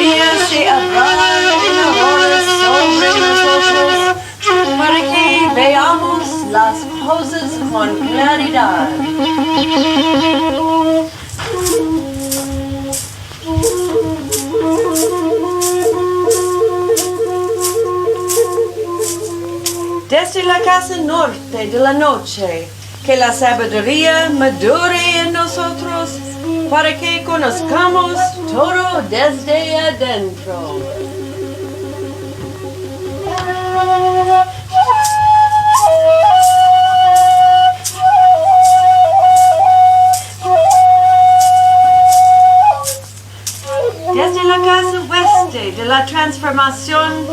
sabiduría se abra en ahora sobre nosotros, para que veamos las cosas con claridad. Desde la casa norte de la noche, que la sabiduría madure en nosotros, para que conozcamos todo desde adentro. Desde la casa oeste de la transformación,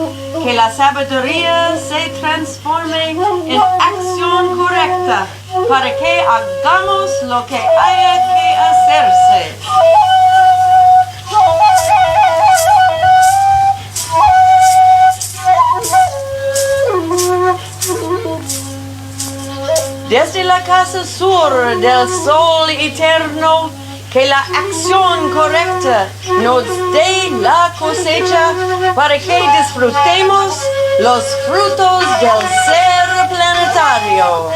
que la sabiduría se transforme en acción correcta, para que hagamos lo que haya que hacerse. Desde la casa sur del sol eterno, que la acción correcta nos dé la cosecha, para que disfrutemos los frutos del ser planetario.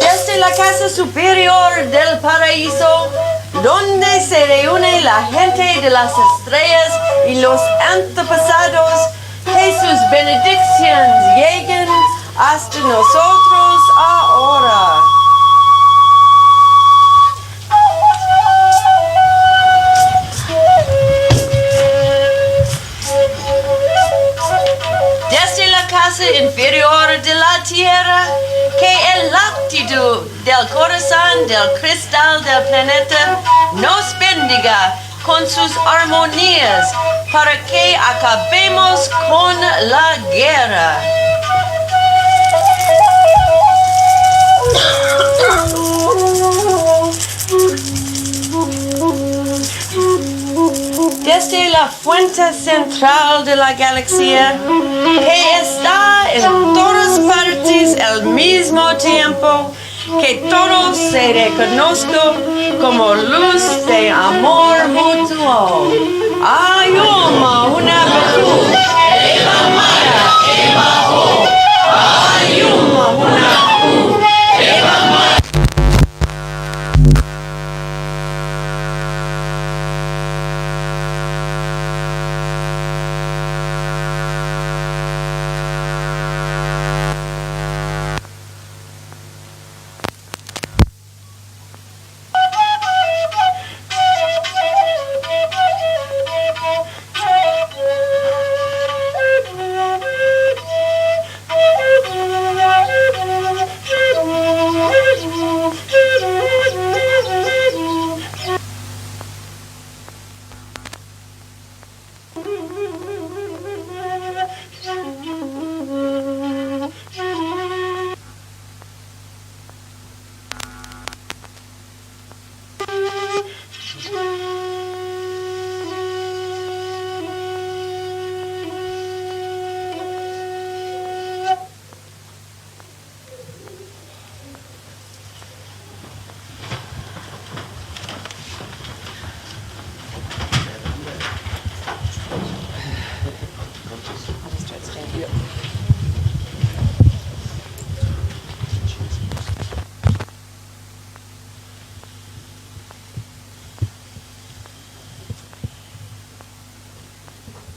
Desde la casa superior del paraíso, donde se reúne la gente de las estrellas y los antepasados, que sus benedicciones lleguen hasta nosotros ahora. Desde la casa inferior de la tierra, que el latitud del corazón del cristal del planeta nos bendiga con sus armonías, para que acabemos con la guerra. Desde la fuente central de la galaxia, que está en todas partes al mismo tiempo, que todo se reconozca como luz de amor mutuo. Ayuma una Baku, Eva Maya, Eva O. Ayuma una Baku, Eva Maya.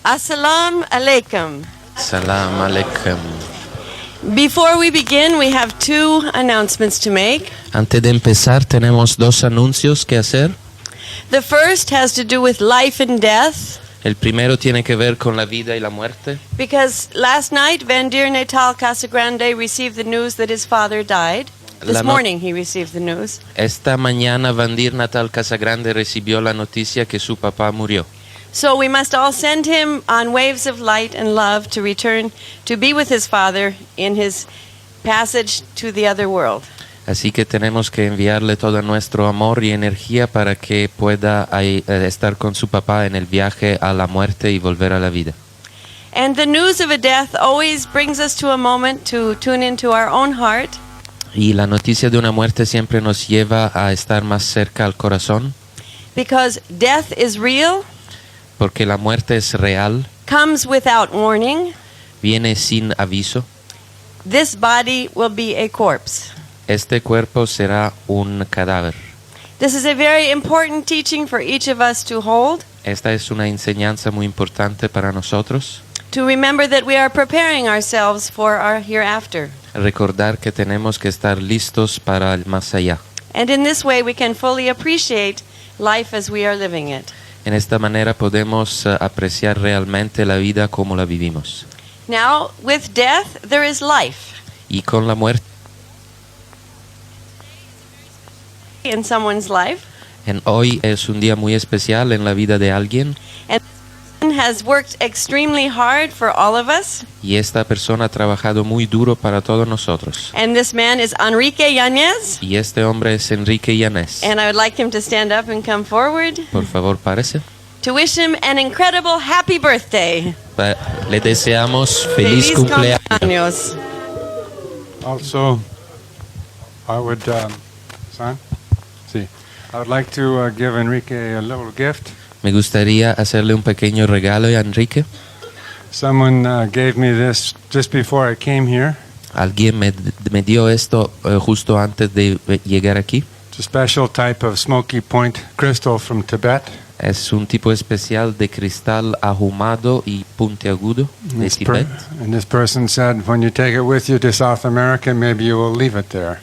Assalamu alaikum. Salam alaikum. Before we begin, we have two announcements to make. Antes de empezar, tenemos dos anuncios que hacer. The first has to do with life and death. El primero tiene que ver con la vida y la muerte. Because last night, Van Deer Natal Casagrande received the news that his father died. This morning he received the news. Esta mañana, Van Deer Natal Casagrande recibió la noticia que su papá murió. So we must all send him on waves of light and love to return to be with his father in his passage to the other world. Así que tenemos que enviarle todo nuestro amor y energía para que pueda estar con su papá en el viaje a la muerte y volver a la vida. And the news of a death always brings us to a moment to tune into our own heart. Y la noticia de una muerte siempre nos lleva a estar más cerca al corazón, because death is real, porque la muerte es real, comes without warning. viene sin aviso. This body will be a corpse. Este cuerpo será un cadáver. This is a very important teaching for each of us to hold, Esta es una enseñanza muy importante para nosotros. to remember that we are preparing ourselves for our hereafter. Recordar que tenemos que estar listos para el más allá. And in this way we can fully appreciate life as we are living it. En esta manera podemos apreciar realmente la vida como la vivimos. Now, with death, there is life. Y con la muerte, In someone's life, hoy es un día muy especial en la vida de alguien, and has worked extremely hard for all of us. y esta persona ha trabajado muy duro para todos nosotros. And this man is Enrique Yanez. Y este hombre es Enrique Yanez. And I would like him to stand up and come forward Por favor, párese. to wish him an incredible happy birthday. Le deseamos feliz cumpleaños. cumpleaños. Also, I would, I would like to give Enrique a little gift. Me gustaría hacerle un pequeño regalo a Enrique. Someone gave me this just before I came here. Alguien me dio esto justo antes de llegar aquí. It's a special type of smoky point crystal from Tibet. Es un tipo especial de cristal ahumado y puntiagudo de Tibet. And this person said, when you take it with you to South America, maybe you will leave it there.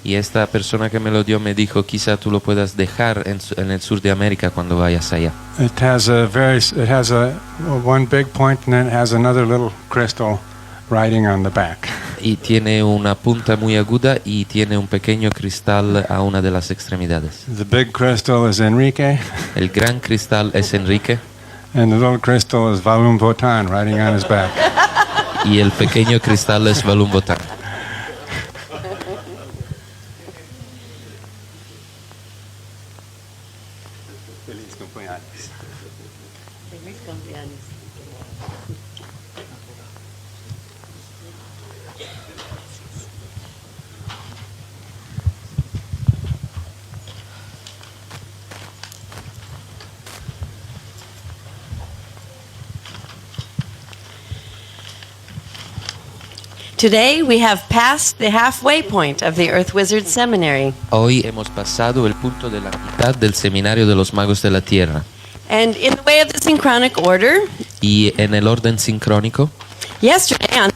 Y esta persona que me lo dio me dijo, quizá tú lo puedas dejar en el sur de América cuando vayas allá. It has a one big point, and then it has another little crystal riding on the back. Y tiene una punta muy aguda y tiene un pequeño cristal a una de las extremidades. The big crystal is Enrique, El gran cristal es Enrique and the little crystal is Valum Votan riding on his back. y el pequeño cristal es Valum Botán. Today we have passed the halfway point of the Earth Wizard Seminary. Hoy hemos pasado el punto de la mitad del Seminario de los Magos de la Tierra. And in the way of the synchronic order, Y en el orden sincrónico, yesterday on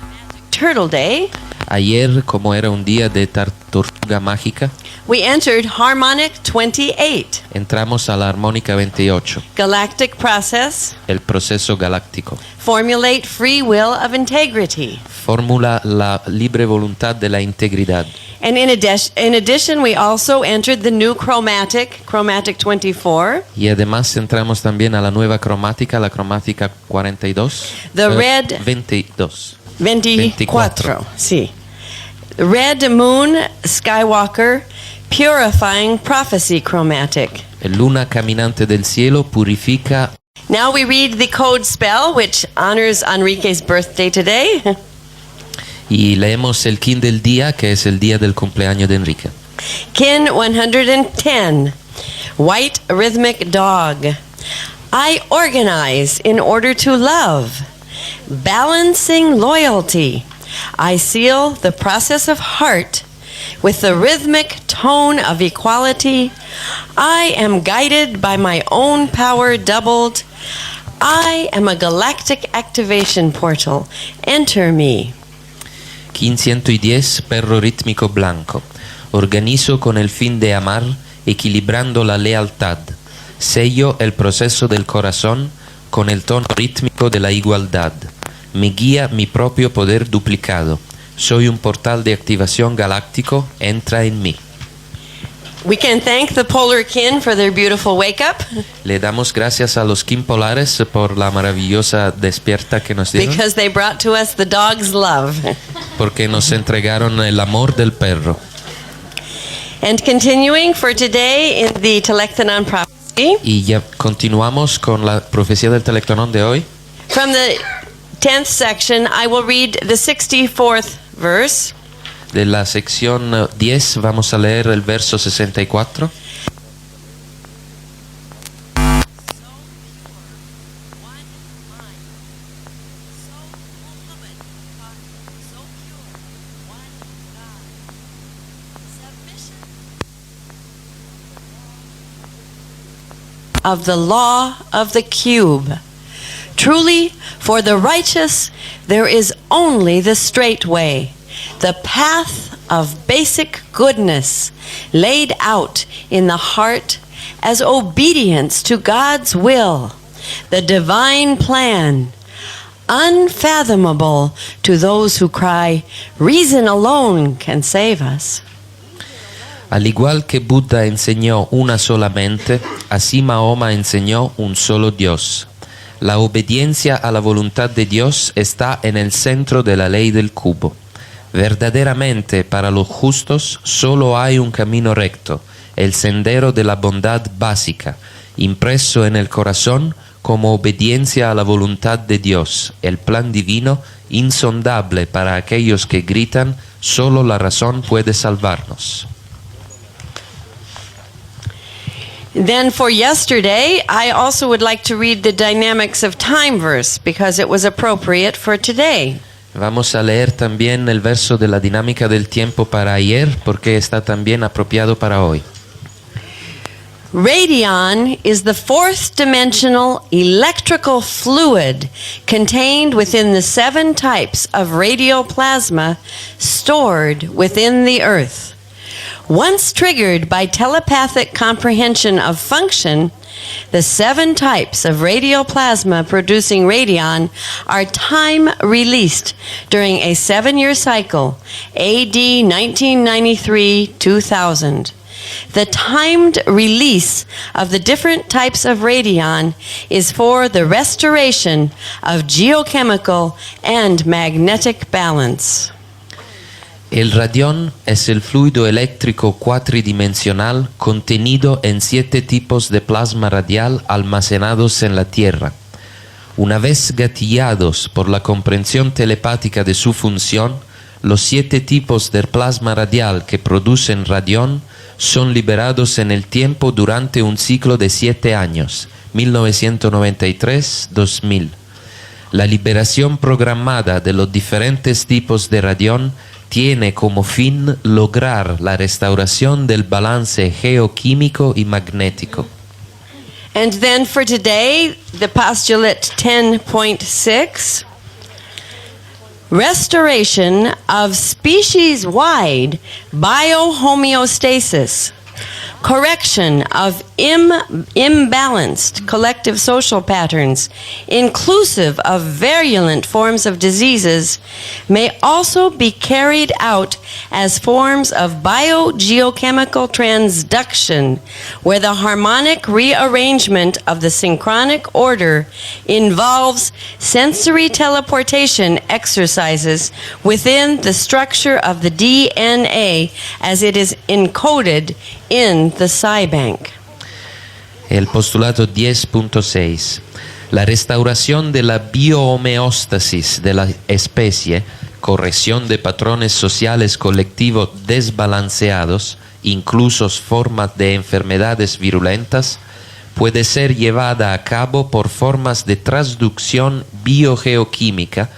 Turtle Day, ayer, como era un día de tortuga mágica, we entered harmonic 28, entramos a la armónica 28, galactic process, el proceso galáctico. formulate free will of integrity. Fórmula la libre voluntad de la integridad. And in addition, we also entered the new chromatic 24, Y además entramos también a la nueva cromática, la cromática 42. The red- 22. 24, sí. Red Moon Skywalker Purifying Prophecy Chromatic. El luna caminante del cielo purifica. Now we read the code spell, which honors Enrique's birthday today. Y leemos el kin del día, que es el día del cumpleaños de Enrique. Kin 110, White Rhythmic Dog. I organize in order to love. Balancing loyalty. I seal the process of heart with the rhythmic tone of equality. I am guided by my own power doubled. I am a galactic activation portal. Enter me. Kin 110, perro rítmico blanco. Organizo con el fin de amar, equilibrando la lealtad. Sello el proceso del corazón con el tono rítmico de la igualdad. Me guía mi propio poder duplicado. Soy un portal de activación galáctico. Entra en mí. We can thank the polar kin for their beautiful wake up, Le damos gracias a los kin polares por la maravillosa despierta que nos dieron, because they brought to us the dog's love. porque nos entregaron el amor del perro. And continuing for today in the Telectanon prophecy, Y ya continuamos con la profecía del Telectonón de hoy. from the 10th section, I will read the 64th verse. de la sección 10 vamos a leer el verso 64. Of the law of the cube. Truly, for the righteous, there is only the straight way, the path of basic goodness, laid out in the heart as obedience to God's will, the divine plan, unfathomable to those who cry, reason alone can save us. Al igual que Buda enseñó una sola mente, así Mahoma enseñó un solo Dios. La obediencia a la voluntad de Dios está en el centro de la ley del cubo. Verdaderamente, para los justos solo hay un camino recto, el sendero de la bondad básica, impreso en el corazón como obediencia a la voluntad de Dios, el plan divino insondable para aquellos que gritan, solo la razón puede salvarnos. Then for yesterday, I also would like to read the Dynamics of Time verse because it was appropriate for today. Vamos a leer también el verso de la dinámica del tiempo para ayer porque está también apropiado para hoy. Radion is the fourth dimensional electrical fluid contained within the 7 types of radioplasma stored within the earth. Once triggered by telepathic comprehension of function, the 7 types of radioplasma producing radion are time released during a 7-year cycle, AD 1993-2000. The timed release of the different types of radion is for the restoration of geochemical and magnetic balance. El radión es el fluido eléctrico cuatridimensional contenido en 7 tipos de plasma radial almacenados en la Tierra. Una vez gatillados por la comprensión telepática de su función, los 7 tipos de plasma radial que producen radión son liberados en el tiempo durante un ciclo de 7 años, 1993-2000. La liberación programada de los diferentes tipos de radión tiene como fin lograr la restauración del balance geoquímico y magnético. And then for today, the postulate 10.6, restoration of species-wide biohomeostasis, correction of imbalanced collective social patterns, inclusive of virulent forms of diseases, may also be carried out as forms of biogeochemical transduction, where the harmonic rearrangement of the synchronic order involves sensory teleportation exercises within the structure of the DNA as it is encoded in the Bank. El postulado 10.6. La restauración de la biohomeostasis de la especie, corrección de patrones sociales colectivos desbalanceados, incluso formas de enfermedades virulentas, puede ser llevada a cabo por formas de transducción biogeoquímica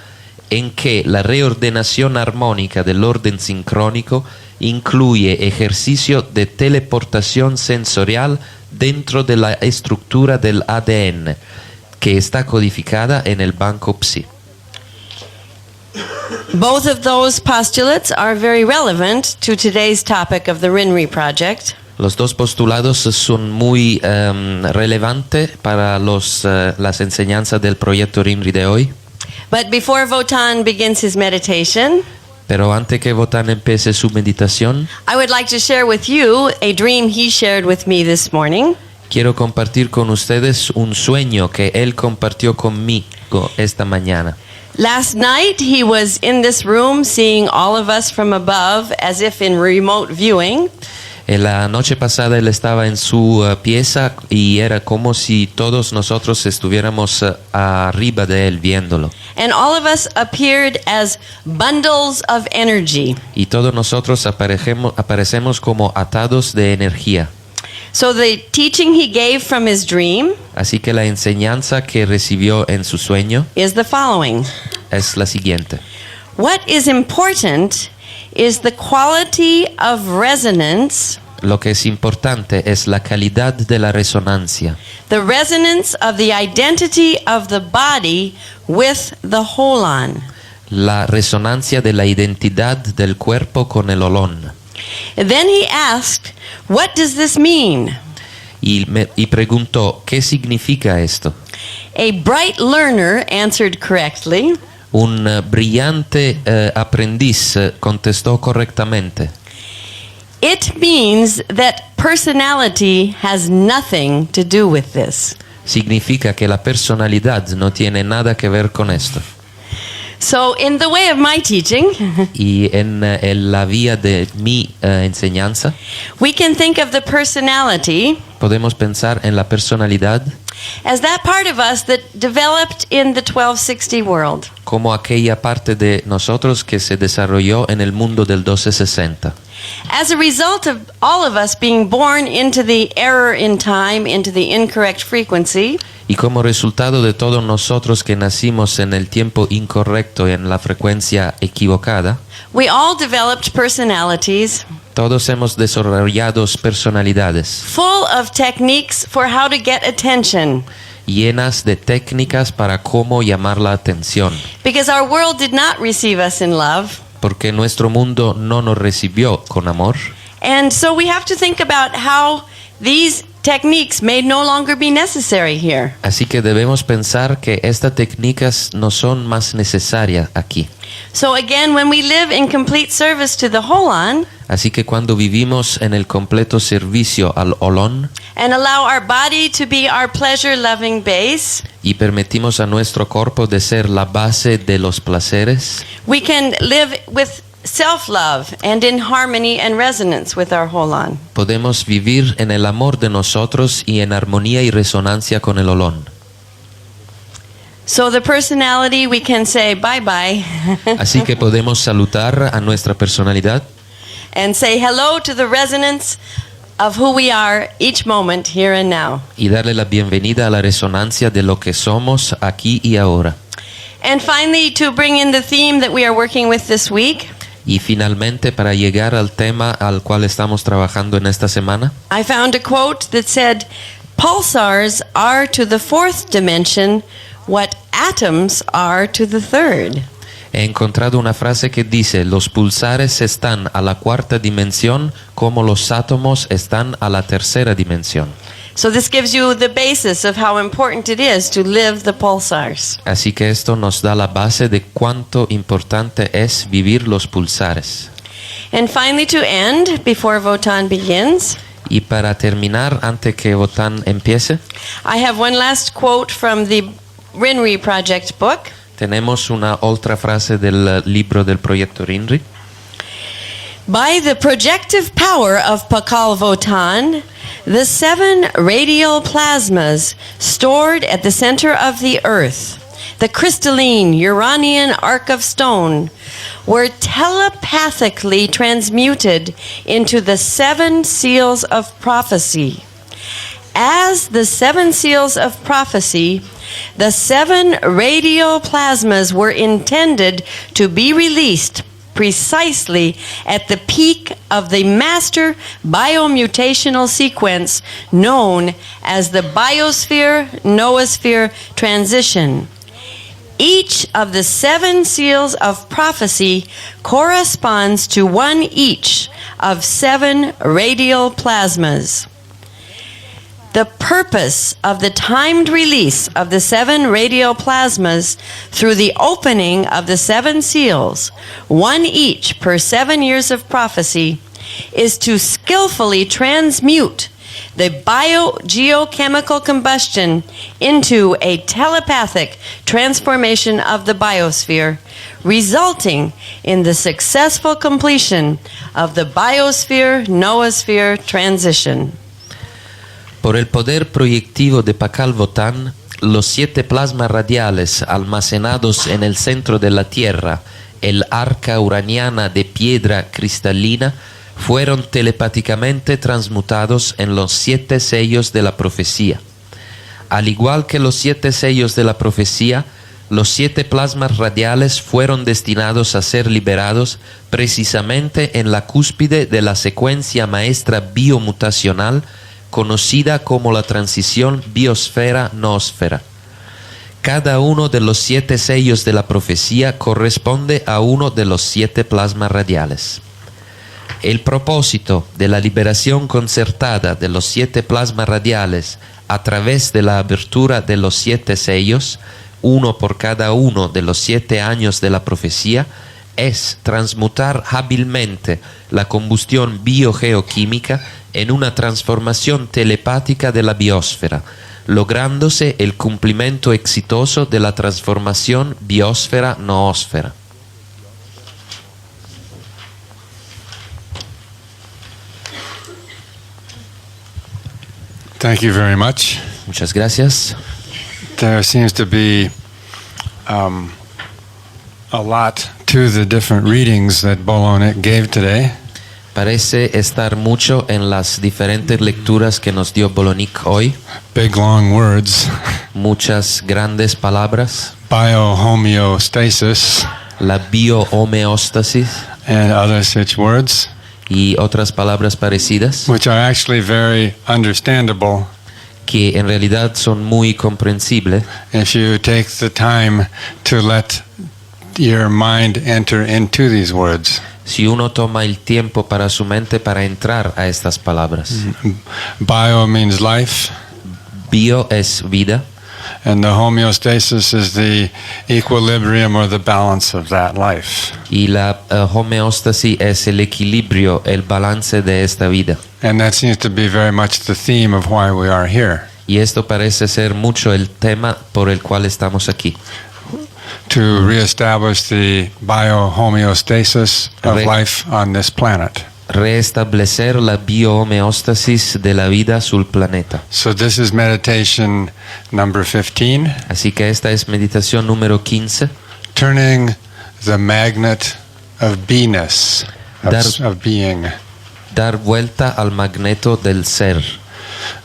en que la reordenación armónica del orden sincrónico incluye ejercicio de teleportación sensorial dentro de la estructura del ADN, que está codificada en el banco Psi. Both of those postulates are very relevant to today's topic of the RINRI project. Los dos postulados son muy relevantes para las enseñanzas del proyecto RINRI de hoy. But before Votan begins his meditation, pero antes que Votan empiece su meditación, I would like to share with you a dream he shared with me this morning. Quiero compartir con ustedes un sueño que él compartió conmigo esta mañana. Last night he was in this room seeing all of us from above as if in remote viewing. En la noche pasada él estaba en su pieza y era como si todos nosotros estuviéramos arriba de él viéndolo. And all of us appeared as bundles of energy. Y todos nosotros aparecemos como atados de energía. So the teaching he gave from his dream Así que la enseñanza que recibió en su sueño is the following. es la siguiente. What is important is the quality of resonance, Lo que es importante es la calidad de la resonancia, the resonance of the identity of the body with the holon. la resonancia de la identidad del cuerpo con el holón. And then he asked, what does this mean? Y preguntó, ¿qué significa esto? A bright learner answered correctly. Un brillante aprendiz contestó correctamente. It means that personality has nothing to do with this. Significa que la personalidad no tiene nada que ver con esto. So in the way of my teaching, Y en la vía de mi enseñanza, we can think of the personality podemos pensar en la personalidad as that part of us that developed in the 1260 world. como aquella parte de nosotros que se desarrolló en el mundo del 1260. As a result of all of us being born into the error in time, into the incorrect frequency, Y como resultado de todos nosotros que nacimos en el tiempo incorrecto y en la frecuencia equivocada, we all developed personalities todos hemos desarrollado personalidades full of techniques for how to get attention, llenas de técnicas para cómo llamar la atención, because our world did not receive us in love. porque nuestro mundo no nos recibió con amor. And so we have to think about how these techniques may no longer be necessary here. Así que debemos pensar que estas técnicas no son más necesarias aquí. So again, when we live in complete service to the holon Así que cuando vivimos en el completo servicio al holón and allow our body to be our pleasure-loving base, y permitimos a nuestro cuerpo de ser la base de los placeres, we can live with self-love and in harmony and resonance with our holon. podemos vivir en el amor de nosotros y en armonía y resonancia con el holón. So the personality, we can say bye-bye Así que podemos saludar a nuestra personalidad and say hello to the resonance of who we are each moment, here and now. y darle la bienvenida a la resonancia de lo que somos aquí y ahora. And finally, to bring in the theme that we are working with this week, Y finalmente, para llegar al tema al cual estamos trabajando en esta semana, I found a quote that said, pulsars are to the fourth dimension what atoms are to the third. he encontrado una frase que dice: los pulsares están a la cuarta dimensión como los átomos están a la tercera dimensión. So this gives you the basis of how important it is to live the pulsars. Así que esto nos da la base de cuánto importante es vivir los pulsares. And finally, to end, before Votan begins, Y para terminar, antes que Votan empiece, I have one last quote from the Rinri Project book. tenemos una otra frase del libro del Proyecto Rinri. By the projective power of Pakal Votan, the 7 radial plasmas stored at the center of the earth, the crystalline Uranian arc of stone, were telepathically transmuted into the 7 seals of prophecy. As the 7 seals of prophecy, the 7 radial plasmas were intended to be released precisely at the peak of the master biomutational sequence known as the Biosfera-Noosfera transition. Each of the 7 seals of prophecy corresponds to one each of 7 radial plasmas. The purpose of the timed release of the 7 radial plasmas through the opening of the 7 seals, one each per 7 years of prophecy, is to skillfully transmute the biogeochemical combustion into a telepathic transformation of the biosphere, resulting in the successful completion of the Biosfera-Noosfera transition. Por el poder proyectivo de Pakal Votan, los 7 plasmas radiales almacenados en el centro de la Tierra, el arca uraniana de piedra cristalina, fueron telepáticamente transmutados en los 7 sellos de la profecía. Al igual que los 7 sellos de la profecía, los 7 plasmas radiales fueron destinados a ser liberados precisamente en la cúspide de la secuencia maestra biomutacional conocida como la transición Biosfera-Noosfera. Cada uno de los 7 sellos de la profecía corresponde a uno de los 7 plasmas radiales. El propósito de la liberación concertada de los 7 plasmas radiales a través de la abertura de los 7 sellos, uno por cada uno de los 7 años de la profecía, es transmutar hábilmente la combustión biogeoquímica en una transformación telepática de la biosfera, lográndose el cumplimiento exitoso de la transformación Biosfera-Noosfera. Thank you very much. Muchas gracias. There seems to be a lot to the different readings that Bolonet gave today. Parece estar mucho en las diferentes lecturas que nos dio Bolonik hoy. Big long words. Muchas grandes palabras. Biohomeostasis. La biohomeostasis. And other such words. Y otras palabras parecidas. Which are actually very understandable. Que en realidad son muy comprensibles. If you take the time to let your mind enter into these words. Si uno toma el tiempo para su mente para entrar a estas palabras. Bio means life. Bio es vida. And the homeostasis is the equilibrium or the balance of that life. Y la homeostasis es el equilibrio, el balance de esta vida. And that seems to be very much the theme of why we are here. Y esto parece ser mucho el tema por el cual estamos aquí. To reestablish the biohomeostasis of life on this planet. Reestablecer la biohomeostasis de la vida sul planeta. So this is meditation number 15. Así que esta es meditación número 15. Turning the magnet of beingness, of being. Dar vuelta al magneto del ser.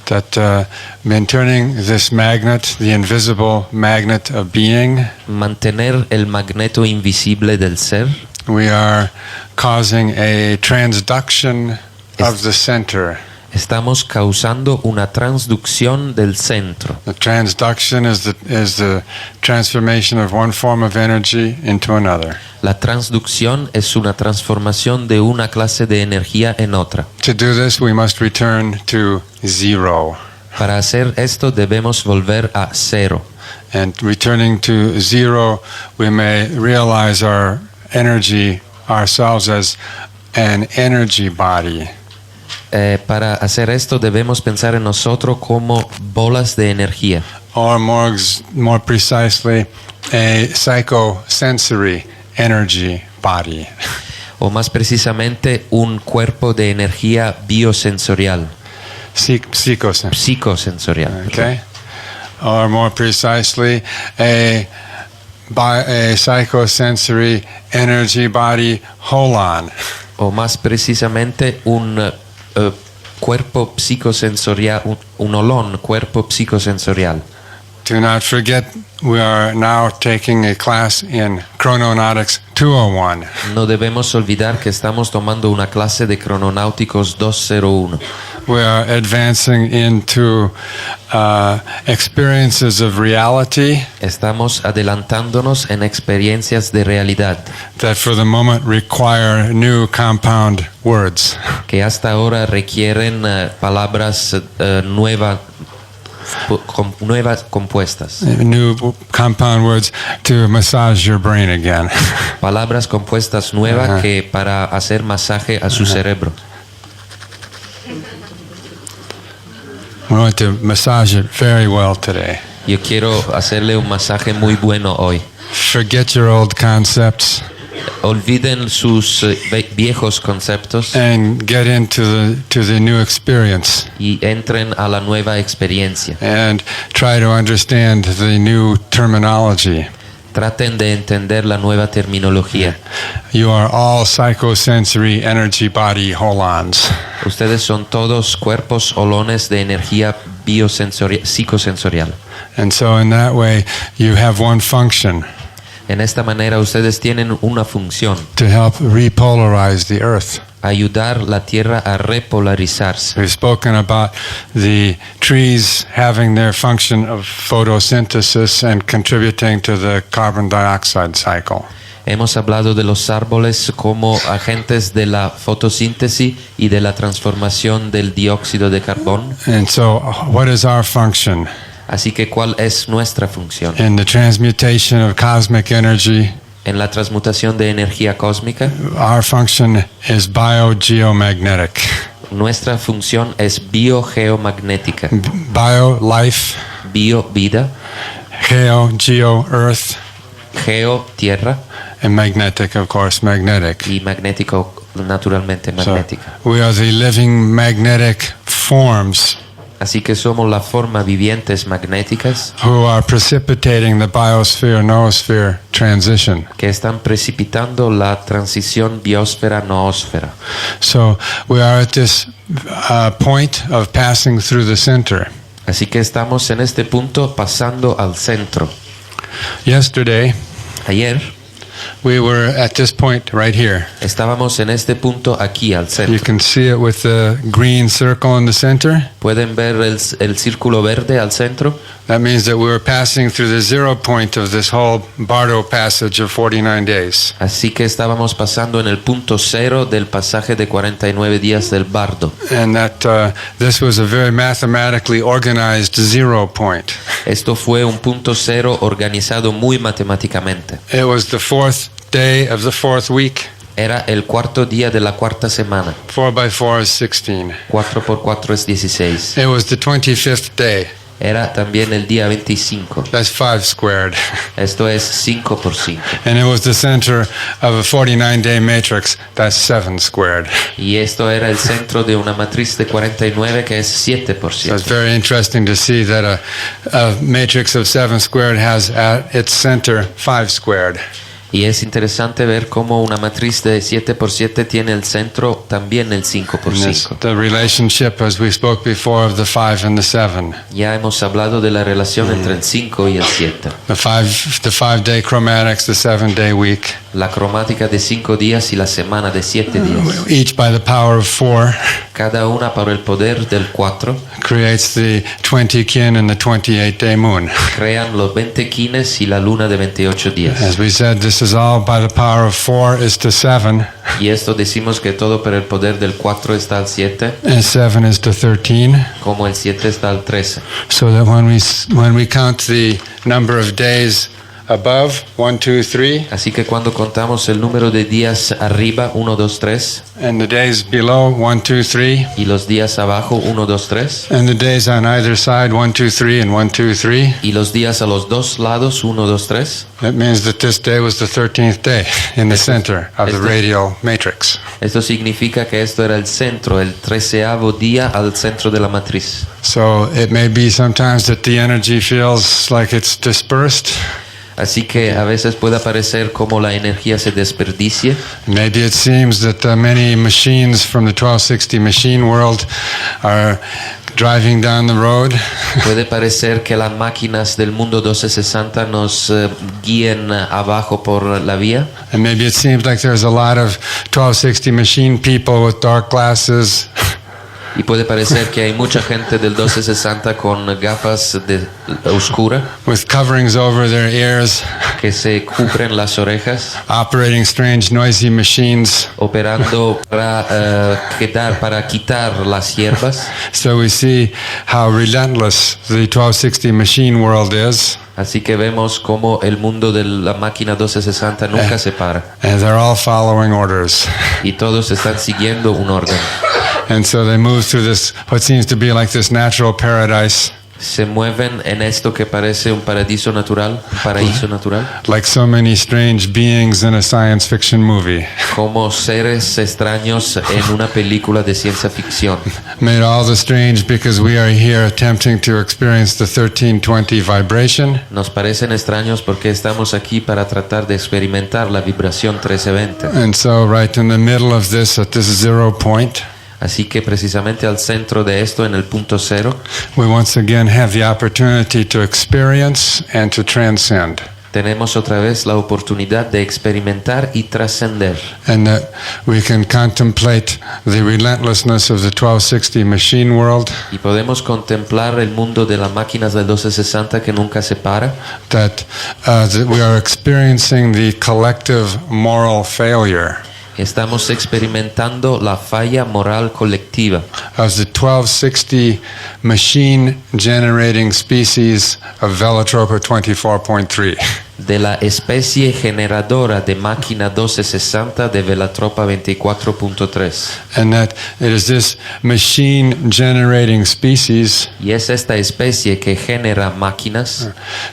That in turning this magnet, the invisible magnet of being, mantener el magneto invisible del ser, we are causing a transduction of the center. Estamos causando una transducción del centro. The transduction is the transformation of one form of energy into another. La transducción es una transformación de una clase de energía en otra. To do this, we must return to zero. Para hacer esto debemos volver a cero. And returning to zero, we may realize our energy, ourselves as an energy body. Para hacer esto debemos pensar en nosotros como bolas de energía. Or more precisely, a psychosensory energy body. O más precisamente un cuerpo de energía biosensorial. Psicosensorial. Okay. Or more precisely, a psychosensory energy body holon. O más precisamente un cuerpo psicosensorial, un holón, cuerpo psicosensorial. Do not forget, we are now taking a class in Chrononautics 201. No debemos olvidar que estamos tomando una clase de Crononáuticos 201. We are advancing into experiences of reality. Estamos adelantándonos en experiencias de realidad. That for the moment require new compound words. Que hasta ahora requieren palabras nuevas compuestas. New compound words to massage your brain again. Palabras compuestas nuevas que para hacer masaje a su cerebro. We want to massage it very well today. Yo quiero hacerle un masaje muy bueno hoy. Forget your old concepts Olviden sus viejos conceptos and get into the new experience y entren a la nueva experiencia. and try to understand the new terminology. Traten de entender la nueva terminología. You are all psychosensory energy body holons. Ustedes son todos cuerpos holones de energía psicosensorial. And so in that way, you have one function, En esta manera ustedes tienen una función: to help repolarize the earth. ayudar la tierra a repolarizarse. We've spoken about the trees having their function of photosynthesis and contributing to the carbon dioxide cycle. Hemos hablado de los árboles como agentes de la fotosíntesis y de la transformación del dióxido de carbono. And so, what is our function? Así que, ¿cuál es nuestra función? In the transmutation of cosmic energy, En la transmutación de energía cósmica, our function is biogeomagnetic. nuestra función es biogeomagnética. Bio, life, Bio, vida; geo, earth, geo, tierra; and magnetic, of course, magnetic. y magnético, naturalmente So, magnética. we are the living magnetic forms Así que somos la forma vivientes magnéticas who are precipitating the Biosfera-Noosfera transition. que están precipitando la transición Biosfera-Noosfera. So we are at this point of passing through the center. Así que estamos en este punto pasando al centro. Yesterday, Ayer we were at this point right here. estábamos en este punto aquí al You centro. can see it with the green circle in the center. ¿Pueden ver el círculo verde al centro? That means that we were passing through the 0 point of this whole Bardo passage of 49 days. Así que estábamos pasando en el punto cero del pasaje de 49 días del bardo. And that this was a very mathematically organized 0 point. Esto fue un punto cero organizado muy matemáticamente. It was the 4th day of the 4th week. Era el cuarto día de la cuarta semana. 4 by 4 is 16. 4 por 4 es 16. It was the 25th day. Era también el día 25. That's 5 squared. Esto es 5 por 5. And it was the center of a 49-day matrix. That's 7 squared. Y esto era el centro de una matriz de 49 que es 7 por So it's 7. very interesting to see that a matrix of 7 squared has at its center 5 squared. Y es interesante ver cómo una matriz de 7 por 7 tiene el centro también el 5 por And it's 5. the relationship, as we spoke before, of the 5 and the 7. Ya hemos hablado de la relación entre el 5 y el 7. The 5-day chromatics, the 7-day week, La cromática de 5 días y la semana de 7 días. each by the power of 4, Cada una por el poder del 4 creates the 20 kin and the 28-day moon. crean los 20 quines y la luna de 28 días. As we said, this is all by the power of 4 is to 7, Y esto decimos que todo por el poder del 4 está al 7, and 7 is to 13. como el 7 está al 13. So that when we count the number of days above, 1, 2, 3, Así que cuando contamos el número de días arriba, 1, 2, 3, and the days below, 1, 2, 3, y los días abajo, 1, 2, 3, and the days on either side, 1, 2, 3, and 1, 2, 3, y los días a los dos lados, 1, 2, 3, that means that this day was the 13th day in the center of the radial matrix. esto significa que esto era el centro, el 13º día al centro de la matriz. So it may be sometimes that the energy feels like it's dispersed. Así que a veces puede parecer como la energía se desperdicia. Maybe it seems that many machines from the 1260 machine world are driving down the road. Puede parecer que las máquinas del mundo 1260 nos guíen abajo por la vía. And maybe it seems like there's a lot of 1260 machine people with dark glasses. Y puede parecer que hay mucha gente del 1260 con gafas de oscura with coverings over their ears, que se cubren las orejas, operating strange noisy machines. operando para quitar las hierbas. So we see how relentless the 1260 machine world is. Así que vemos cómo el mundo de la máquina 1260 nunca se para. And they're all following orders. Y todos están siguiendo un orden. And so they move through this, what seems to be like this natural paradise, Se mueven en esto que parece un paraíso natural, like so many strange beings in a science fiction movie. como seres extraños en una película de ciencia ficción. Made all the strange because we are here attempting to experience the 1320 vibration. Nos parecen extraños porque estamos aquí para tratar de experimentar la vibración 1320. And so right in the middle of this, at this 0 point, Así que precisamente al centro de esto, en el punto cero, we once again have the opportunity to experience and to transcend. tenemos otra vez la oportunidad de experimentar y trascender. And that we can contemplate the relentlessness of the 1260 machine world, Y podemos contemplar el mundo de las máquinas del 1260 que nunca se para, that we are experiencing the collective moral failure estamos experimentando la falla moral colectiva of the 1260 machine generating species of Velatropa 24.3. de la especie generadora de máquina 1260 de Velatropa 24.3. And that it is this machine generating species Y es esta especie que genera máquinas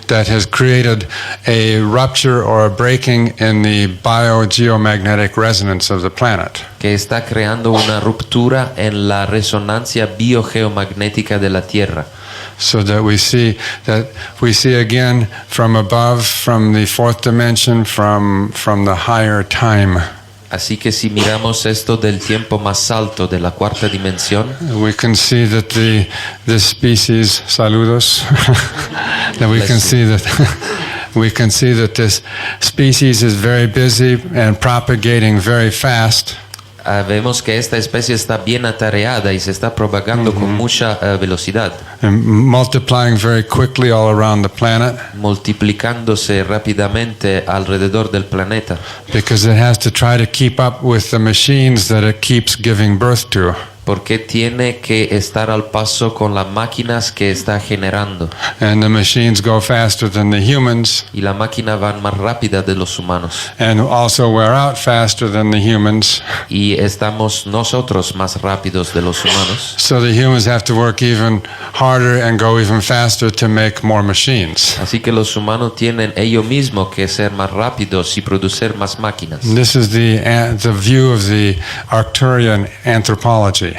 that has created a rupture or a breaking in the biogeomagnetic resonance of the planet. que está creando una ruptura en la resonancia biogeomagnética de la Tierra. So that we see again from above, from the fourth dimension, from the higher time. Así que si miramos esto del tiempo más alto de la cuarta dimensión, We can see that this species, saludos, that we can see that we can see that this species is very busy and propagating very fast. vemos que esta especie está bien atareada y se está propagando con mucha velocidad, And multiplying very quickly all around the planet, multiplicándose rápidamente alrededor del planeta, because it has to try to keep up with the machines that it keeps giving birth to. porque tiene que estar al paso con las máquinas que está generando. And the machines go faster than the humans, Y la máquina va más rápida de los humanos. and also wear out faster than the humans. Y estamos nosotros más rápidos de los humanos. So the humans have to work even harder and go even faster to make more machines. Así que los humanos tienen ellos mismos que ser más rápidos y producir más máquinas. This is the view of the Arcturian anthropology.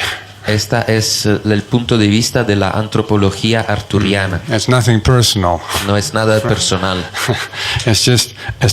Este es el punto de vista de la antropología arturiana. It's nothing personal. No es nada personal. It's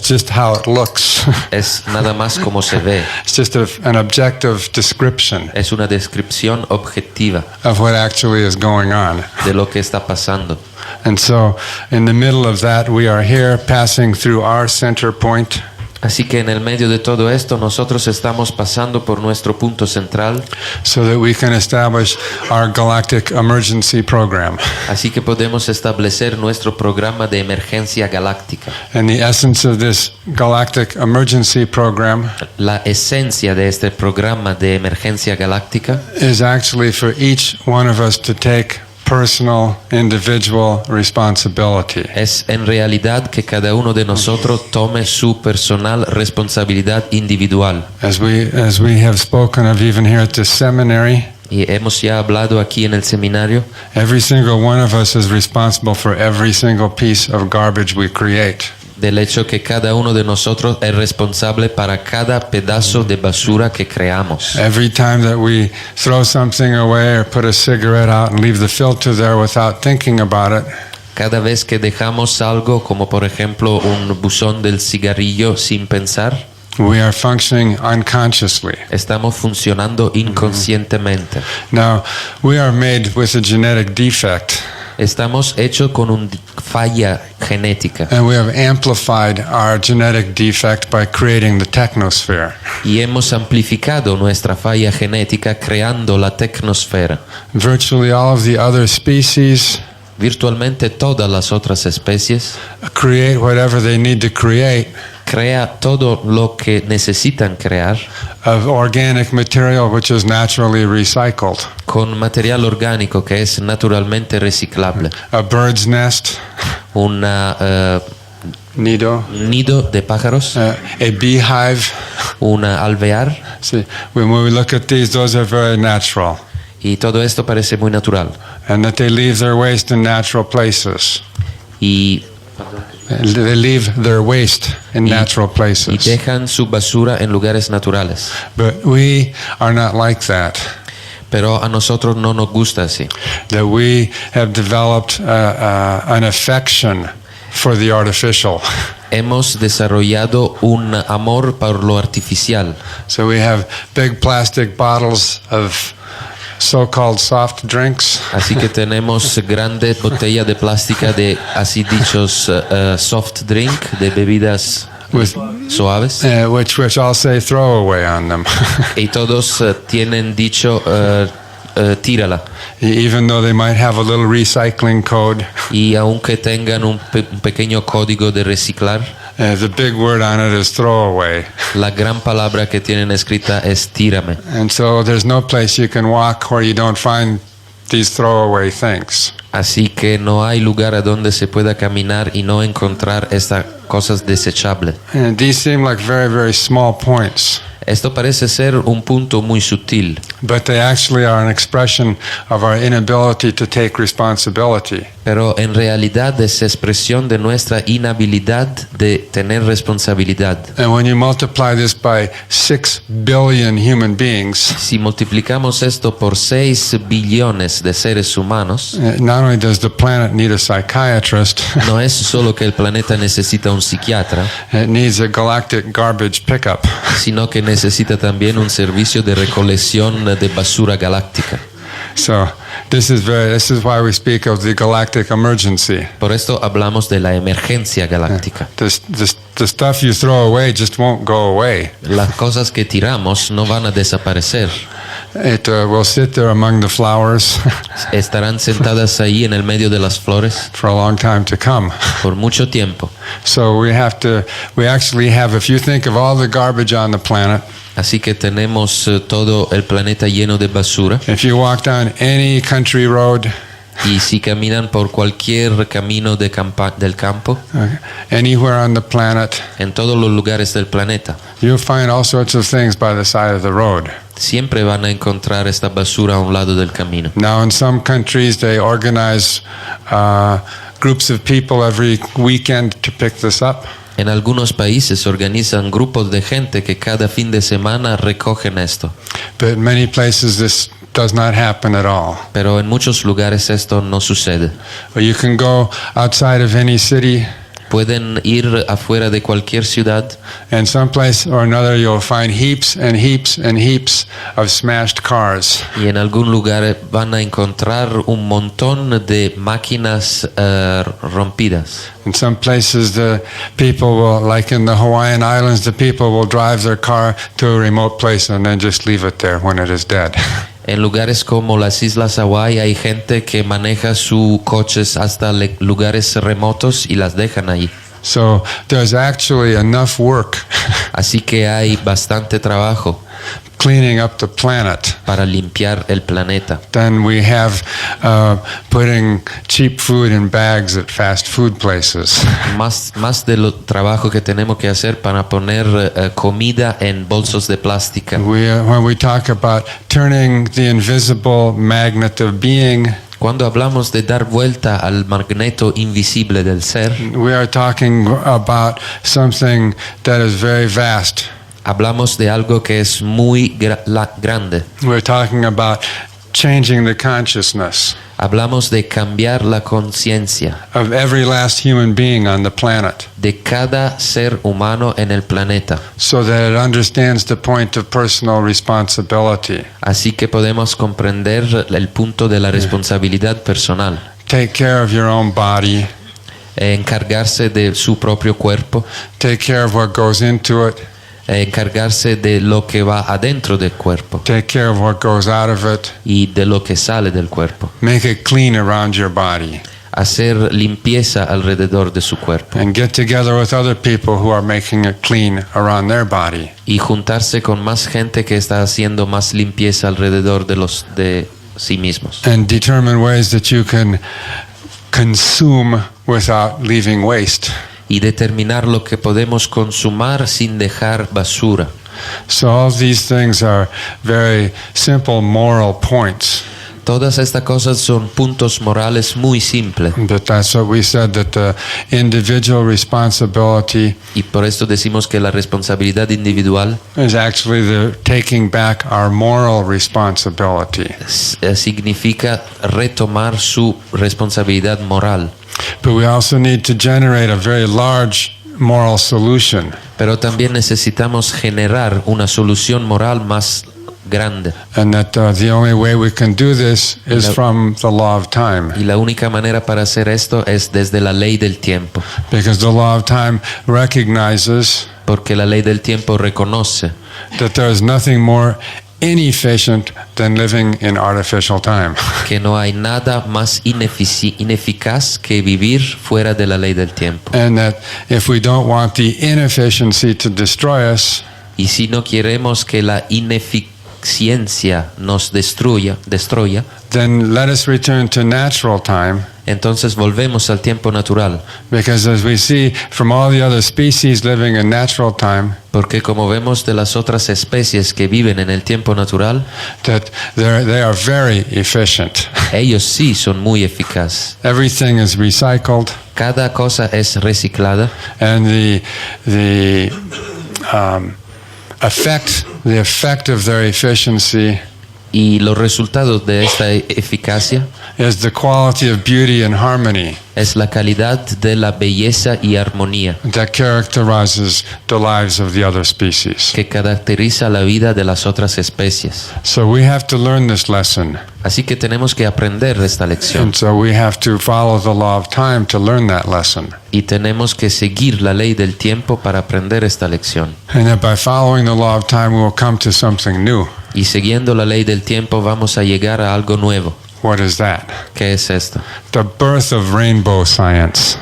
just how it looks. Es nada más como se ve. It's just an objective description Es una descripción objetiva of what actually is going on. de lo que está pasando. And so, in the middle of that, we are here passing through our center point. Así que en el medio de todo esto nosotros estamos pasando por nuestro punto central, so that we can establish our galactic emergency program. así que podemos establecer nuestro programa de emergencia galáctica. And the essence of this galactic emergency program La esencia de este programa de emergencia galáctica is actually for each one of us to take personal, individual responsibility. es en realidad que cada uno de nosotros tome su personal responsabilidad individual. As we have spoken of even here at this seminary, Y hemos ya hablado aquí en el seminario, every single one of us is responsible for every single piece of garbage we create. del hecho que cada uno de nosotros es responsable para cada pedazo de basura que creamos. Every time that we throw something away or put a cigarette out and leave the filter there without thinking about it, Cada vez que dejamos algo, como por ejemplo un buzón del cigarrillo sin pensar, we are functioning unconsciously. estamos funcionando inconscientemente. Now, we are made with a genetic defect, Estamos hechos con una falla genética and we have amplified our genetic defect by creating the technosphere. y hemos amplificado nuestra falla genética creando la tecnosfera. Virtually all of the other species Virtualmente todas las otras especies create whatever they need to create crea todo lo que necesitan crear of organic material which is naturally recycled. con material orgánico que es naturalmente reciclable. A bird's nest, Una nido de pájaros, a beehive. una alvear. See, when we look at these, those are very natural. Y todo esto parece muy natural. and that they leave their waste in natural places. Y, They leave their waste in natural y places. dejan su basura en lugares naturales. But we are not like that. Pero a nosotros no nos gusta así. That we have developed an affection for the artificial. Hemos desarrollado un amor por lo artificial. So we have big plastic bottles of so-called soft drinks. Así que tenemos grandes botellas de plástica de así dichos soft drink, de bebidas With, suaves. which all say throw away on them. Y todos tienen dicho tírala. Even though they might have a little recycling code, Y aunque tengan un pequeño código de reciclar, the big word on it is throw away. la gran palabra que tienen escrita es tírame. And so there's no place you can walk where you don't find these throwaway things. Así que no hay lugar a donde se pueda caminar y no encontrar estas cosas desechables. And these seem like very, very small points, Esto parece ser un punto muy sutil, but they actually are an expression of our inability to take responsibility. pero en realidad es expresión de nuestra inhabilidad de tener responsabilidad. And when you multiply this by 6 billion human beings, Si multiplicamos esto por 6 billones de seres humanos, not only does the planet need a psychiatrist, no es solo que el planeta necesita un psiquiatra, it needs a galactic garbage pickup. sino que necesita también un servicio de recolección de basura galáctica. So this is why we speak of the galactic emergency. Por esto hablamos de la emergencia galáctica. The stuff you throw away just won't go away. Las cosas que tiramos no van a desaparecer. It will sit there among the flowers Estarán sentadas ahí en el medio de las flores for a long time to come. por mucho tiempo. So we actually have, if you think of all the garbage on the planet, Así que tenemos todo el planeta lleno de basura. if you walk down any country road, Y si caminan por cualquier camino del campo, anywhere on the planet, en todos los lugares del planeta, you'll find all sorts of things by the side of the road. siempre van a encontrar esta basura a un lado del camino. Now, in some countries, they organize groups of people every weekend to pick this up. En algunos países organizan grupos de gente que cada fin de semana recogen esto. But in many places, this does not happen at all. Pero en muchos lugares esto no sucede. Or you can go outside of any city, Pueden ir afuera de cualquier ciudad and someplace or another, you'll find heaps and heaps and heaps of smashed cars. y en algún lugar van a encontrar un montón de máquinas rompidas. In some places, the people will, like in the Hawaiian Islands, the people will drive their car to a remote place and then just leave it there when it is dead. En lugares como las Islas Hawái hay gente que maneja sus coches hasta lugares remotos y las dejan ahí. So there's actually enough work Así que hay bastante trabajo cleaning up the planet para limpiar el planeta. than we have putting cheap food in bags at fast food places. Más de lo trabajo que tenemos que hacer para poner comida en bolsos de plástica. When we talk about turning the invisible magnet of being, Cuando hablamos de dar vuelta al magneto invisible del ser, we are talking about something that is very vast. hablamos de algo que es muy grande. We're talking about changing the consciousness Hablamos de cambiar la conciencia of every last human being on the planet de cada ser humano en el planeta. so that it understands the point of personal responsibility. Así que podemos comprender el punto de la responsabilidad personal. Take care of your own body. Encargarse de su propio cuerpo, Take care of what goes into it. encargarse de lo que va adentro del cuerpo Take care of what goes out of it. y de lo que sale del cuerpo. Make it clean around your body. Hacer limpieza alrededor de su cuerpo And get together with other people who are making it clean around their body. y juntarse con más gente que está haciendo más limpieza alrededor de sí mismos. And determine ways that you can consume without leaving waste. Y determinar lo que podemos consumir sin dejar basura. So all these things are very simple moral points. Todas estas cosas son puntos morales muy simples. But that's what we said, that the individual responsibility Y por esto decimos que la responsabilidad individual is actually the taking back our moral responsibility. significa retomar su responsabilidad moral. But we also need to generate a very large moral solution. Pero también necesitamos generar una solución moral más grande. And that the only way we can do this is from the law of time. Y la única manera para hacer esto es desde la ley del tiempo. Because the law of time recognizes Porque la ley del tiempo reconoce that there is nothing more inefficient than living in artificial time. que no hay nada más ineficaz que vivir fuera de la ley del tiempo. And that if we don't want the inefficiency to destroy us, Y si no queremos que la ineficiencia nos destruya, then let us return to natural time. entonces volvemos al tiempo natural. Because as we see from all the other species living in natural time, Porque como vemos de las otras especies que viven en el tiempo natural, that they are very efficient. ellos sí son muy eficaces. Everything is recycled, Cada cosa es reciclada and the effect of their efficiency y los resultados de esta eficacia is the quality of beauty and harmony es la calidad de la belleza y armonía that characterizes the lives of the other species. que caracteriza la vida de las otras especies. So we have to learn this lesson, Así que tenemos que aprender esta lección and so we have to follow the law of time to learn that lesson. y tenemos que seguir la ley del tiempo para aprender esta lección. And that by following the law of time we will come to something new. Y siguiendo la ley del tiempo vamos a llegar a algo nuevo. What is that? ¿Qué es esto? The birth of rainbow science.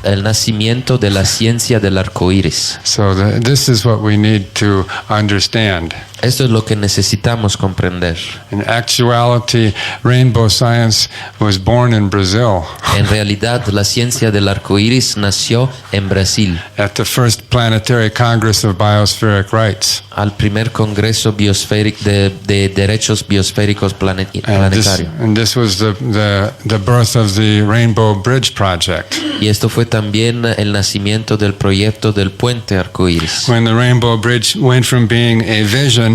El nacimiento de la ciencia del arco iris. So this is what we need to understand. Esto es lo que necesitamos comprender. In actuality, rainbow science was born in Brazil En realidad, la ciencia del arco iris nació en Brasil, at the first Planetary Congress of Biospheric Rights. al primer congreso de derechos biosféricos planetarios. And this was the birth of the Rainbow Bridge Project. Y esto fue también el nacimiento del proyecto del puente arco iris. When the Rainbow Bridge went from being a vision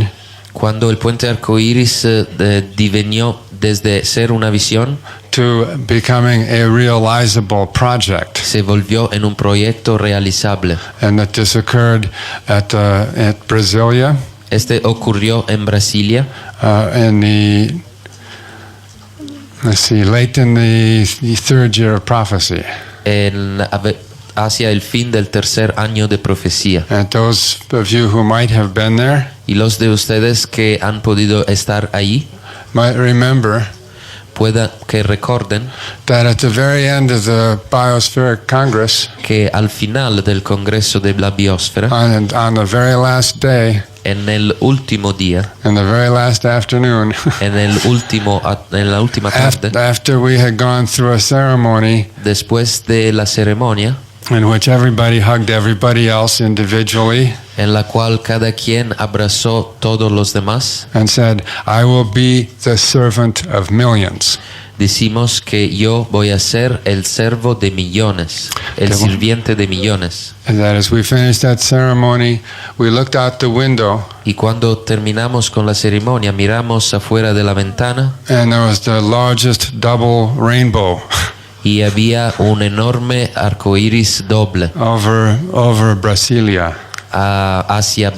Cuando el puente arco iris divenió desde ser una visión, to becoming a realizable project. se volvió en un proyecto realizable. And that this occurred at Brasilia Este ocurrió en Brasilia in late in the third year of prophecy. Hacia el fin del tercer año de profecía. And those of you who might have been there Y los de ustedes que han podido estar allí, might remember pueda que recorden that at the very end of the Biospheric Congress, que al final del Congreso de la Biosfera, on the very last day, en el último día, in the very last afternoon, en la última tarde, after we had gone through a ceremony después de la ceremonia, in which everybody hugged everybody else individually en la cual cada quien abrazó todos los demás, and said, I will be the servant of millions. decimos que yo voy a ser el servo de millones, el sirviente de millones. And that as we finished that ceremony, we looked out the window, Y cuando terminamos con la ceremonia, miramos afuera de la ventana and there was the largest double rainbow y había un enorme arco iris doble over Brasilia. hacia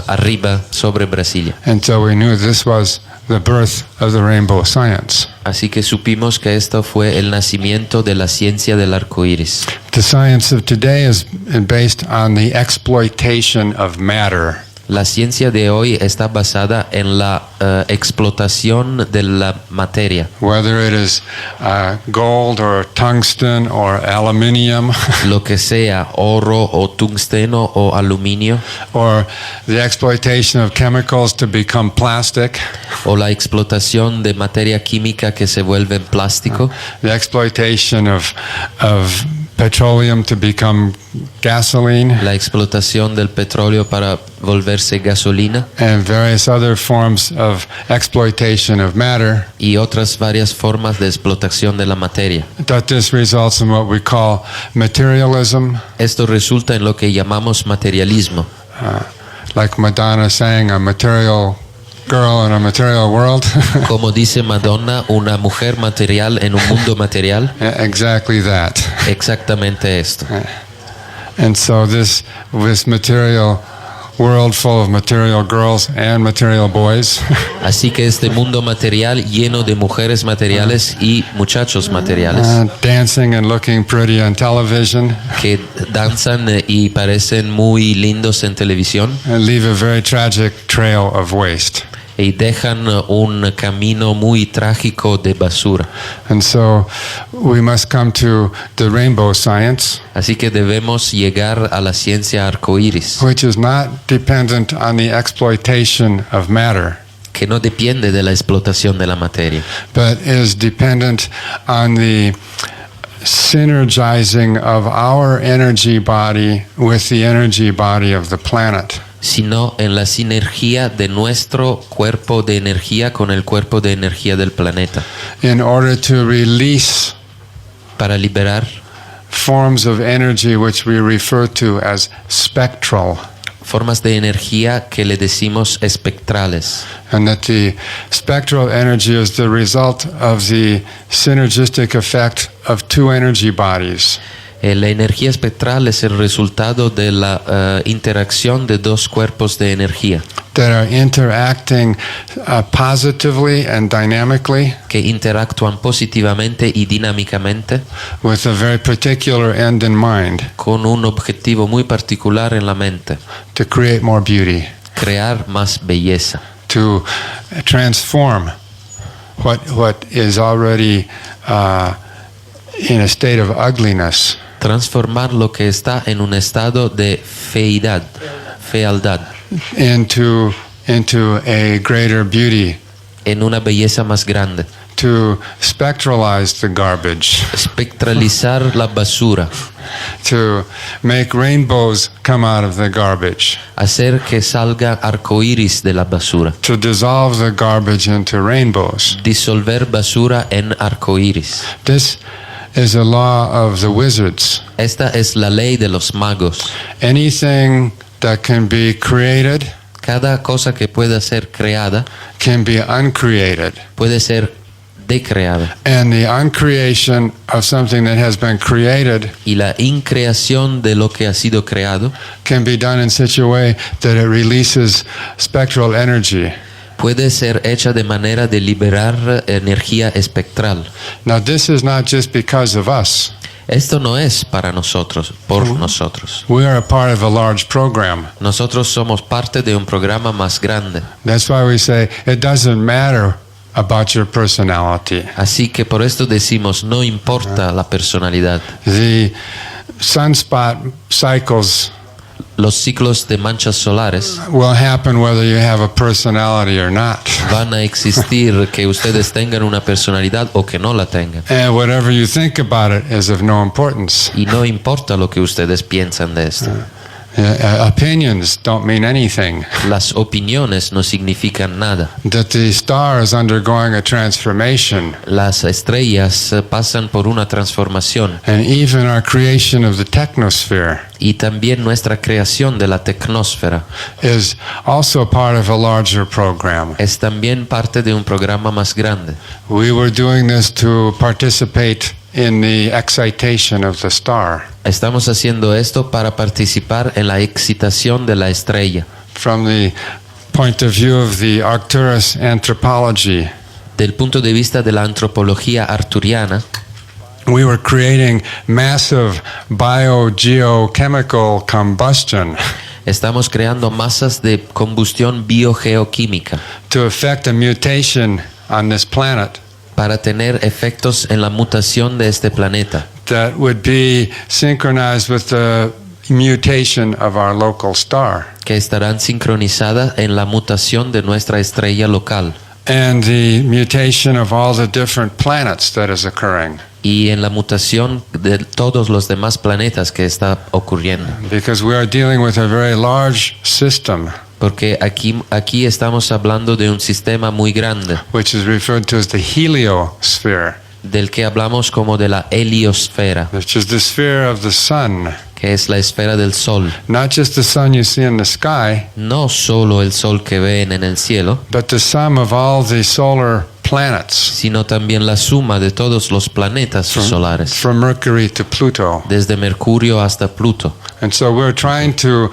arriba sobre Brasilia. And so we knew this was the birth of the rainbow science. Así que supimos que esto fue el nacimiento de la ciencia del arco iris. The science of today is based on the exploitation of matter. La ciencia de hoy está basada en la explotación de la materia. Whether it is gold or tungsten or aluminium, Lo que sea oro o tungsteno o aluminio, or the exploitation of chemicals to become plastic, o la explotación de materia química que se vuelve en plástico, the exploitation of petroleum to become gasoline, la explotación del petróleo para volverse gasolina and various other forms of exploitation of matter, y otras varias formas de explotación de la materia. that this results in what we call materialism, Esto resulta en lo que llamamos materialismo. like Madonna sang, a material girl in a material world. Como dice Madonna, una mujer material en un mundo material. Exactly that. Exactamente esto. And so this material world full of material girls and material boys Así que este mundo material lleno de mujeres materiales y muchachos materiales dancing and looking pretty on television que danzan y parecen muy lindos en televisión and leave a very tragic trail of waste. y dejan un camino muy trágico de basura. And so we must come to the rainbow science, Así que debemos llegar a la ciencia arcoíris, which is not dependent on the exploitation of matter, que no depende de la explotación de la materia, but is dependent on the synergizing of our energy body with the energy body of the planet. sino en la sinergia de nuestro cuerpo de energía con el cuerpo de energía del planeta, In order to release para liberar forms of energy which we refer to as spectral, formas de energía que le decimos espectrales, and that the spectral energy is the result of the synergistic effect of two energy bodies. La energía espectral es el resultado de la interacción de dos cuerpos de energía that are interacting positively and dynamically que interactúan positivamente y dinámicamente with a very particular end in mind, con un objetivo muy particular en la mente: to create more beauty, crear más belleza, to transform what is already in a state of ugliness transformar lo que está en un estado de fealdad into a greater beauty, en una belleza más grande, to spectralize the garbage, espectralizar la basura, to make rainbows come out of the garbage, hacer que salga arcoíris de la basura, to dissolve the garbage into rainbows. disolver basura en arcoíris. This is a law of the wizards. Esta es la ley de los magos. Anything that can be created Cada cosa que pueda ser creada can be uncreated. puede ser decreada. And the uncreation of something that has been created Y la increación de lo que ha sido creado can be done in such a way that it releases spectral energy. puede ser hecha de manera de liberar energía espectral. Now, this is not just because of us. Esto no es para nosotros, por nosotros. We are a part of a large program. Nosotros somos parte de un programa más grande. That's why we say it doesn't matter about your personality. Así que por esto decimos, no importa la personalidad. The sunspot cycles Los ciclos de manchas solares will happen whether you have a personality or not. van a existir, que ustedes tengan una personalidad o que no la tengan. And whatever you think about it is of no importance. Y no importa lo que ustedes piensan de esto. Opinions don't mean anything. Las opiniones no significan nada. That the star is undergoing a transformation. Las estrellas pasan por una transformación. And even our creation of the technosphere Y también nuestra creación de la tecnósfera is also part of a larger program. es también parte de un programa más grande. We were doing this to participate in the excitation of the star. Estamos haciendo esto para participar en la excitación de la estrella. From the point of view of the Arcturus anthropology, Del punto de vista de la antropología arturiana, we were creating massive biogeochemical combustion estamos creando masas de combustión biogeoquímica to effect a mutation on this planet para tener efectos en la mutación de este planeta, that would be synchronized with the mutation of our local star que estarán sincronizadas en la mutación de nuestra estrella local and the mutation of all the different planets that is occurring. y en la mutación de todos los demás planetas que está ocurriendo. Because we are dealing with a very large system, Porque aquí estamos hablando de un sistema muy grande, which is referred to as the heliosphere, del que hablamos como de la heliosfera, which is the sphere of the sun. que es la esfera del Sol. Not just the sun you see in the sky, No solo el Sol que ven en el cielo, but the sum of all the solar planets, sino también la suma de todos los planetas solares, from Mercury to Pluto. desde Mercurio hasta Pluto. And so we're trying to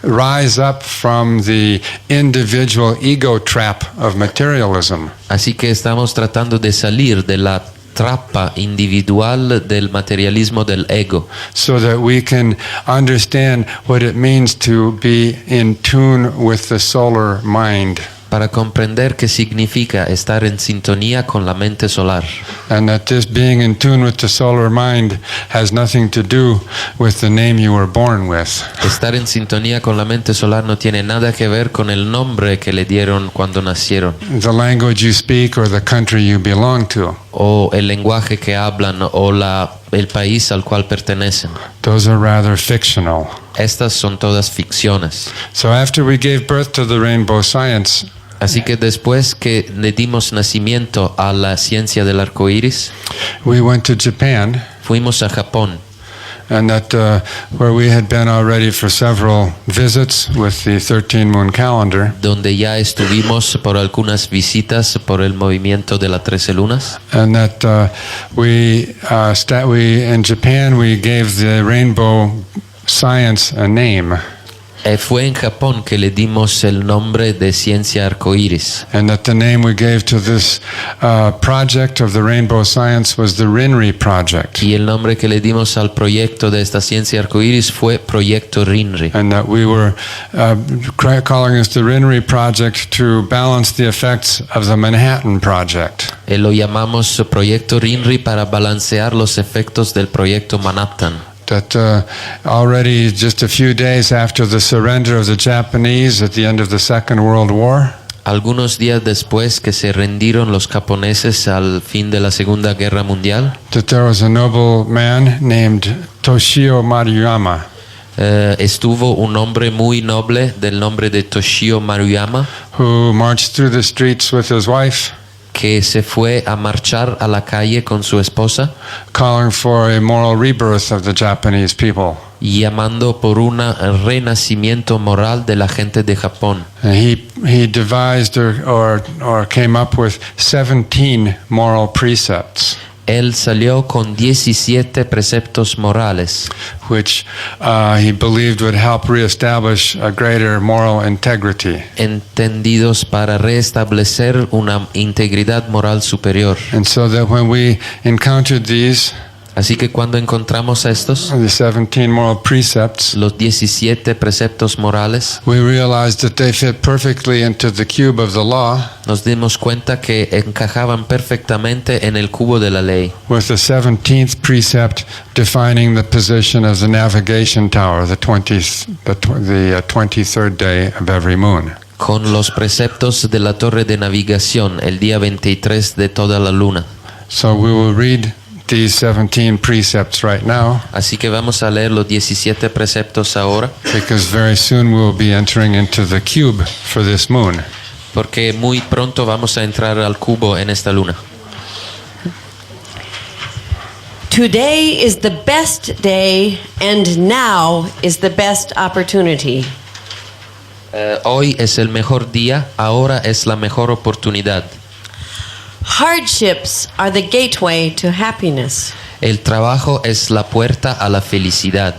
rise up from the individual ego trap of materialism, Así que estamos tratando de salir de la trampa individual del materialismo del ego, so that we can understand what it means to be in tune with the solar mind, para comprender qué significa estar en sintonía con la mente solar. and that this being in tune with the solar mind has nothing to do with the name you were born with. Estar en sintonía con la mente solar no tiene nada que ver con el nombre que le dieron cuando nacieron, The language you speak or the country you belong to. o el lenguaje que hablan, o el país al cual pertenecen. Those are rather fictional. Estas son todas ficciones. So after we gave birth to the rainbow science, Así que después que le dimos nacimiento a la ciencia del arco iris, we went to Japan, fuimos a Japón, and that where we had been already for several visits with the 13 moon calendar, donde ya estuvimos por algunas visitas por el movimiento de las 13 lunas. and that we in Japan we gave the rainbow science a name, Fue en Japón que le dimos el nombre de ciencia arcoíris, and that the name we gave to this project of the rainbow science was the RINRI project, y el nombre que le dimos al proyecto de esta ciencia arcoíris fue Proyecto RINRI, and that we were calling this the RINRI project to balance the effects of the Manhattan project. Lo llamamos Proyecto RINRI para balancear los efectos del Proyecto Manhattan. That already just a few days after the surrender of the Japanese at the end of the Second World War, Algunos días después que se rendieron los japoneses al fin de la Segunda Guerra Mundial, that there was a noble man named Toshio Maruyama, estuvo un hombre muy noble del nombre de Toshio Maruyama, who marched through the streets with his wife, que se fue a marchar a la calle con su esposa, calling for a moral rebirth of the Japanese people. llamando por un renacimiento moral de la gente de Japón. And he devised or came up with 17 moral precepts, Él salió con 17 preceptos morales, which he believed would help reestablish a greater moral integrity. entendidos para restablecer una integridad moral superior. And so that when we encountered these, Así que cuando encontramos estos, the 17 moral precepts, los 17 preceptos morales, we realized that they fit perfectly into the cube of the law, nos dimos cuenta que encajaban perfectamente en el cubo de la ley, with the 17th precept defining the position of the navigation tower, the 23rd day of every moon. con los preceptos de la torre de navegación el día 23 de toda la luna. So we will read these 17 precepts right now, Así que vamos a leer los 17 preceptos ahora, because very soon we will be entering into the cube for this moon. porque muy pronto vamos a entrar al cubo en esta luna. Today is the best day, and now is the best opportunity. Hoy es el mejor día, ahora es la mejor oportunidad. Hardships are the gateway to happiness. El trabajo es la puerta a la felicidad.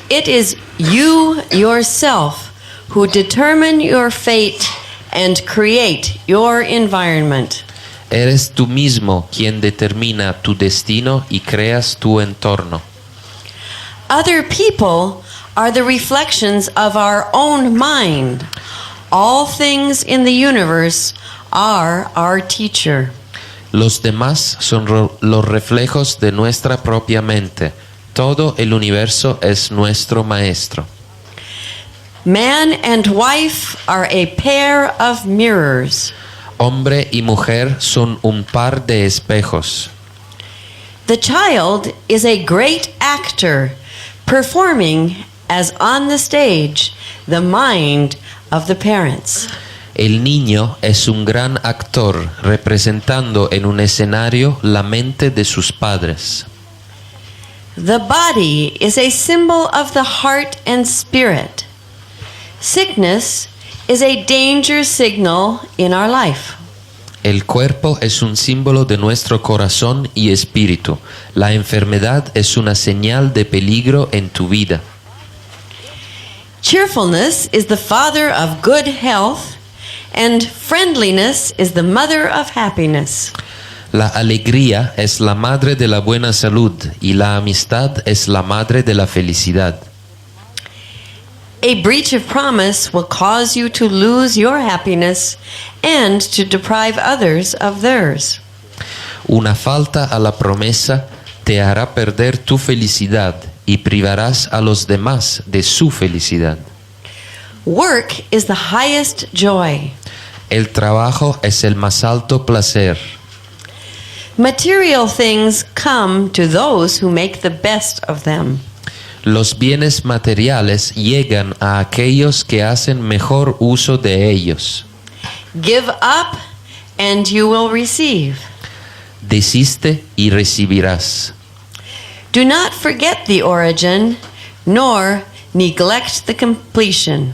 It is you yourself who determine your fate and create your environment. Eres tú mismo quien determina tu destino y creas tu entorno. Other people are the reflections of our own mind. All things in the universe are our teacher. Los demás son los reflejos de nuestra propia mente. Todo el universo es nuestro maestro. Man and wife are a pair of mirrors. Hombre y mujer son un par de espejos. The child is a great actor, performing as on the stage the mind of the parents. El niño es un gran actor representando en un escenario la mente de sus padres. The body is a symbol of the heart and spirit. Sickness is a danger signal in our life. El cuerpo es un símbolo de nuestro corazón y espíritu. La enfermedad es una señal de peligro en tu vida. Cheerfulness is the father of good health, and friendliness is the mother of happiness. La alegría es la madre de la buena salud y la amistad es la madre de la felicidad. A breach of promise will cause you to lose your happiness and to deprive others of theirs. Una falta a la promesa te hará perder tu felicidad y privarás a los demás de su felicidad. Work is the highest joy. El trabajo es el más alto placer. Material things come to those who make the best of them. Los bienes materiales llegan a aquellos que hacen mejor uso de ellos. Give up and you will receive. Desiste y recibirás. Do not forget the origin, nor neglect the completion.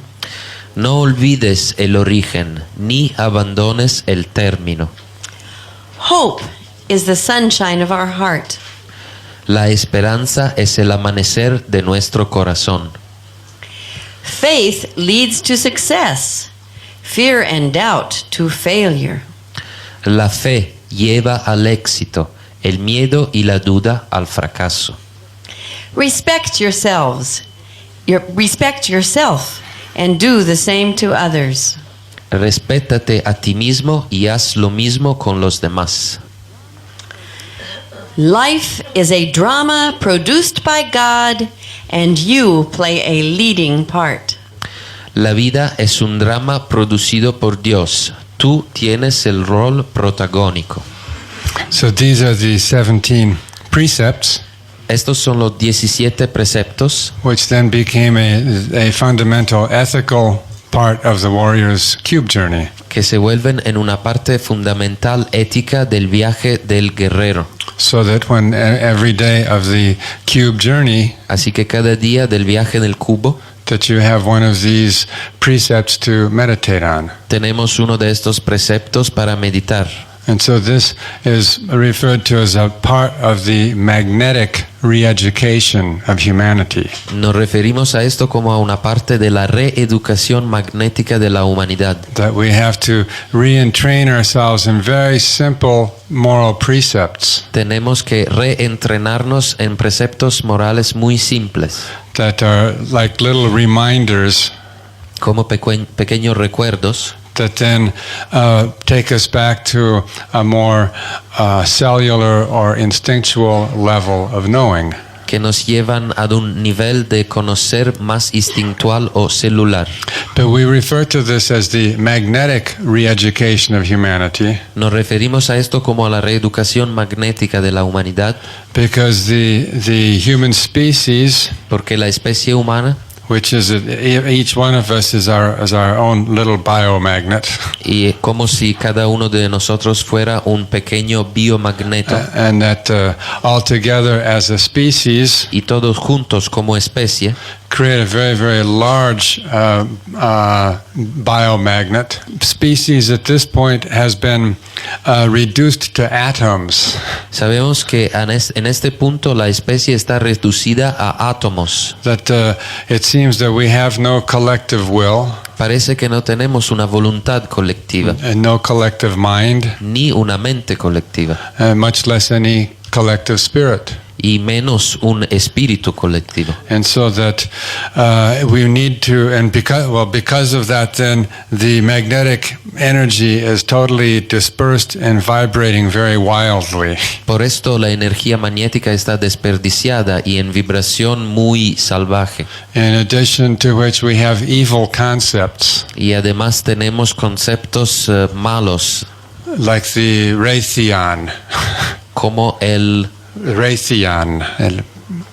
No olvides el origen, ni abandones el término. Hope is the sunshine of our heart. La esperanza es el amanecer de nuestro corazón. Faith leads to success, fear and doubt to failure. La fe lleva al éxito, el miedo y la duda al fracaso. Respect yourself and do the same to others. Respétate a ti mismo y haz lo mismo con los demás. Life is a drama produced by God, and you play a leading part. La vida es un drama producido por Dios. Tú tienes el rol protagónico. So these are the 17 precepts, Estos son los 17 preceptos which then became a fundamental ethical part of the warrior's cube journey. que se vuelven en una parte fundamental ética del viaje del guerrero. So that when every day of the cube journey, Así que cada día del viaje del cubo that you have one of these precepts to meditate on. tenemos uno de estos preceptos para meditar. And so this is referred to as a part of the magnetic re-education of humanity. Nos referimos a esto como a una parte de la reeducación magnética de la humanidad. That we have to re-entrain ourselves in very simple moral precepts Tenemos que reentrenarnos en preceptos morales muy simples, that are like little reminders como pequeños recuerdos that then take us back to a more cellular or instinctual level of knowing. que nos llevan a un nivel de conocer más instintual o celular. But we refer to this as the magnetic re-education of humanity Nos referimos a esto como a la reeducación magnética de la humanidad, because the human species, porque la especie humana, which is each one of us is our own little biomagnet. y como si cada uno de nosotros fuera un pequeño biomagneto, And that all together as a species y todos juntos como especie create a very, very large biomagnet. Species at this point has been reduced to atoms. sabemos que en este punto la especie está reducida a átomos. That it seems that we have no collective will Parece que no tenemos una voluntad colectiva, and no collective mind, ni una mente colectiva, much less any collective spirit. y menos un espíritu colectivo. And so that we need to, and because of that, then the magnetic energy is totally dispersed and vibrating very wildly. Por esto la energía magnética está desperdiciada y en vibración muy salvaje. In addition to which we have evil concepts, Y además tenemos conceptos malos, like the Raytheon, como el Raytheon,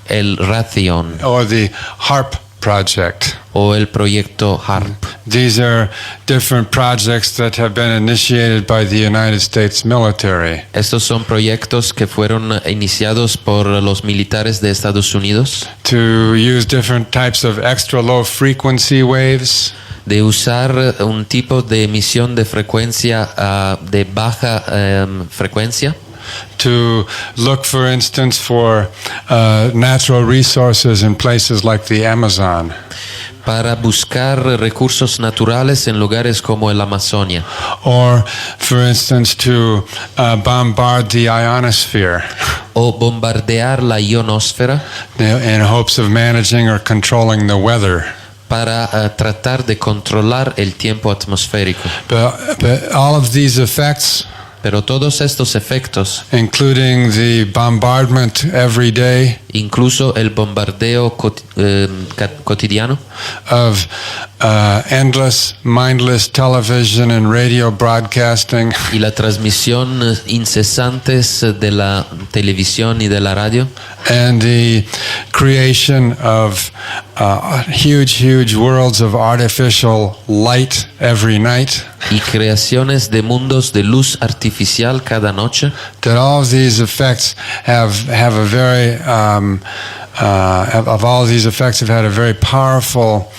el Raytheon or the HARP project. o el proyecto HARP. These are different projects that have been initiated by the United States military Estos son proyectos que fueron iniciados por los militares de Estados Unidos to use different types of extra low frequency waves de usar un tipo de emisión de frecuencia de baja frecuencia to look, for instance, for natural resources in places like the Amazon, para buscar recursos naturales en lugares como el Amazonia, or, for instance, to bombard the ionosphere o bombardear la ionosfera in hopes of managing or controlling the weather. para tratar de controlar el tiempo atmosférico. But all of these effects, Pero todos estos efectos, including the bombardment every day incluso el bombardeo cotidiano of endless, mindless television and radio broadcasting, y la transmisión incesantes de la televisión y de la radio, and the creation of huge worlds of artificial light every night, y creaciones de mundos de luz artificial cada noche, that all of these effects have a very of all of these effects have had a very powerful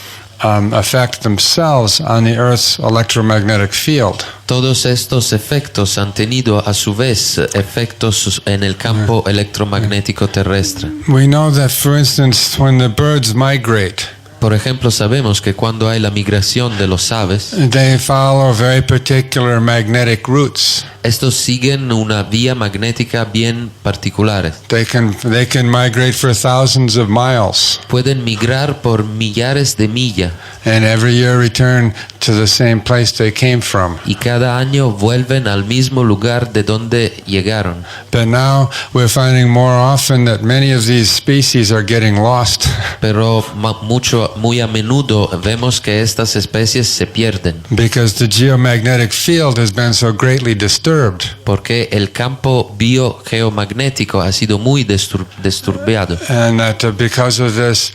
effect themselves on the Earth's electromagnetic field. todos estos efectos han tenido a su vez efectos en el campo electromagnético terrestre. We know that, for instance, when the birds migrate, Por ejemplo, sabemos que cuando hay la migración de los aves, they follow very particular magnetic routes. estos siguen una vía magnética bien particular. They can migrate for thousands of miles, Pueden migrar por millares de millas and every year return to the same place they came from. y cada año vuelven al mismo lugar de donde llegaron. But now we're finding more often that many of these species are getting lost Pero muy a menudo vemos que estas especies se pierden because the geomagnetic field has been so greatly disturbed. porque el campo biogeomagnético ha sido muy disturbado. And that because of this,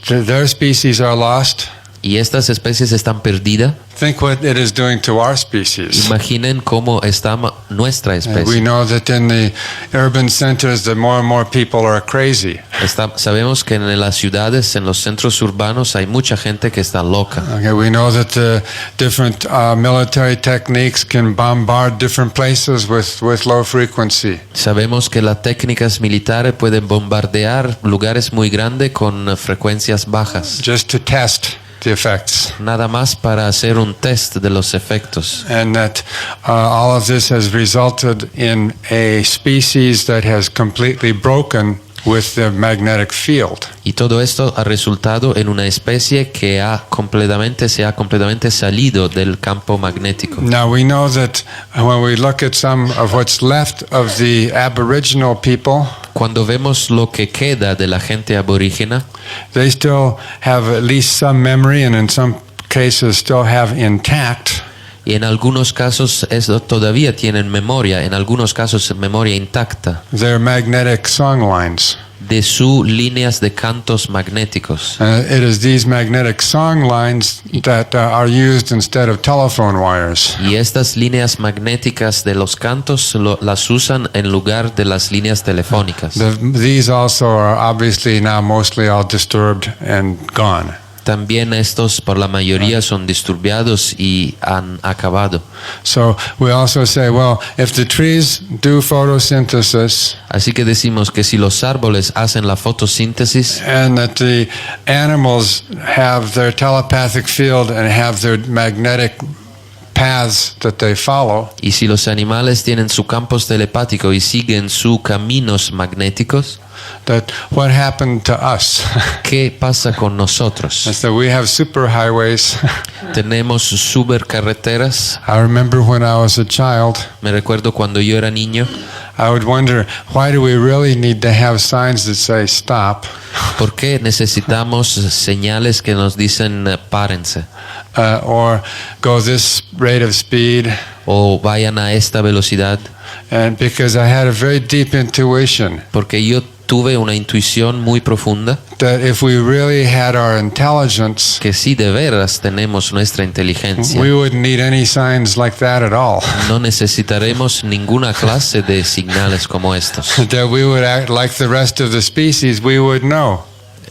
their species are lost. Y estas especies están perdidas. Think what it is doing to our species. Imaginen cómo está nuestra We especie. know that in the urban centers that more and more people are crazy. Sabemos que en las ciudades, en los centros urbanos, hay mucha gente que está loca. Okay, we know that the different military techniques can bombard different places with low frequency. Sabemos que las técnicas militares pueden bombardear lugares muy grandes con frecuencias bajas. Just to test the effects. Nada más para hacer un test de los efectos. And that all of this has resulted in a species that has completely broken with the magnetic field. Y todo esto ha resultado en una especie que se ha completamente salido del campo magnético. Now we know that when we look at some of what's left of the Aboriginal people, Cuando vemos lo que queda de la gente aborígena, they still have at least some memory, and in some cases still have intact y en algunos casos todavía tienen memoria, en algunos casos memoria intacta their magnetic song lines. de sus líneas de cantos magnéticos. It is these magnetic song lines that are used instead of telephone wires. Y estas líneas magnéticas de los cantos las usan en lugar de las líneas telefónicas. These also are obviously now mostly all disturbed and gone. También estos por la mayoría son disturbados y han acabado. So we also say, well, if the trees do photosynthesis, Así que decimos que si los árboles hacen la fotosíntesis and that the animals have their telepathic field and have their magnetic paths that they follow, y si los animales tienen su campos telepático y siguen sus caminos magnéticos, that what happened to us? ¿qué pasa con nosotros? Is that we have superhighways. Tenemos supercarreteras. I remember when I was a child, Me recuerdo cuando yo era niño, I would wonder, why do we really need to have signs that say stop? ¿por qué necesitamos señales que nos dicen párense? Or go this rate of speed? O vayan a esta velocidad. and because I had a very deep intuition porque yo tuve una intuición muy profunda that if we really had our intelligence, que si de veras tenemos nuestra inteligencia, we wouldn't need any signs like that at all. no necesitaremos ninguna clase de señales como estos. That we would act like the rest of the species, we would know.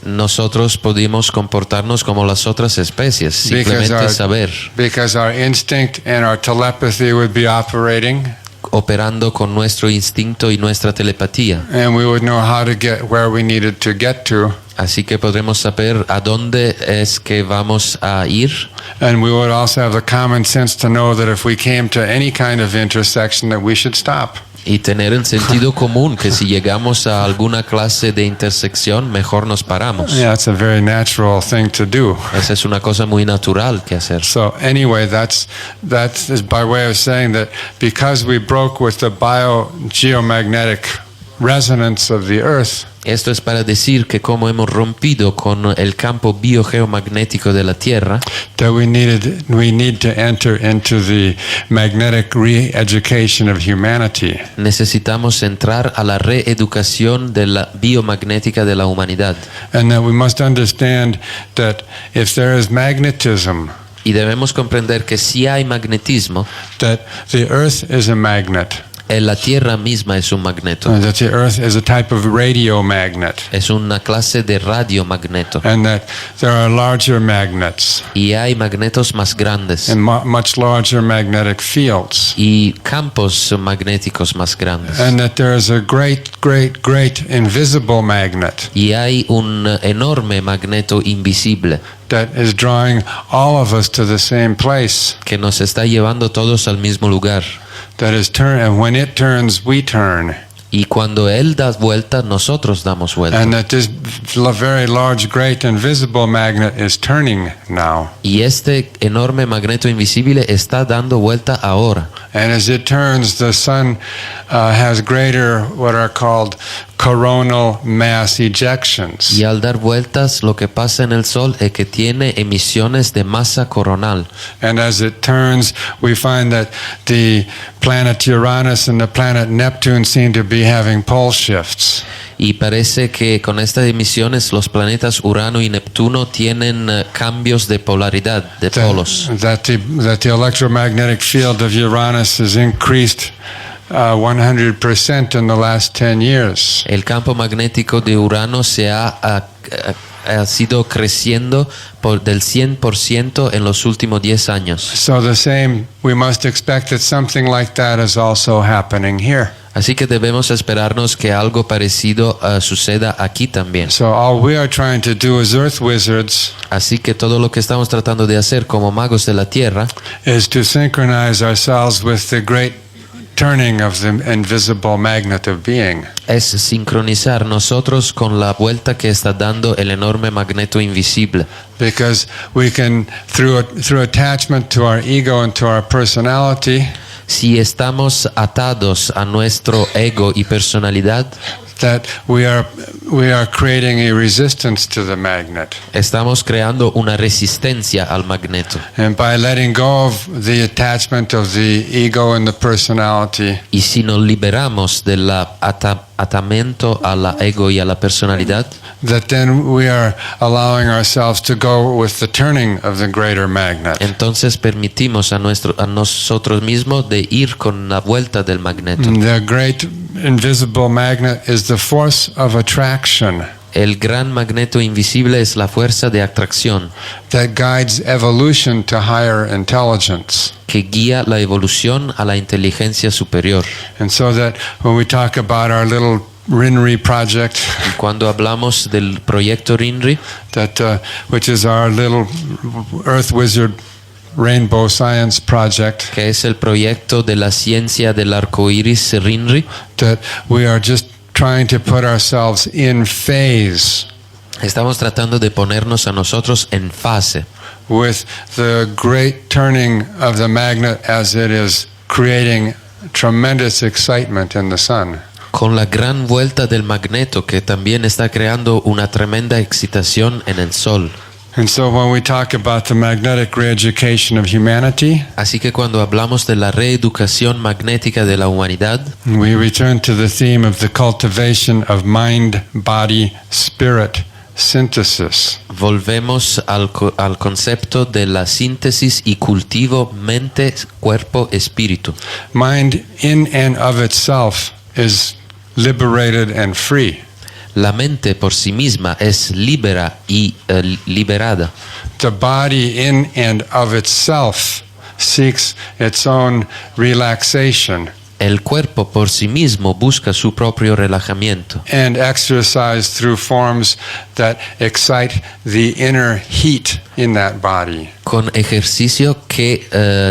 Nosotros podemos comportarnos como las otras especies, simplemente saber, Because our instinct and our telepathy would be operating, operando con nuestro instinto y nuestra telepatía. and we would know how to get where we needed to get to. Así que podremos saber a dónde es que vamos a ir, And we would also have the common sense to know that if we came to any kind of intersection that we should stop. y tener el sentido común que si llegamos a alguna clase de intersección, mejor nos paramos. Yeah, it's a very natural thing to do. Esa es una cosa muy natural que hacer. So anyway, that is by way of saying that because we broke with the biogeomagnetic resonance of the earth, Esto es para decir que como hemos rompido con el campo biogeomagnético de la Tierra, that we need to enter into the magnetic re-education of humanity. necesitamos entrar a la reeducación de la biomagnética de la humanidad. And that we must understand that if there is magnetism, Y debemos comprender que si hay magnetismo, that the earth is a magnet. la Tierra misma es un magneto. That the earth is a type of radio magnet. Es una clase de radiomagneto. And that there are larger magnets Y hay magnetos más grandes. and much larger magnetic fields. Y campos magnéticos más grandes. And that there is a great invisible magnet Y hay un enorme magneto invisible that is drawing all of us to the same place. que nos está llevando todos al mismo lugar. That is and when it turns, we turn. Y cuando él da vuelta, nosotros damos vuelta. And that this very large, great, invisible magnet is turning now. Y este enorme magneto invisible está dando vuelta ahora. And as it turns, the sun has greater, what are called coronal mass ejections. Y al dar vueltas, lo que pasa en el Sol es que tiene emisiones de masa coronal. And as it turns, we find that the planet Uranus and the planet Neptune seem to be having pole shifts. Y parece que con estas emisiones los planetas Urano y Neptuno tienen cambios de polaridad, de polos. That the electromagnetic field of Uranus has increased 100% in the last 10 years. El campo magnético de Urano se ha sido creciendo del 100% en los últimos 10 años. So we must expect that something like that is also happening here. Así que debemos esperarnos que algo parecido suceda aquí también. So all we are trying to do as earth wizards Así que todo lo que estamos tratando de hacer como magos de la Tierra is to synchronize ourselves with the great turning of the invisible magnet of being. es sincronizar nosotros con la vuelta que está dando el enorme magneto invisible. Because we can, through attachment to our ego and to our personality, Si estamos atados a nuestro ego y personalidad, that we are creating a resistance to the magnet. estamos creando una resistencia al magneto. And by letting go of the attachment of the ego and the personality, Y si nos liberamos del atamiento a la ego y a la personalidad, that then we are allowing ourselves to go with the turning of the greater magnet. entonces permitimos a nosotros mismos de ir con la vuelta del magneto. The great invisible magnet is the force of attraction El gran magneto invisible es la fuerza de atracción that guides evolution to higher intelligence. que guía la evolución a la inteligencia superior. And so that when we talk about our little RINRI project, Y cuando hablamos del proyecto RINRI, which is our little Earth Wizard Rainbow Science project, que es el proyecto de la ciencia del arco iris RINRI, that we are just trying to put ourselves in phase estamos tratando de ponernos a nosotros en fase with the great turning of the magnet as it is creating tremendous excitement in the sun. con la gran vuelta del magneto que también está creando una tremenda excitación en el Sol. And so when we talk about the magnetic re-education of humanity, Así que cuando hablamos de la reeducación magnética de la humanidad, we return to the theme of the cultivation of mind, body, spirit synthesis. volvemos al concepto de la síntesis y cultivo mente, cuerpo, espíritu. Mind in and of itself is liberated and free. La mente por sí misma es libera y liberada. The body in and of itself seeks its own relaxation El cuerpo por sí mismo busca su propio relajamiento and exercise through forms that excite the inner heat in that body. con ejercicio que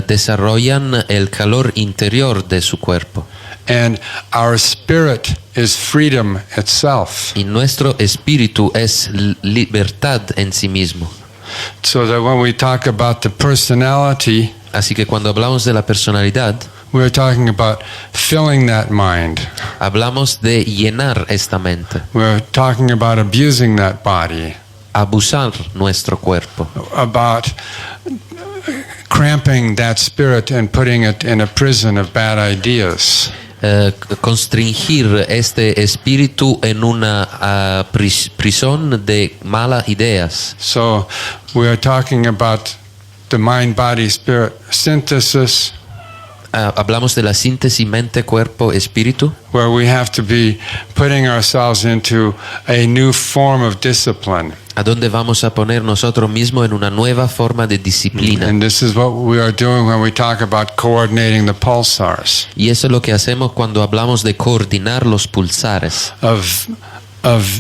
desarrollan el calor interior de su cuerpo. And our spirit is freedom itself. Y nuestro espíritu es libertad en sí mismo. So that when we talk about the personality, Así que cuando hablamos de la personalidad, we're talking about filling that mind. hablamos de llenar esta mente, We're talking about abusing that body, abusar nuestro cuerpo, about cramping that spirit and putting it in a prison of bad ideas. constringir este espíritu en una prisión de malas ideas. So we are talking about the mind, body, spirit synthesis, Hablamos de la síntesis mente, cuerpo, espíritu, where we have to be putting ourselves into a new form of discipline. a donde vamos a poner nosotros mismos en una nueva forma de disciplina. And this is what we are doing when we talk about coordinating the pulsars, Y eso es lo que hacemos cuando hablamos de coordinar los pulsares, of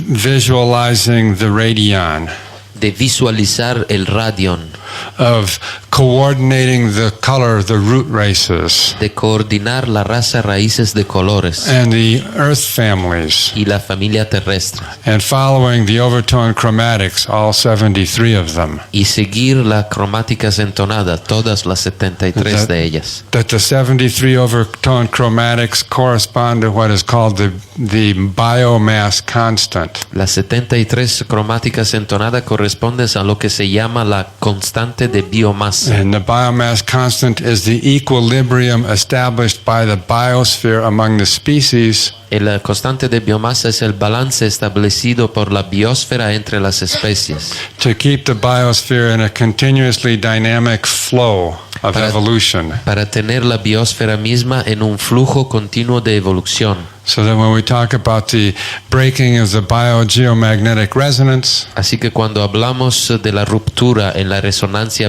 visualizing the radion, de visualizar el radión, of coordinating the color, the root races, de coordinar la raza raíces de colores and the earth families, y la familia terrestre, and following the overtone chromatics, all 73 of them. y seguir las cromáticas entonadas, todas las 73 de ellas. That the 73 overtone chromatics correspond to what is called the biomass constant. Las 73 cromáticas entonadas corresponden a lo que se llama la constante de biomasa. And the biomass constant is the equilibrium established by the biosphere among the species La constante de biomasa es el balance establecido por la biosfera entre las especies to keep the biosphere in a continuously dynamic flow of evolution. para tener la biosfera misma en un flujo continuo de evolución. So that when we talk about the breaking of the biogeomagnetic resonance, Así que cuando hablamos de la ruptura en la resonancia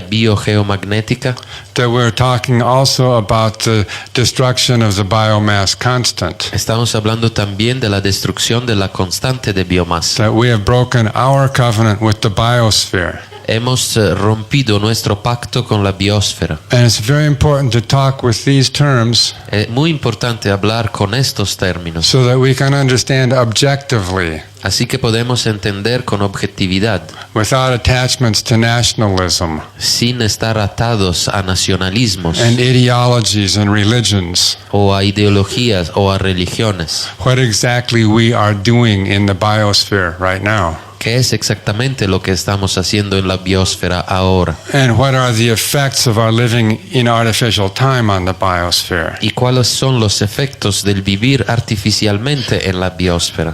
biogeomagnética, that we're talking also about the destruction of the biomass constant. estamos hablando también de la destrucción de la constante de biomasa. That we have broken our covenant with the biosphere. Hemos rompido nuestro pacto con la biosfera. And it's very important to talk with these terms Es muy importante hablar con estos términos, so that we can understand objectively, así que podemos entender con objetividad, without attachments to nationalism sin estar atados a nacionalismos and ideologies and religions, o a ideologías o a religiones. what exactly we are doing in the biosphere right now. ¿Qué es exactamente lo que estamos haciendo en la biosfera ahora? And what are the effects of our living in artificial time on the biosphere? ¿Y cuáles son los efectos del vivir artificialmente en la biosfera?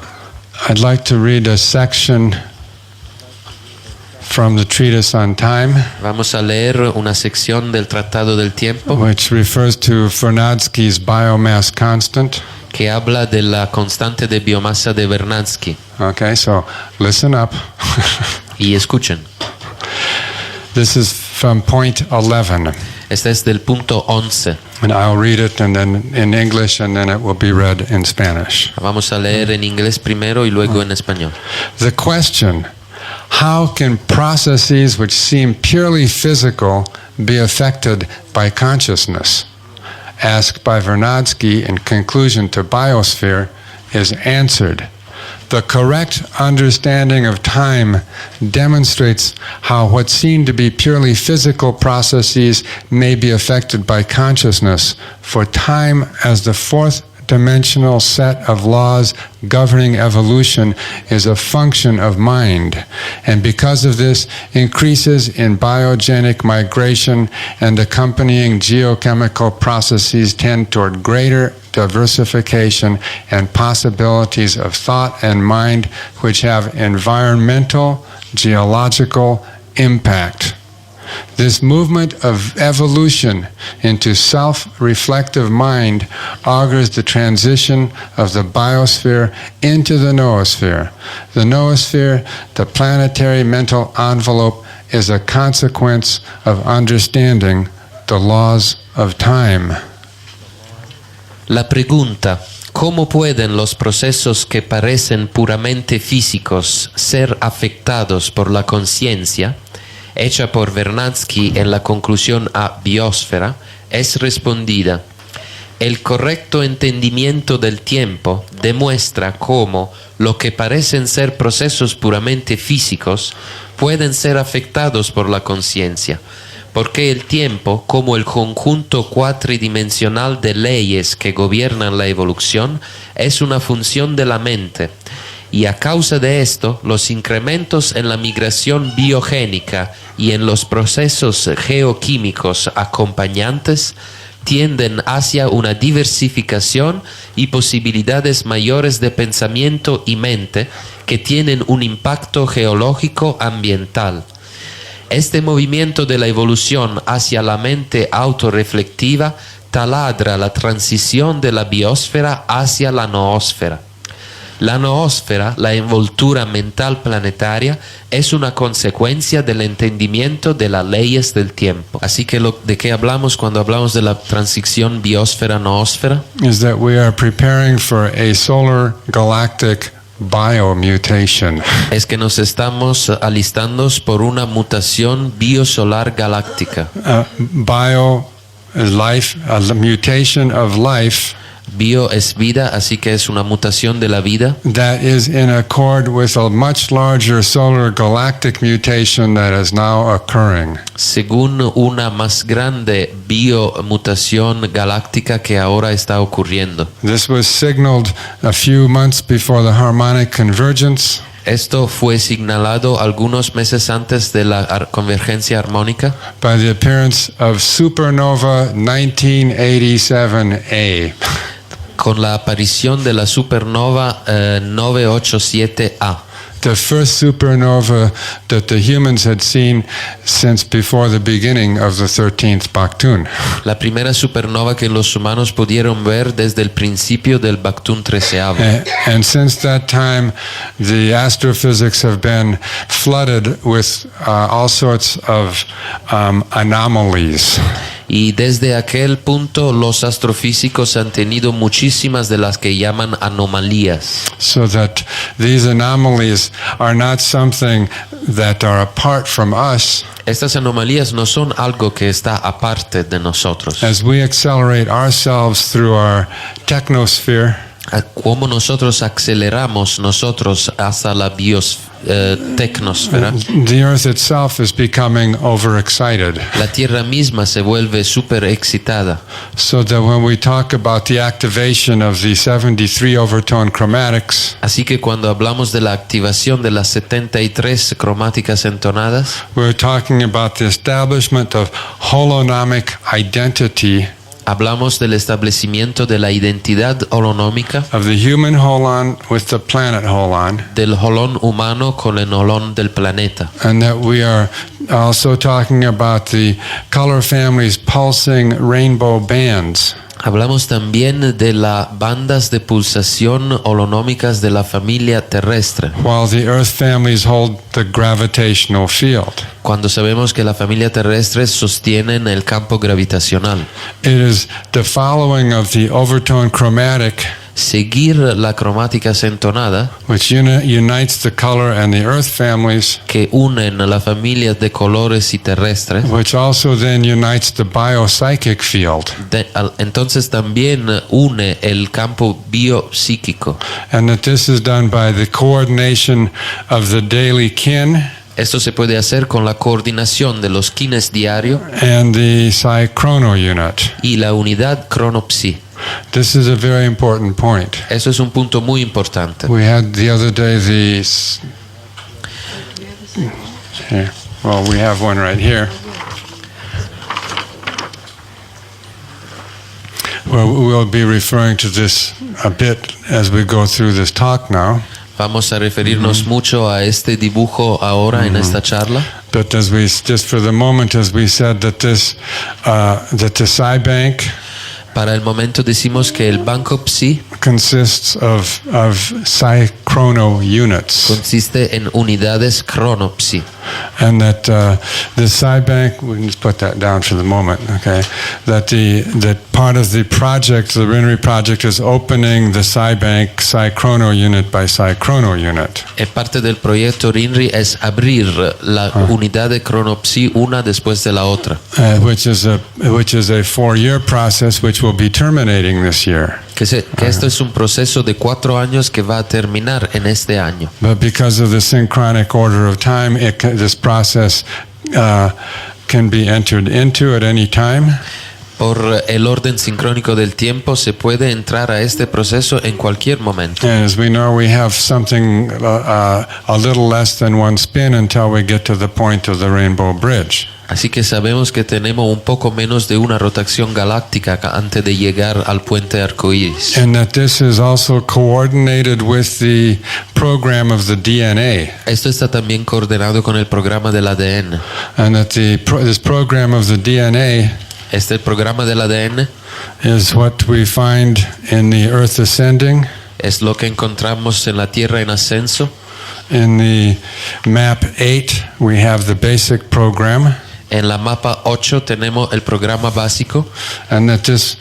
I'd like to read a section from the treatise on time, Vamos a leer una sección del Tratado del Tiempo which refers to Vernadsky's biomass constant. que habla de la constante de biomasa de Vernadsky. Okay, so listen up. Y escuchen, This is from point 11. este es del punto 11. And I'll read it and then in English and then it will be read in Spanish. Vamos a leer en inglés primero y luego en español. The question, how can processes which seem purely physical be affected by consciousness? Asked by Vernadsky in conclusion to Biosphere, is answered. The correct understanding of time demonstrates how what seem to be purely physical processes may be affected by consciousness, for time as the fourth four-dimensional set of laws governing evolution is a function of mind, and because of this, increases in biogenic migration and accompanying geochemical processes tend toward greater diversification and possibilities of thought and mind which have environmental, geological impact. This movement of evolution into self-reflective mind augurs the transition of the biosphere into the noosphere. The noosphere, the planetary mental envelope, is a consequence of understanding the laws of time. La pregunta, ¿cómo pueden los procesos que parecen puramente físicos ser afectados por la conciencia?, hecha por Vernadsky en la conclusión a Biosfera, es respondida. El correcto entendimiento del tiempo demuestra cómo lo que parecen ser procesos puramente físicos pueden ser afectados por la conciencia, porque el tiempo, como el conjunto cuatridimensional de leyes que gobiernan la evolución, es una función de la mente. Y a causa de esto, los incrementos en la migración biogénica y en los procesos geoquímicos acompañantes tienden hacia una diversificación y posibilidades mayores de pensamiento y mente que tienen un impacto geológico ambiental. Este movimiento de la evolución hacia la mente autorreflectiva taladra la transición de la biosfera hacia la noósfera. La noósfera, la envoltura mental planetaria, es una consecuencia del entendimiento de las leyes del tiempo. Así que ¿de qué hablamos cuando hablamos de la transición biosfera-noósfera? Is that we are preparing for a solar galactic biomutation. Es que nos estamos alistando por una mutación biosolar galáctica. Bio is life, a mutation of life. Bio es vida, así que es una mutación de la vida. That is in accord with a much larger solar galactic mutation that is now occurring. Según una más grande biomutación galáctica que ahora está ocurriendo. This was signaled a few months before the harmonic convergence. Esto fue señalado algunos meses antes de la convergencia armónica. By the appearance of supernova 1987A. Con la aparición de la supernova 987A. The first supernova that the humans had seen since before the beginning of the 13th Baktun. La primera supernova que los humanos pudieron ver desde el principio del Baktun 13avo. And since that time, the astrophysics have been flooded with all sorts of anomalies. Y desde aquel punto los astrofísicos han tenido muchísimas de las que llaman anomalías. So that these anomalies are not something that are apart from us. Estas anomalías no son algo que está aparte de nosotros. As we accelerate ourselves through our technosphere, como nosotros aceleramos hasta la tecnosfera, the earth itself is becoming overexcited. La tierra misma se vuelve súper excitada. So that when we talk about the activation of the 73 overtone chromatics, así que cuando hablamos de la activación de las 73 cromáticas entonadas, we're talking about the establishment of holonomic identity. Hablamos del establecimiento de la identidad holonómica of the human holon with the planet holon, del holón humano con el holón del planeta. And that we are also talking about the color family's pulsing rainbow bands. Hablamos también de las bandas de pulsación holonómicas de la familia terrestre. While the Earth families hold the gravitational field. Cuando sabemos que la familia terrestre sostiene el campo gravitacional. It is the following of the overtone chromatic. Seguir la cromática entonada, which unites the color and the earth families, que unen la familia de colores y terrestres, which also then unites the biopsychic field. Entonces también une el campo biopsíquico. And that this is done by the coordination of the daily kin. Esto se puede hacer con la coordinación de los kines diario and the psi chrono unit. Y la unidad cronopsi. This is a very important point. Eso es un punto muy importante. We had the other day here. Well, we have one right here. Well, we'll be referring to this a bit as we go through this talk now. Vamos a referirnos mucho a este dibujo ahora en esta charla. But as we just for the moment, as we said that that the Psi Bank Para el momento decimos que el banco Psi consists of Psi chrono units, consiste en unidades crono Psi. and that the Psi Bank, we can just put that down for the moment, okay? That part of the project, the RINRI project, is opening the Psi Bank Psi chrono unit by Psi chrono unit. E parte del proyecto RINRI es abrir la unidad de crono Psi una después de la otra. Which is a 4-year process, which will be terminating this year. Que esto es un proceso de 4 años que va a terminar en este año. But because of the synchronic order of time, this process can be entered into at any time. Por el orden sincrónico del tiempo se puede entrar a este proceso en cualquier momento. And as we know, we have something a little less than one spin until we get to the point of the Rainbow Bridge. Así que sabemos que tenemos un poco menos de una rotación galáctica antes de llegar al puente arcoíris. And that this is also coordinated with the program of the DNA. Esto está también coordinado con el programa del ADN. And that this program of the DNA Este programa del ADN is what we find in the Earth Ascending. es lo que encontramos en la Tierra en ascenso. In the map 8, we have the basic program. En la mapa 8 tenemos el programa básico, And that this,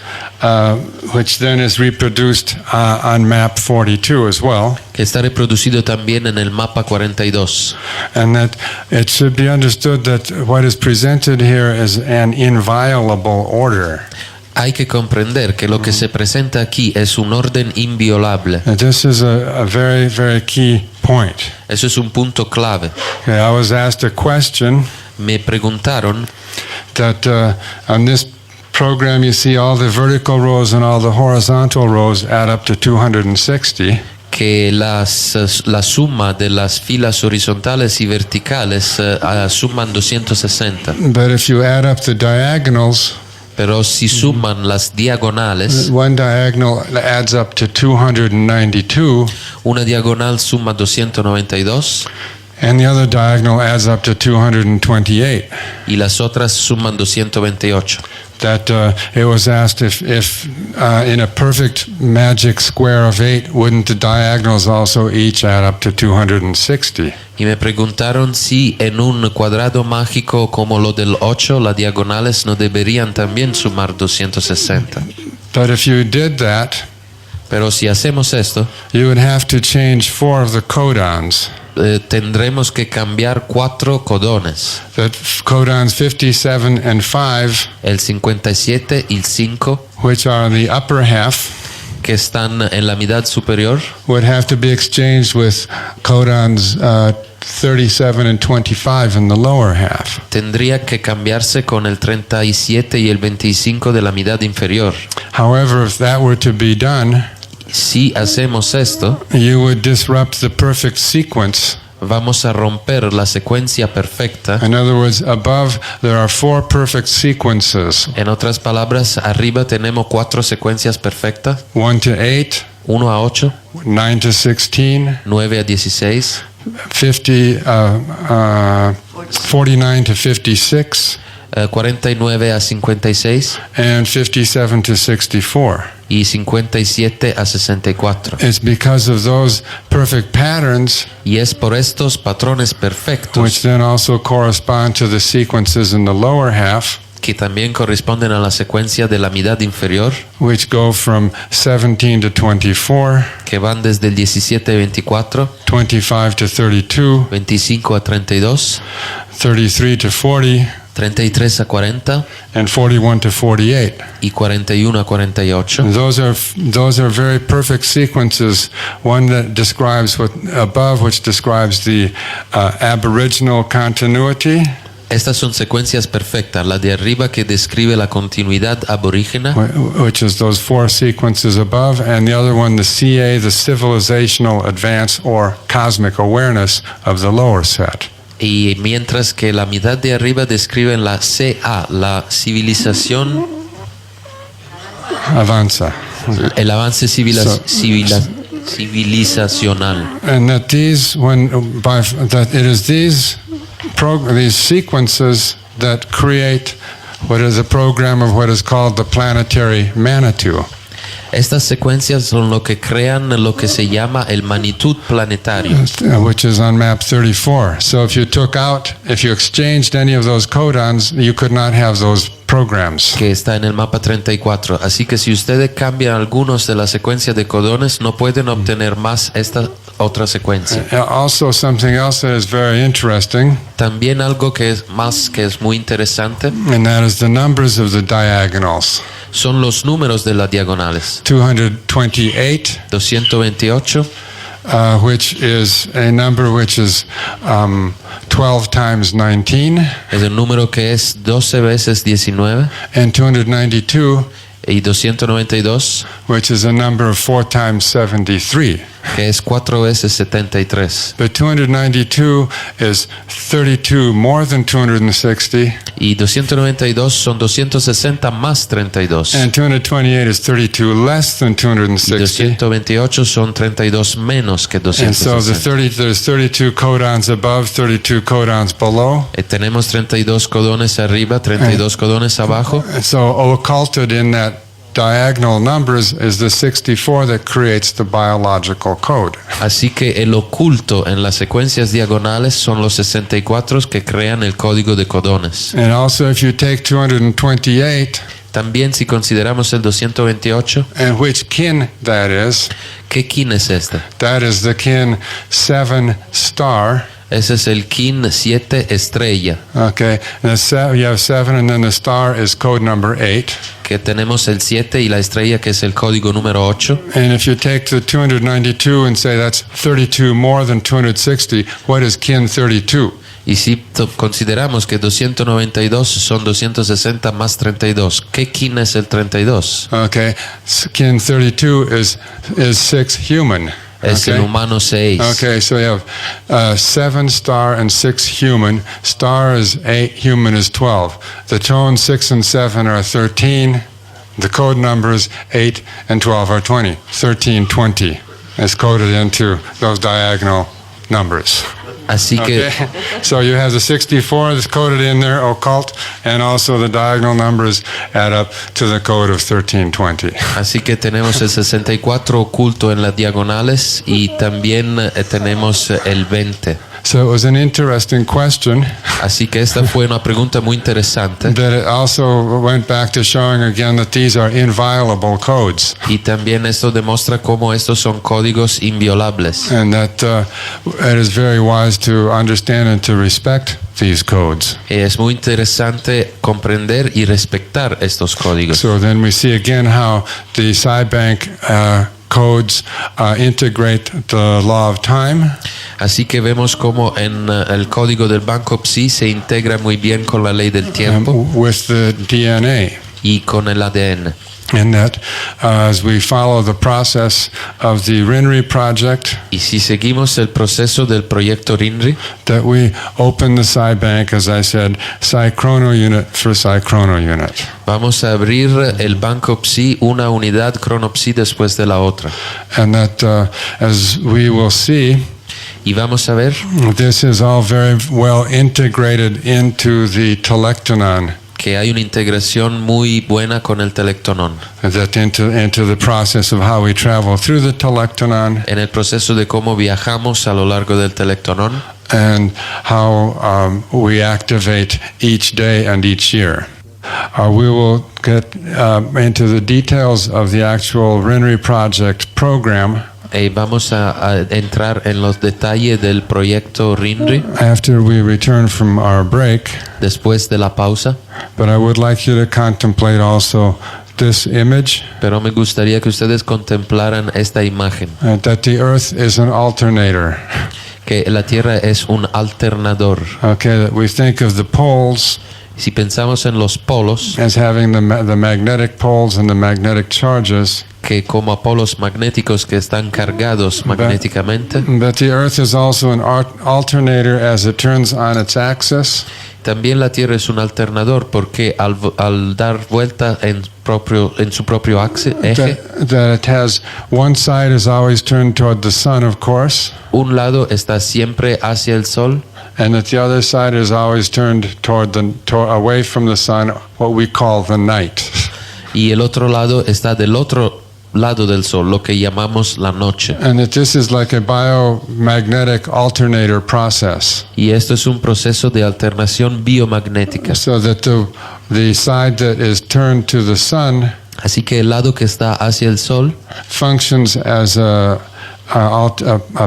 which then is reproduced on map 42 as well. que está reproducido también en el mapa 42. And that it should be understood that what is presented here is an inviolable order. Hay que comprender que lo que se presenta aquí es un orden inviolable. And this is a very, very key point. Eso es un punto clave. Okay, I was asked a question Me preguntaron that on this program you see all the vertical rows and all the horizontal rows add up to 260. que la suma de las filas horizontales y verticales suman 260. But if you add up the diagonals, Pero si suman las diagonales, one diagonal adds up to 292, una diagonal suma 292 and the other diagonal adds up to 228. y las otras suman 228. That it was asked if in a perfect magic square of 8, wouldn't the diagonals also each add up to 260? Y me preguntaron si en un cuadrado mágico como lo del 8, las diagonales no deberían también sumar 260. But if you did that, Pero si hacemos esto, you would have to change 4 of the codons. Tendremos que cambiar 4 codones. That codons 57 and 5, El 57 y el 5, which are in the upper half, que están en la mitad superior, would have to be exchanged with codons 37 and 25 in the lower half. tendría que cambiarse con el 37 y el 25 de la mitad inferior. However, if that were to be done, Si hacemos esto, you would disrupt the perfect sequence. vamos a romper la secuencia perfecta. In other words, above there are 4 perfect sequences. En otras palabras, arriba tenemos 4 secuencias perfectas: 1 to 8, 1 a 8, 9 to 16, 9 a 16, 49 to 56, 49 a 56 and 57 to 64. y 57 a 64. It's because of those perfect patterns, Y es por estos patrones which perfectos then also correspond to the sequences in the lower half, que también corresponden a la secuencia de la mitad inferior, which go from 17 to 24, que van desde el 17 a 24, 25 to 32, 25 a 32, 33 to 40, 33 a 40 and 41 to 48. y 41 a 48. Those are very perfect sequences. One that describes what above, which describes the aboriginal continuity. Estas son secuencias perfectas. La de arriba que describe la continuidad aborígena, which is those 4 sequences above, and the other one, the CA, the civilizational advance or cosmic awareness of the lower set. y mientras que la mitad de arriba describe la CA, la civilización, Avanza. el avance civilizacional. And that these, that it is these sequences that create what is a program of what is called the planetary Manitou. Estas secuencias son lo que crean lo que se llama el magnitud planetario, Which is on map 34. So if you exchanged any of those codons, you could not have those programs. que está en el mapa 34. Así que si ustedes cambian algunos de la secuencia de codones, no pueden obtener más esta otra secuencia. Also, something else that is very interesting, También algo que es muy interesante, and that is the numbers of the diagonals. son los números de las diagonales. 228, 228, which is a number which is 12 times 19, es el número que es 12 veces 19, and 292, y 292, which is a number of 4 times 73. que es 4 veces 73. But 292 is 32 more than 260, Y 292 son 260 más 32. and 228 is 32 less than Y 260. 228 son 32 menos que And so 260. there's 32 codons above, 32 codons below. Tenemos 32 codones arriba, 32 codones abajo. And so occulted in that diagonal numbers is the 64 that creates the biological code. Así que el oculto en las secuencias diagonales son los 64 que crean el código de codones. And also if you take 228, También si consideramos el 228, and which kin that is, ¿qué kin es este? that is the kin 7 star. Ese es el kin 7 estrella, Okay, and you have 7 and then the star is code number 8. que tenemos el 7 y la estrella que es el código número 8. And if you take the 292 and say that's 32 more than 260, what is kin 32? Y si consideramos que 292 son 260 más 32, ¿qué kin es el 32? Okay, kin 32 is 6 human. Es el humano 6. Okay, so you have 7 star and 6 human. Star is 8, human is 12. The tones 6 and 7 are 13. The code numbers 8 and 12 are 20. 1320 is coded into those diagonal numbers. Así que Okay, so you have the 64 that's coded in there, occult, and also the diagonal numbers add up to the code of 1320. Así que tenemos el 64 oculto en las diagonales y también tenemos el 20. So it was an interesting question Así que esta fue una pregunta muy interesante that it also went back to showing again that these are inviolable codes, y también esto demuestra cómo estos son códigos inviolables and that it is very wise to understand and to respect these codes. Es muy interesante comprender y respetar estos códigos. So then we see again how the Cybank codes integrate the law of time. Así que vemos cómo en el código del Banco Psi se integra muy bien con la ley del tiempo With the DNA. y con el ADN. And that as we follow the process of the RINRI project, Y si seguimos el proceso del proyecto RINRI, that we open the Cybank, as I said, Cychrono unit for Cychrono unit. vamos a abrir el Banco Psi una unidad Crono-Psi después de la otra. And that as we will see, Y vamos a ver, this is all very well integrated into the telectonon, que hay una integración muy buena con el telectonón. that into the process of how we travel through the telectonon En el proceso de cómo viajamos a lo largo del telectonón and how we activate each day and each year. We will get into the details of the actual RINRI project program vamos a entrar en los detalles del proyecto RINRI after we return from our break, después de la pausa, but I would like you to contemplate also this image, pero me gustaría que ustedes contemplaran esta imagen, that the earth is an alternator. que la Tierra es un alternador. Okay, that we think of the poles Si pensamos en los polos, as having the magnetic poles and the magnetic charges, que como polos magnéticos que están cargados magnéticamente, but the Earth is also an alternator as it turns on its axis. también la Tierra es un alternador porque al dar vuelta en su propio eje, That it has one side is always turned toward the sun, of course, un lado está siempre hacia el sol and that the other side is always turned away from the sun, what we call the night. y el otro lado está del otro lado del sol, lo que llamamos la noche. And that this is like a biomagnetic alternator process. Y esto es un proceso de alternación biomagnética. So that the side that is turned to the sun Así que el lado que está hacia el sol functions as a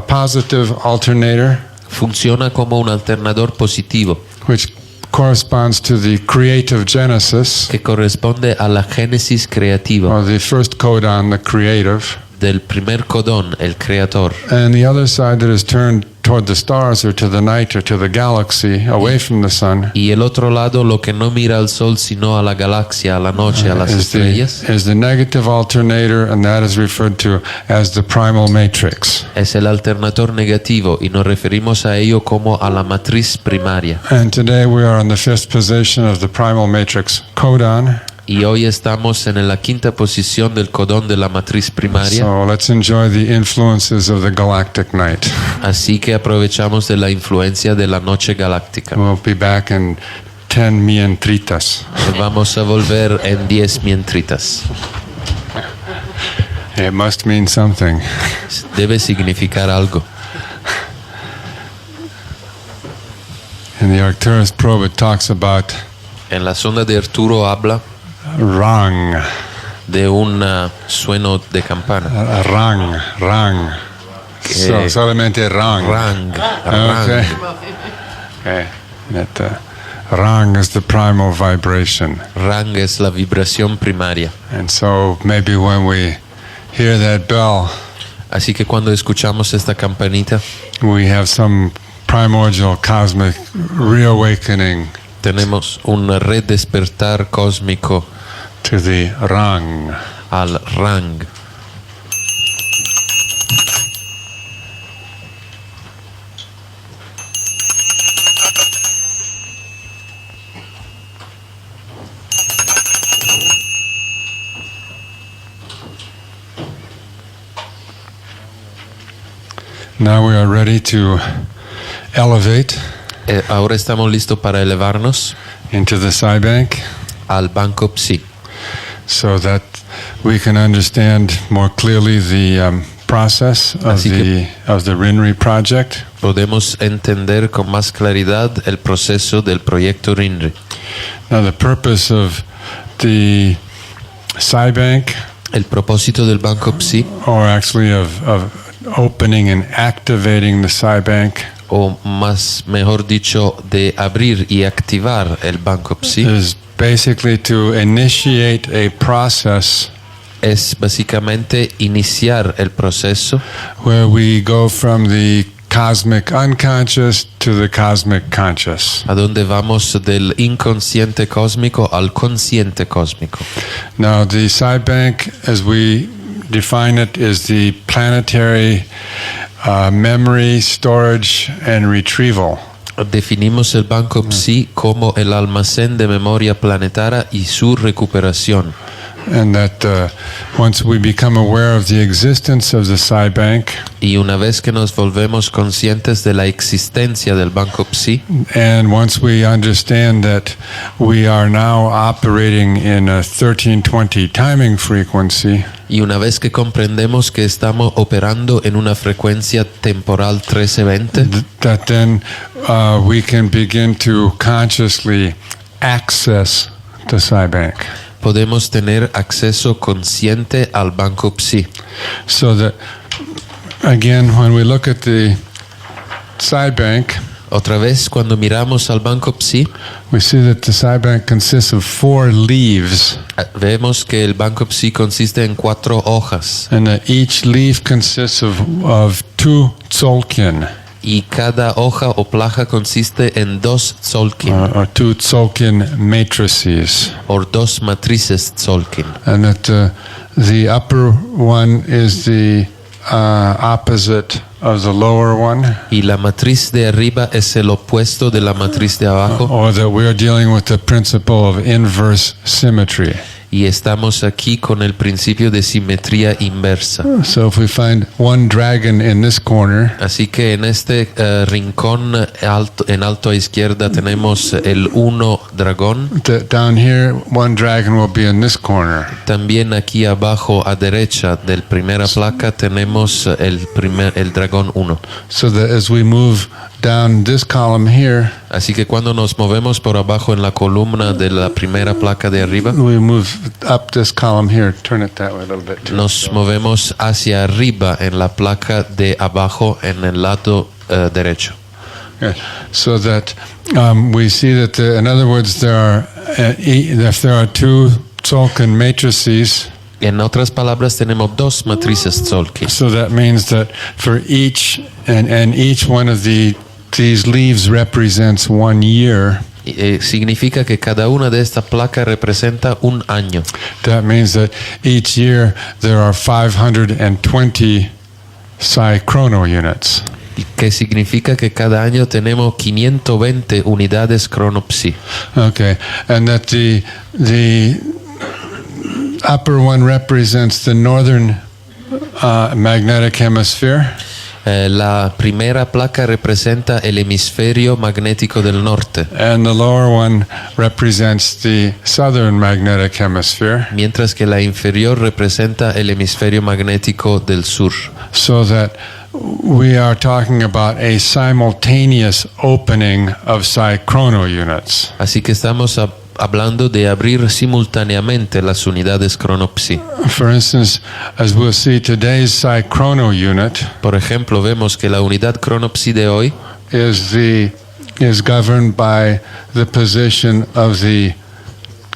positive alternator, funciona como un alternador positivo which corresponds to the creative genesis, que corresponde a la génesis creativa or the first codon, the creative. del primer codón, el creador. And the other side that is turned toward the stars or to the night or to the galaxy, away from the sun, Y el otro lado, lo que no mira al sol sino a la galaxia, a la noche, a las estrellas, is the negative alternator, and that is referred to as the primal matrix. es el alternador negativo y nos referimos a ello como a la matriz primaria. And today we are on the fifth position of the primal matrix codon. Y hoy estamos en la quinta posición del codón de la matriz primaria, So let's enjoy the influences of the galactic night. así que aprovechamos de la influencia de la noche galáctica. We'll be back in 10 mientritas. Vamos a volver en 10 mientritas. It must mean something. Debe significar algo. In the Arcturus probe it talks about En la sonda de Arturo habla rang. de un sueno de campana. Rang. So, solamente rang. Rang. Okay. Okay. That rang is the primal vibration. Rang es la vibración primaria. And so maybe when we hear that bell, Así que cuando escuchamos esta campanita, we have some primordial cosmic reawakening tenemos un redespertar cósmico to the rang. al rang. Now we are ready to elevate Ahora estamos listos para elevarnos into the Psi Bank al banco Psi, so that we can understand more clearly the process of the RINRI project. podemos entender con más claridad el proceso del proyecto RINRI. Now the purpose of the Psi Bank, El propósito del banco Psi, or actually of opening and activating the Psi Bank, o más mejor dicho, de abrir y activar el banco Psi, is basically to initiate a process es básicamente iniciar el proceso where we go from the cosmic unconscious to the cosmic conscious. a donde vamos del inconsciente cósmico al consciente cósmico. Now the Psi Bank, as we define it, is the planetary memory, storage, and retrieval. Definimos el banco Psi como el almacén de memoria planetaria y su recuperación. And that once we become aware of the existence of the Psi Bank, Y una vez que nos volvemos conscientes de la existencia del banco Psi, and once we understand that we are now operating in a 1320 timing frequency, y una vez que comprendemos que estamos operando en una frecuencia temporal 1320, that then we can begin to consciously access the Psi Bank. podemos tener acceso consciente al banco Psi. So that, again, when we look at the Psi Bank, Otra vez, cuando miramos al banco Psi, we see that the Psi Bank consists of 4 leaves, vemos que el banco Psi consiste en 4 hojas and that each leaf consists of 2 tzolk'in. Y cada hoja o placa consiste en 2 tzolkin, or 2 tzolkin matrices. o 2 matrices tzolkin. And that the upper one is the opposite of the lower one. Y la matriz de arriba es el opuesto de la matriz de abajo. Or that we are dealing with the principle of inverse symmetry. Y estamos aquí con el principio de simetría inversa. So if we find one dragon in this corner, Así que en este rincón alto, en alto a izquierda tenemos el 1 dragón. down here one dragon will be in this corner. También aquí abajo a derecha del primera placa tenemos el dragón 1. So that as we move down this column here, Así que cuando nos movemos por abajo en la columna de la primera placa de arriba, we move up this column here. Turn it that way a little bit. nos movemos hacia arriba en la placa de abajo en el lado derecho. Yeah. So that we see that, in other words, there are if there are 2 tzolkin matrices. En otras palabras, tenemos 2 matrices tzolkin. So that means that for each and each one of these leaves represents 1 year. Significa que cada una de estas placas representa un año. That means that each year there are 520 psi-chrono units. Que significa que cada año tenemos 520 unidades cronopsi. Okay, and that the upper one represents the northern magnetic hemisphere. La primera placa representa el hemisferio magnético del norte, And the lower one represents the southern magnetic hemisphere. mientras que la inferior representa el hemisferio magnético del sur. So that we are talking about a simultaneous opening of psi-chrono units. Así que estamos hablando de abrir simultáneamente las unidades cronopsi. For instance, as we'll see, today's psi-chrono unit Por ejemplo, vemos que la unidad cronopsi de hoy is governed by the position of the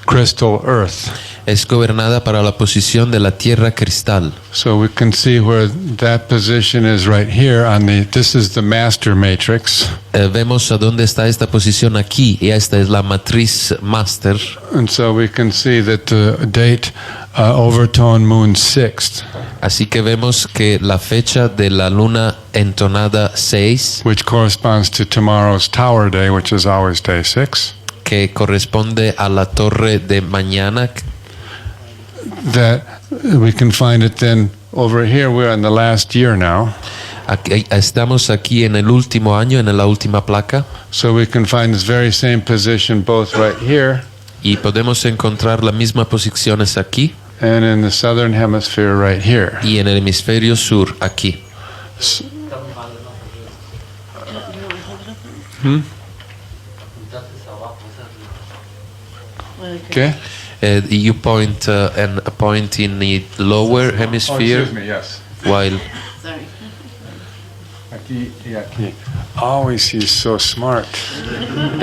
crystal earth. es gobernada para la posición de la tierra cristal. So we can see where that position is right here this is the master matrix. Vemos a dónde está esta posición aquí, y esta es la matriz máster. And so we can see that the date overtone moon 6th, Así que vemos que la fecha de la luna entonada 6, which corresponds to tomorrow's tower day, which is always day 6, que corresponde a la torre de mañana, that we can find it then over here. We're in the last year now. estamos aquí en el último año, en la última placa, So we can find this very same position both right here y podemos encontrar las mismas posiciones aquí and in the southern hemisphere right here. y en el hemisferio sur aquí. Okay? You point and a point in the lower hemisphere, excuse me, yes. while Sorry. Aquí. Always he's so smart.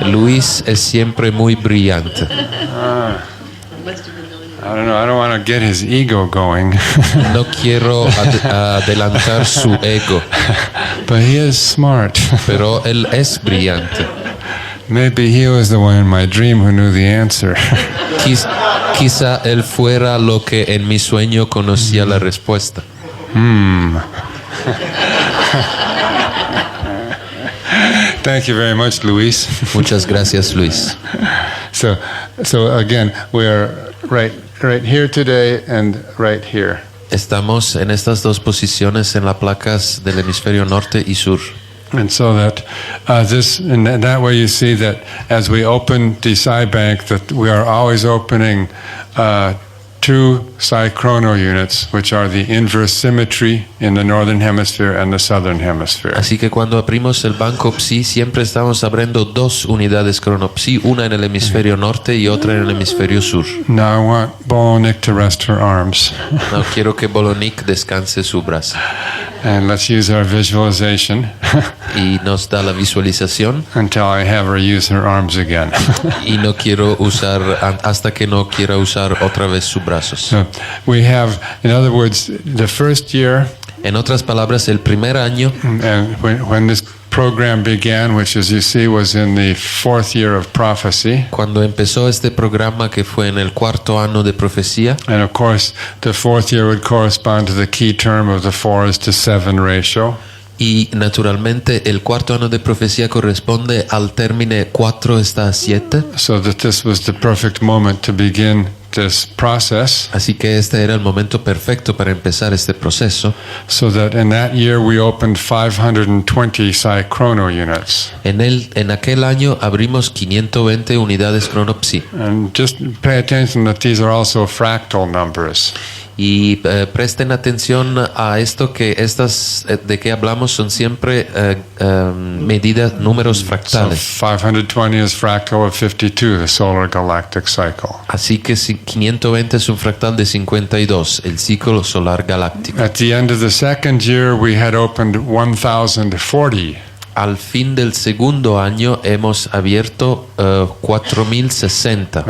Luis es siempre muy brillante. I don't know. I don't want to get his ego going. No quiero adelantar su ego, But he is smart. pero él es brillante. Maybe he was the one in my dream who knew the answer. Quizá él fuera lo que en mi sueño conocía la respuesta. Thank you very much, Luis. Muchas gracias, Luis. So again, we are right here today and right here. Estamos en estas dos posiciones en las placas del hemisferio norte y sur. And so that that way you see that as we open the psi bank, that we are always opening 2 psi-chrono units, which are the inverse symmetry in the northern hemisphere and the southern hemisphere. Así que cuando abrimos el banco Psi, siempre estamos abriendo 2 unidades cronopsi, una en el hemisferio norte y otra en el hemisferio sur. Now I want Bolonik to rest her arms. No quiero que Bolonik descanse su brazo. And let's use our visualization Y nos da la visualización. until I have her use her arms again. Y no quiero usar, hasta que no quiera usar otra vez sus brazos. So we have, in other words, the first year, En otras palabras, el primer año, and when this program began, which as you see was in the 4th year of prophecy. Cuando empezó este programa que fue en el cuarto año de profecía, And of course, the 4th year would correspond to the key term of the 4:7 ratio. y naturalmente el cuarto año de profecía corresponde al término 4:7, So that this was the perfect moment to begin this process. así que este era el momento perfecto para empezar este proceso. So that in that year we opened 520 Psi-chrono units. En aquel año abrimos 520 unidades cronopsi. And just pay attention that these are also fractal numbers. Y presten atención a esto, que estas de que hablamos son siempre medidas, números So fractales. 520 is fractal of 52, the solar galactic cycle. Así que 520 es un fractal de 52, el ciclo solar galáctico. At the end of the 2nd year, we had opened 1,040. Al fin del segundo año hemos abierto 4060.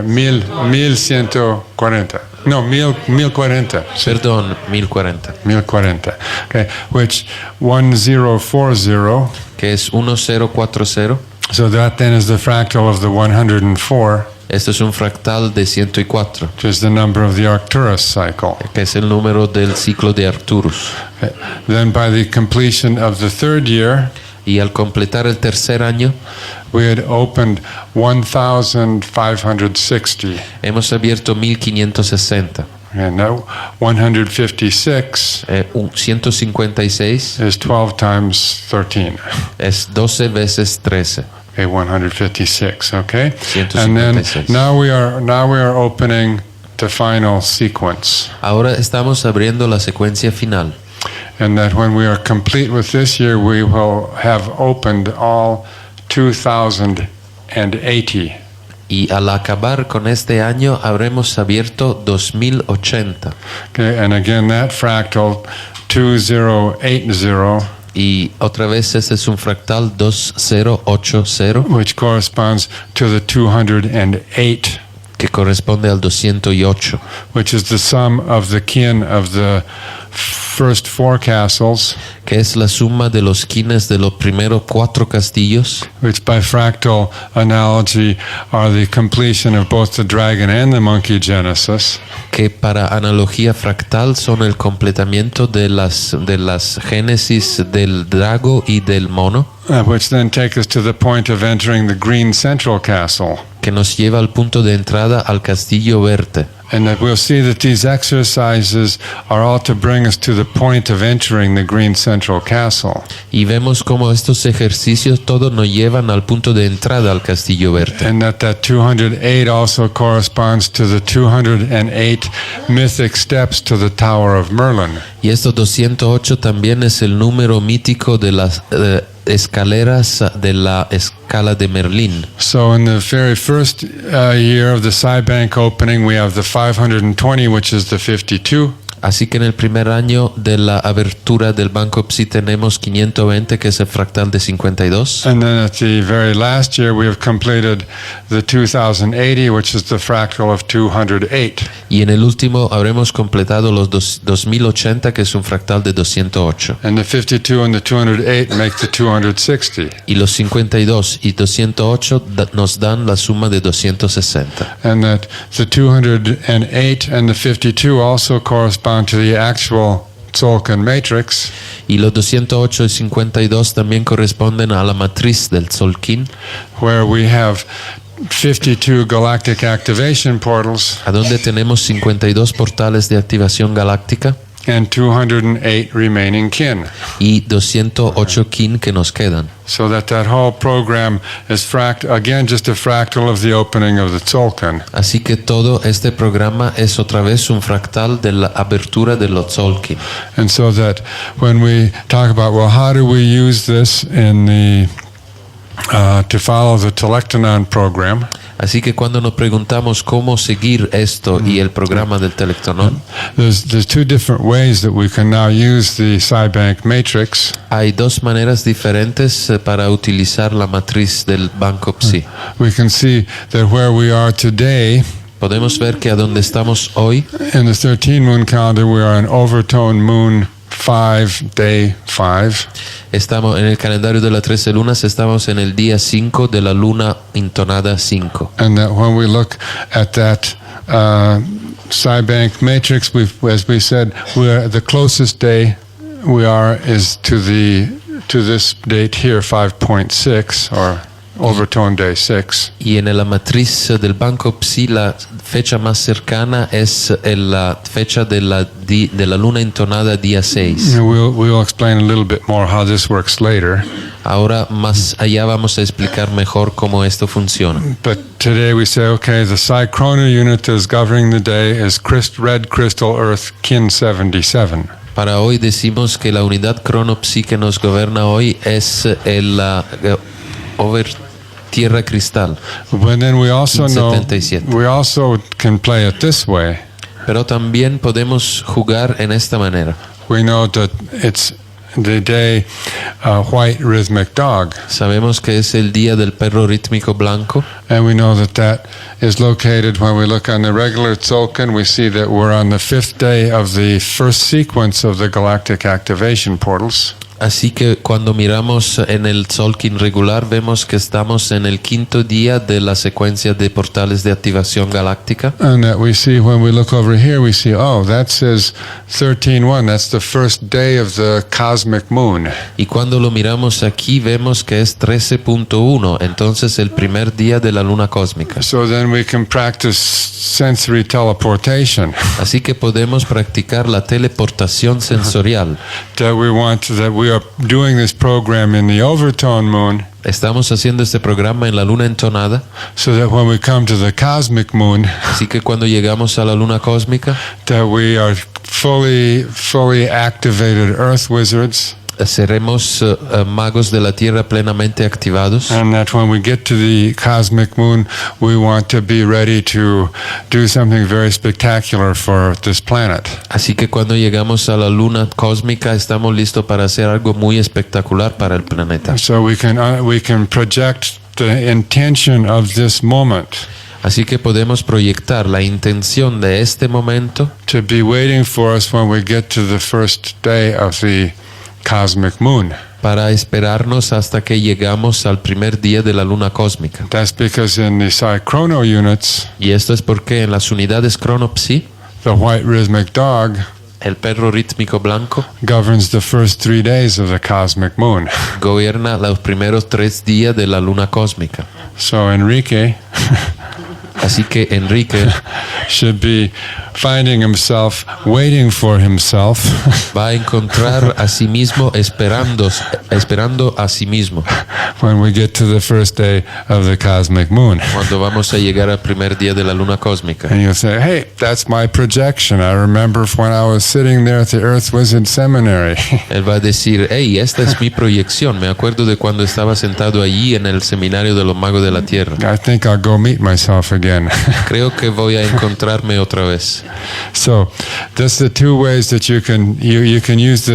1140. No, 1040. Perdón, 1040, 1040. Okay, which 1040. que es 1040. So that then is the fractal of the 104, Esto es un fractal de 104, which is the number of the Arcturus cycle. que es el número del ciclo de Arcturus. Okay. Then by the completion of the 3rd year, Y al completar el tercer año, we had opened 1,560. hemos abierto 1560. And now 156 156 is 12 times 13. es 12 veces 13. Okay, 156. Okay, and then 156. now we are opening the final sequence, Ahora estamos abriendo la secuencia final. and that when we are complete with this year, we will have opened all 2,080. Y al acabar con este año habremos abierto 2080. Okay, and again that fractal 2080, Y otra vez este es un fractal 2080, which corresponds to the 208, que corresponde al 208, which is the sum of the kin of the first 4 castles, que es la suma de los quines de los primeros 4 castillos, which by fractal analogy are the completion of both the dragon and the monkey genesis, que para analogía fractal son el completamiento de las génesis del drago y del mono, which then take us to the point of entering the green central castle. que nos lleva al punto de entrada al castillo verde. And that we'll see that these exercises are all to bring us to the point of entering the green central castle. Y vemos cómo estos ejercicios todos nos llevan al punto de entrada al castillo verde. And that 208 also corresponds to the 208 mythic steps to the Tower of Merlin. Y estos 208 también es el número mítico de las escaleras de la escala de Merlín. So in the very first year of the Bank opening, we have the 520, which is the 52. Así que en el primer año de la abertura del Banco Psi tenemos 520, que es el fractal de 52. And then at the very last year, we have completed the 2080, which is the fractal of 208. Y en el último habremos completado los 2080, que es un fractal de 208. And the 52 and the 208 make the 260. Y los 52 y 208 nos dan la suma de 260. And that the 208 and the 52 also correspond to the actual Tzolk'in matrix, Y los 208 y 52 también corresponden a la matriz del Tzolk'in, where we have 52 galactic activation portals a donde tenemos 52 portales de activación galáctica and 208 remaining kin. y 208 kin que nos quedan. So that whole program is again just a fractal of the opening of the Tzolk'in. Así que todo este programa es otra vez un fractal de la abertura de los Tzolk'in. And so that when we talk about, well, how do we use this in the to follow the Telectonon program? Así que cuando nos preguntamos cómo seguir esto y el programa del Telectonon, There's 2 different ways that we can now use the Bank matrix. hay 2 maneras diferentes para utilizar la matriz del Banco Psi. We can see that where we are today, Podemos ver que a donde estamos hoy, in the 13 moon calendar, we are an overtone moon day 5. Estamos en el calendario de las 13 lunas, estamos en el día 5 de la luna intonada 5. And that when we look at that Cybank matrix, as we said, the closest day we are is to this date here, 5.6, or overtone day 6. Y en la matriz del banco Psi, la fecha más cercana es la fecha de la luna intonada día 6. We'll explain a little bit more how this works later. Ahora más allá vamos a explicar mejor cómo esto funciona. But today we say, okay, the Psi chrono unit that is governing the day is red crystal earth kin 77. Para hoy decimos que la unidad crono-psi que nos gobierna hoy es el over tierra cristal. But then we also know 77. we also can play it this way. Pero también podemos jugar en esta manera. We know that it's the day white rhythmic dog, Sabemos que es el día del perro rítmico blanco. and we know that is located when we look on the regular tzolk'in. We see that we're on the 5th day of the first sequence of the galactic activation portals. Así que cuando miramos en el Tzolk'in regular vemos que estamos en el 5º día de la secuencia de portales de activación galáctica. And that we see when we look over here, we see, oh, that says 13:1. That's the first day of the cosmic moon. Y cuando lo miramos aquí vemos que es 13.1, entonces el primer día de la luna cósmica. So then we can practice sensory teleportation. Así que podemos practicar la teleportación sensorial. That we are doing this program in the overtone moon, Estamos haciendo este programa en la luna entonada, so that when we come to the cosmic moon, así que cuando llegamos a la luna cósmica, that we are fully activated earth wizards, seremos magos de la tierra plenamente activados. and that when we get to the cosmic moon, we want to be ready to do something very spectacular for this planet. Así que cuando llegamos a la luna cósmica estamos listos para hacer algo muy espectacular para el planeta. So we can project the intention of this moment Así que podemos proyectar la intención de este momento to be waiting for us when we get to the first day of the cosmic moon. para esperarnos hasta que llegamos al primer día de la luna cósmica. That's because in the Psi chrono units, Y esto es porque en las unidades crono-psi, the white rhythmic dog el perro rítmico blanco governs the first 3 days of the cosmic moon. gobierna los primeros 3 días de la luna cósmica. So Enrique Así que Enrique should be finding himself waiting for himself va a encontrar a sí mismo esperando a sí mismo when we get to the first day of the cosmic moon. cuando vamos a llegar al primer día de la luna cósmica. And you'll say, hey, that's my projection. I remember when I was sitting there at the Earth Wizard Seminary. Él va a decir, hey, esta es mi proyección. Me acuerdo de cuando estaba sentado allí en el Seminario de los Magos de la Tierra. I think I'll go meet myself again. Creo que voy a encontrarme otra vez. So, that's the two ways that you can use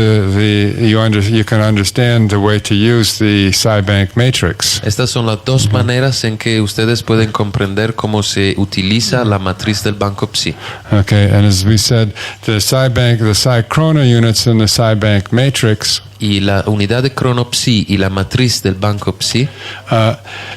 you can understand the way to use the Cybank matrix. Estas son las dos maneras en que ustedes pueden comprender cómo se utiliza la matriz del banco Psi. Okay, and as we said, the Psi chrono units in the Cybank matrix Y la unidad de crono-psi y la matriz del banco Psi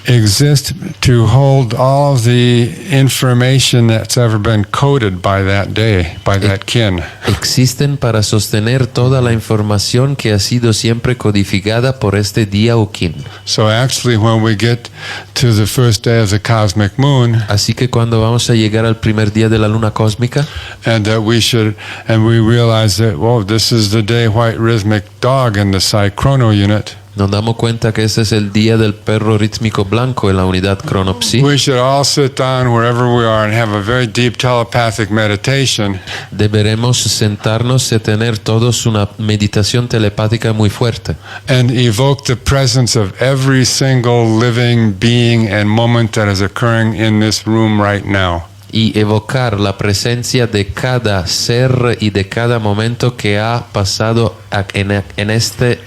exist to hold all of the information that's ever been coded by that day, by that kin. existen para sostener toda la información que ha sido siempre codificada por este día o kin. So actually, when we get to the first day of the cosmic moon, Así que cuando vamos a llegar al primer día de la luna cósmica, and we realize that, whoa, this is the day white rhythmic dog in the Psi chrono unit, nos damos cuenta que este es el día del perro rítmico blanco en la unidad crono-psi. we should all sit down wherever we are and have a very deep telepathic meditation Deberemos sentarnos y tener todos una meditación telepática muy fuerte and evoke the presence of every single living being and moment that is occurring in this room right now. y evocar la presencia de cada ser y de cada momento que ha pasado en este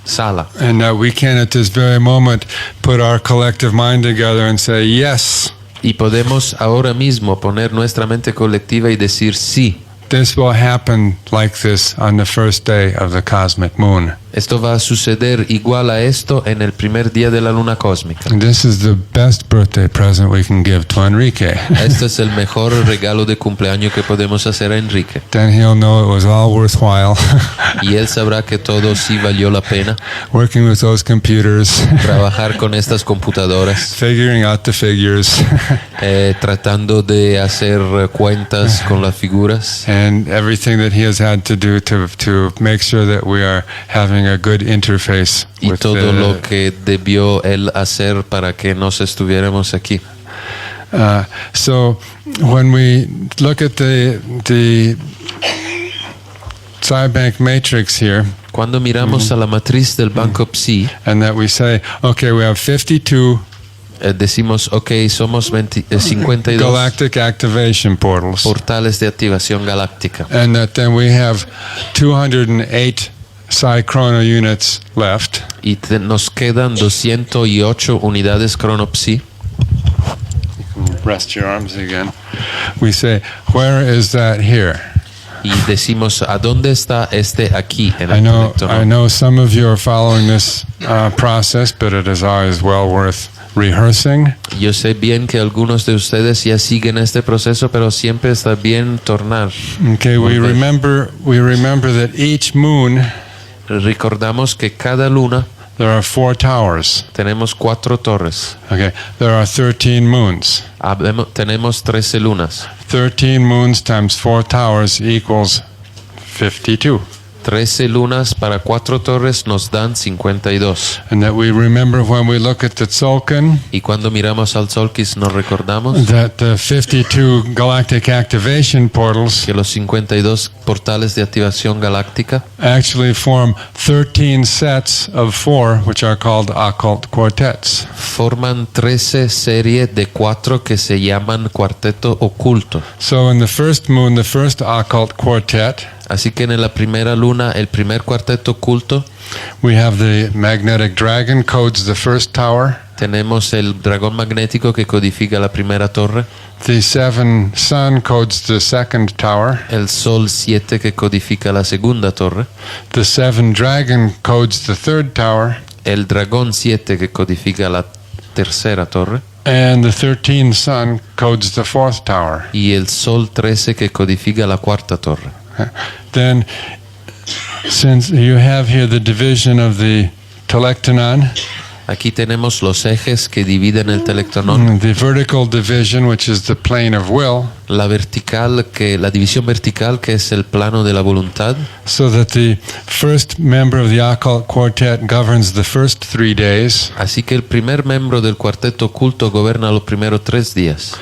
sala. And that we can at this very moment put our collective mind together and say, yes, Y podemos ahora mismo poner nuestra mente colectiva y decir sí, this will happen like this on the first day of the cosmic moon. Esto va a suceder igual a esto en el primer día de la luna cósmica. And this is the best birthday present we can give to Enrique. Este es el mejor regalo de cumpleaños que podemos hacer a Enrique. Then he'll know it was all worthwhile. Y él sabrá que todo sí valió la pena. Working with those computers. Trabajar con estas computadoras. Figuring out the figures. Tratando de hacer cuentas con las figuras. And everything that he has had to do to make sure that we are having a good interface Y with todo lo que debió él hacer para que nos estuviéramos aquí. So when we look at the Bank matrix here, Cuando miramos a la matriz del banco Psi, and that we say, okay, we have 52 decimos, ok, somos 52 galactic activation portals, portales de activación galáctica. and that then we have 208 psi chrono units left. Y nos quedan 208 unidades cronopsi. Rest your arms again. We say, where is that here? Y decimos, ¿a dónde está este aquí en I el know teléfono? some of you are following this process, but it is always well worth rehearsing. Yo sé bien que algunos de ustedes ya siguen este proceso, pero siempre está bien tornar. Okay, we Volver. remember that each moon Recordamos que cada luna there are 4 towers. tenemos 4 torres. Okay, there are 13 moons. Tenemos 13 lunas. 13 moons times 4 towers equals 52. 13 lunas para 4 torres nos dan 52. And that we remember when we look at the Tzolk'in, Y cuando miramos al Solkis nos recordamos that the 52 galactic activation portals que los 52 portales de activación galáctica actually form 13 sets of 4, which are called occult quartets. forman 13 series de 4 que se llaman cuarteto oculto. So in the first moon, the first occult quartet, Así que en la primera luna, el primer cuarteto oculto, we have the magnetic dragon codes the first tower. tenemos el dragón magnético que codifica la primera torre, The 7 sun codes the second tower. el sol 7 que codifica la segunda torre, The 7 dragon codes the third tower. el dragón 7 que codifica la tercera torre And the 13 sun codes the fourth tower. y el sol 13 que codifica la cuarta torre. Then, since you have here the division of the telectonon, Aquí tenemos los ejes que dividen el telectonón, the vertical division, which is the plane of will, la división vertical que es el plano de la voluntad, so that the first member of the occult quartet governs the first 3 days. así que el primer miembro del cuarteto oculto gobierna los primeros 3 días,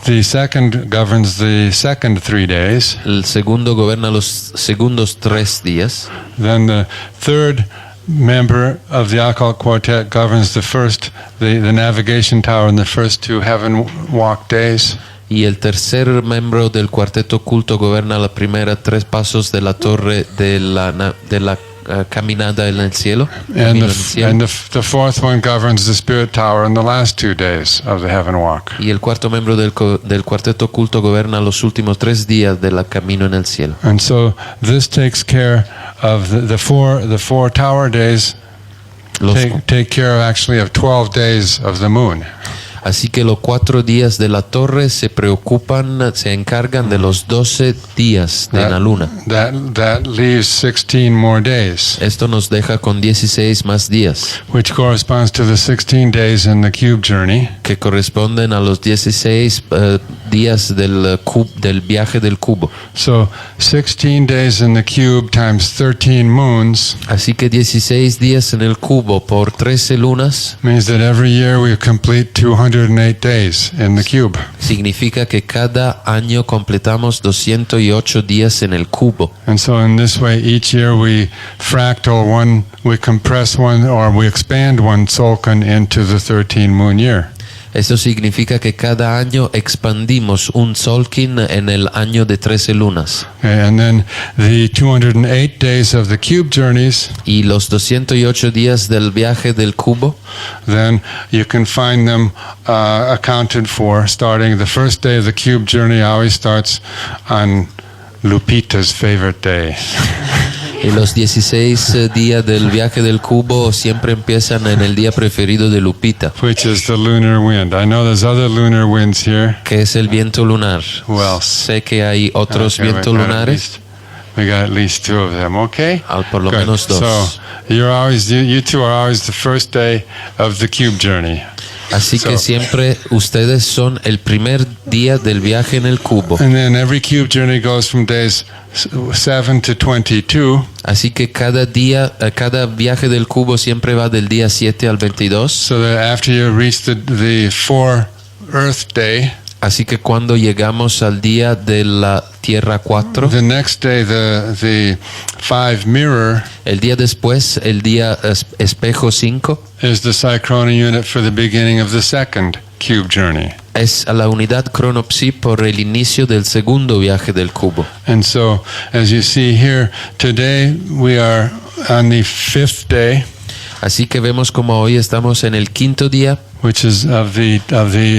The second governs the second 3 days. el segundo gobierna los segundos 3 días, Then the third member of the occult quartet governs the navigation tower in the first 2 heaven walk days. y el tercer miembro del cuarteto oculto gobierna la primera 3 pasos de la torre de la caminada en el cielo, camino en el cielo. And the fourth one governs the spirit tower in the last 2 days of the heaven walk. Y el cuarto miembro del cuarteto oculto gobierna los últimos 3 días de la camino en el cielo. And so this takes care of the four tower days. Take care actually of 12 days of the moon. Así que los 4 días de la torre se encargan de los 12 días de la luna. That leaves 16 more days, Esto nos deja con 16 más días, which corresponds to the 16 days in the cube journey. que corresponden a los 16 días del viaje del cubo. So 16 days in the cube times 13 moons Así que 16 días en el cubo por 13 lunas means that every year we complete 208 days in the cube. significa que cada año completamos 208 días en el cubo. And so in this way, each year we fractal one, we compress one, or we expand one Tzolk'in into the 13 moon year. Esto significa que cada año expandimos un Tzolk'in en el año de 13 lunas. Okay, and then the 208 days of the cube journeys, Y los 208 días del viaje del cubo, then you can find them accounted for starting the first day of the cube journey always starts on Lupita's favorite day. Y los 16 días del viaje del cubo siempre empiezan en el día preferido de Lupita, Which is the lunar wind. I know there's other lunar winds here. que es el viento lunar. Who else? Sé que hay otros Okay, vientos lunares, we got at least 2 of them, okay? por lo Good. menos 2. So you two are always the first day of the cube journey. Así que So- siempre ustedes son el primer día del viaje en el cubo. And then every cube journey goes from days 7 to 22. Así que cada día, cada viaje del cubo siempre va del día 7 al 22. So that after you reach the 4 Earth day, Así que cuando llegamos al día de la Tierra 4, the next day the 5 mirror el día después, el día espejo 5, is the Cyclone unit for the beginning of the second cube journey. es a la unidad cronopsi por el inicio del segundo viaje del cubo. And so, as you see here, today we are on the 5th day, Así que vemos como hoy estamos en el quinto día which is of the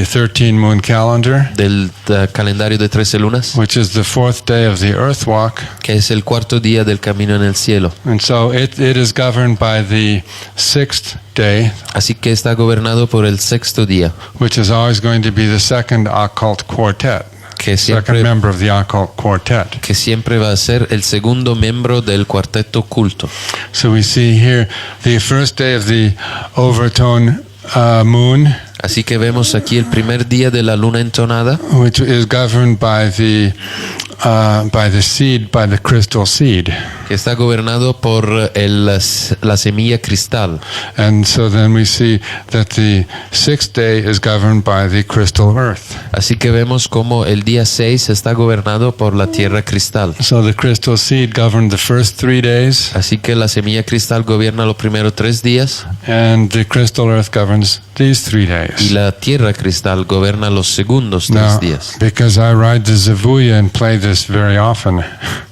13 moon calendar, del calendario de 13 lunas, which is the 4th day of the Earth walk. que es el cuarto día del camino en el cielo. And so it is governed by the 6th day, Así que está gobernado por el sexto día, which is always going to be the second occult quartet, que second siempre, member of the occult quartet. que siempre va a ser el segundo miembro del cuarteto oculto. So we see here the first day of the overtone moon, Así que vemos aquí el primer día de la luna entonada, which is governed by the seed, by the crystal seed. que está gobernado por la semilla cristal. And so then we see that the 6th day is governed by the crystal earth. Así que vemos como el día 6 está gobernado por la tierra cristal. So the crystal seed governed the first 3 days, Así que la semilla cristal gobierna los primeros 3 días and the crystal earth governs these 3 y days. la tierra cristal gobierna los segundos 3 Now, días. because I ride the Zavuya and play this very often,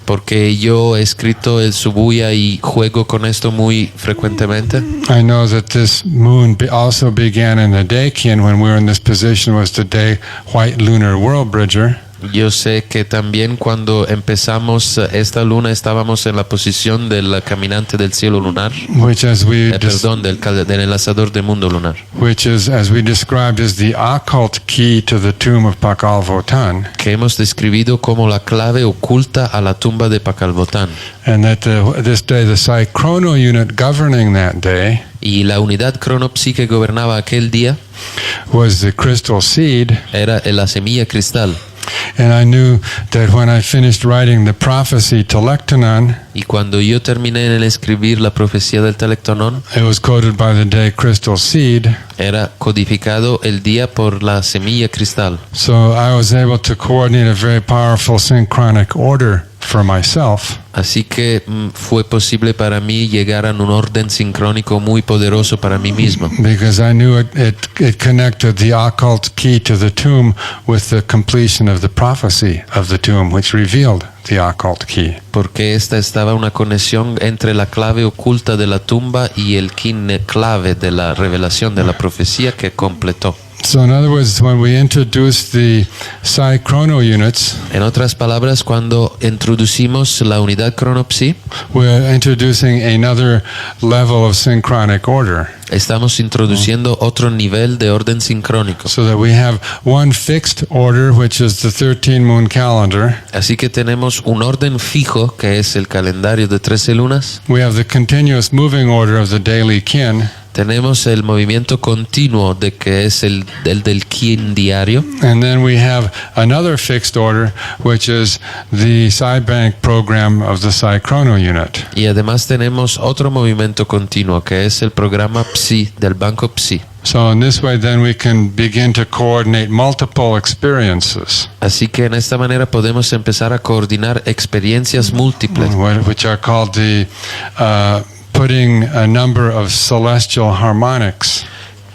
Porque yo he escrito el Subuya y juego con esto muy frecuentemente. I know that this moon also began in the Dakian when we were in this position, was the day White Lunar World Bridger. Yo sé que también cuando empezamos esta luna estábamos en la posición del caminante del cielo lunar, Which, as we perdón, del enlazador del mundo lunar, which is, as we described, is the occult key to the tomb of Pakal Votan, que hemos describido como la clave oculta a la tumba de Pakalbotán. and that this day the Cychrono unit governing that day Y la unidad cronopsi que gobernaba aquel día was the crystal seed. era la semilla cristal. And I knew that when I finished writing the prophecy Telektonon, Y cuando yo terminé en escribir la profecía del Telectonón, it was coded by the day crystal seed. era codificado el día por la semilla cristal. So I was able to coordinate a very powerful synchronic order for myself. Así que fue posible para mí llegar a un orden sincrónico muy poderoso para mí mismo. Because I knew it connected the occult key to the tomb with the completion of the prophecy of the tomb, which revealed the occult key. Porque esta estaba una conexión entre la clave oculta de la tumba y el kin clave de la revelación de la profecía que completó. So in other words, when we introduced the Cychrono units, En otras palabras, cuando introducimos la unidad cronopsi, we're introducing another level of synchronic order. estamos introduciendo otro nivel de orden sincrónico. So that we have one fixed order, which is the 13 moon calendar. Así que tenemos un orden fijo, que es el calendario de 13 lunas. We have the continuous moving order of the daily kin. Tenemos el movimiento continuo de que es el del kin diario. And then we have another fixed order, which is the Cybank program of the Cychrono unit. Y además tenemos otro movimiento continuo, que es el programa PSI, del banco PSI. So in this way, then we can begin to coordinate multiple experiences, Así que en esta manera podemos empezar a coordinar experiencias múltiples, which are called the putting a number of celestial harmonics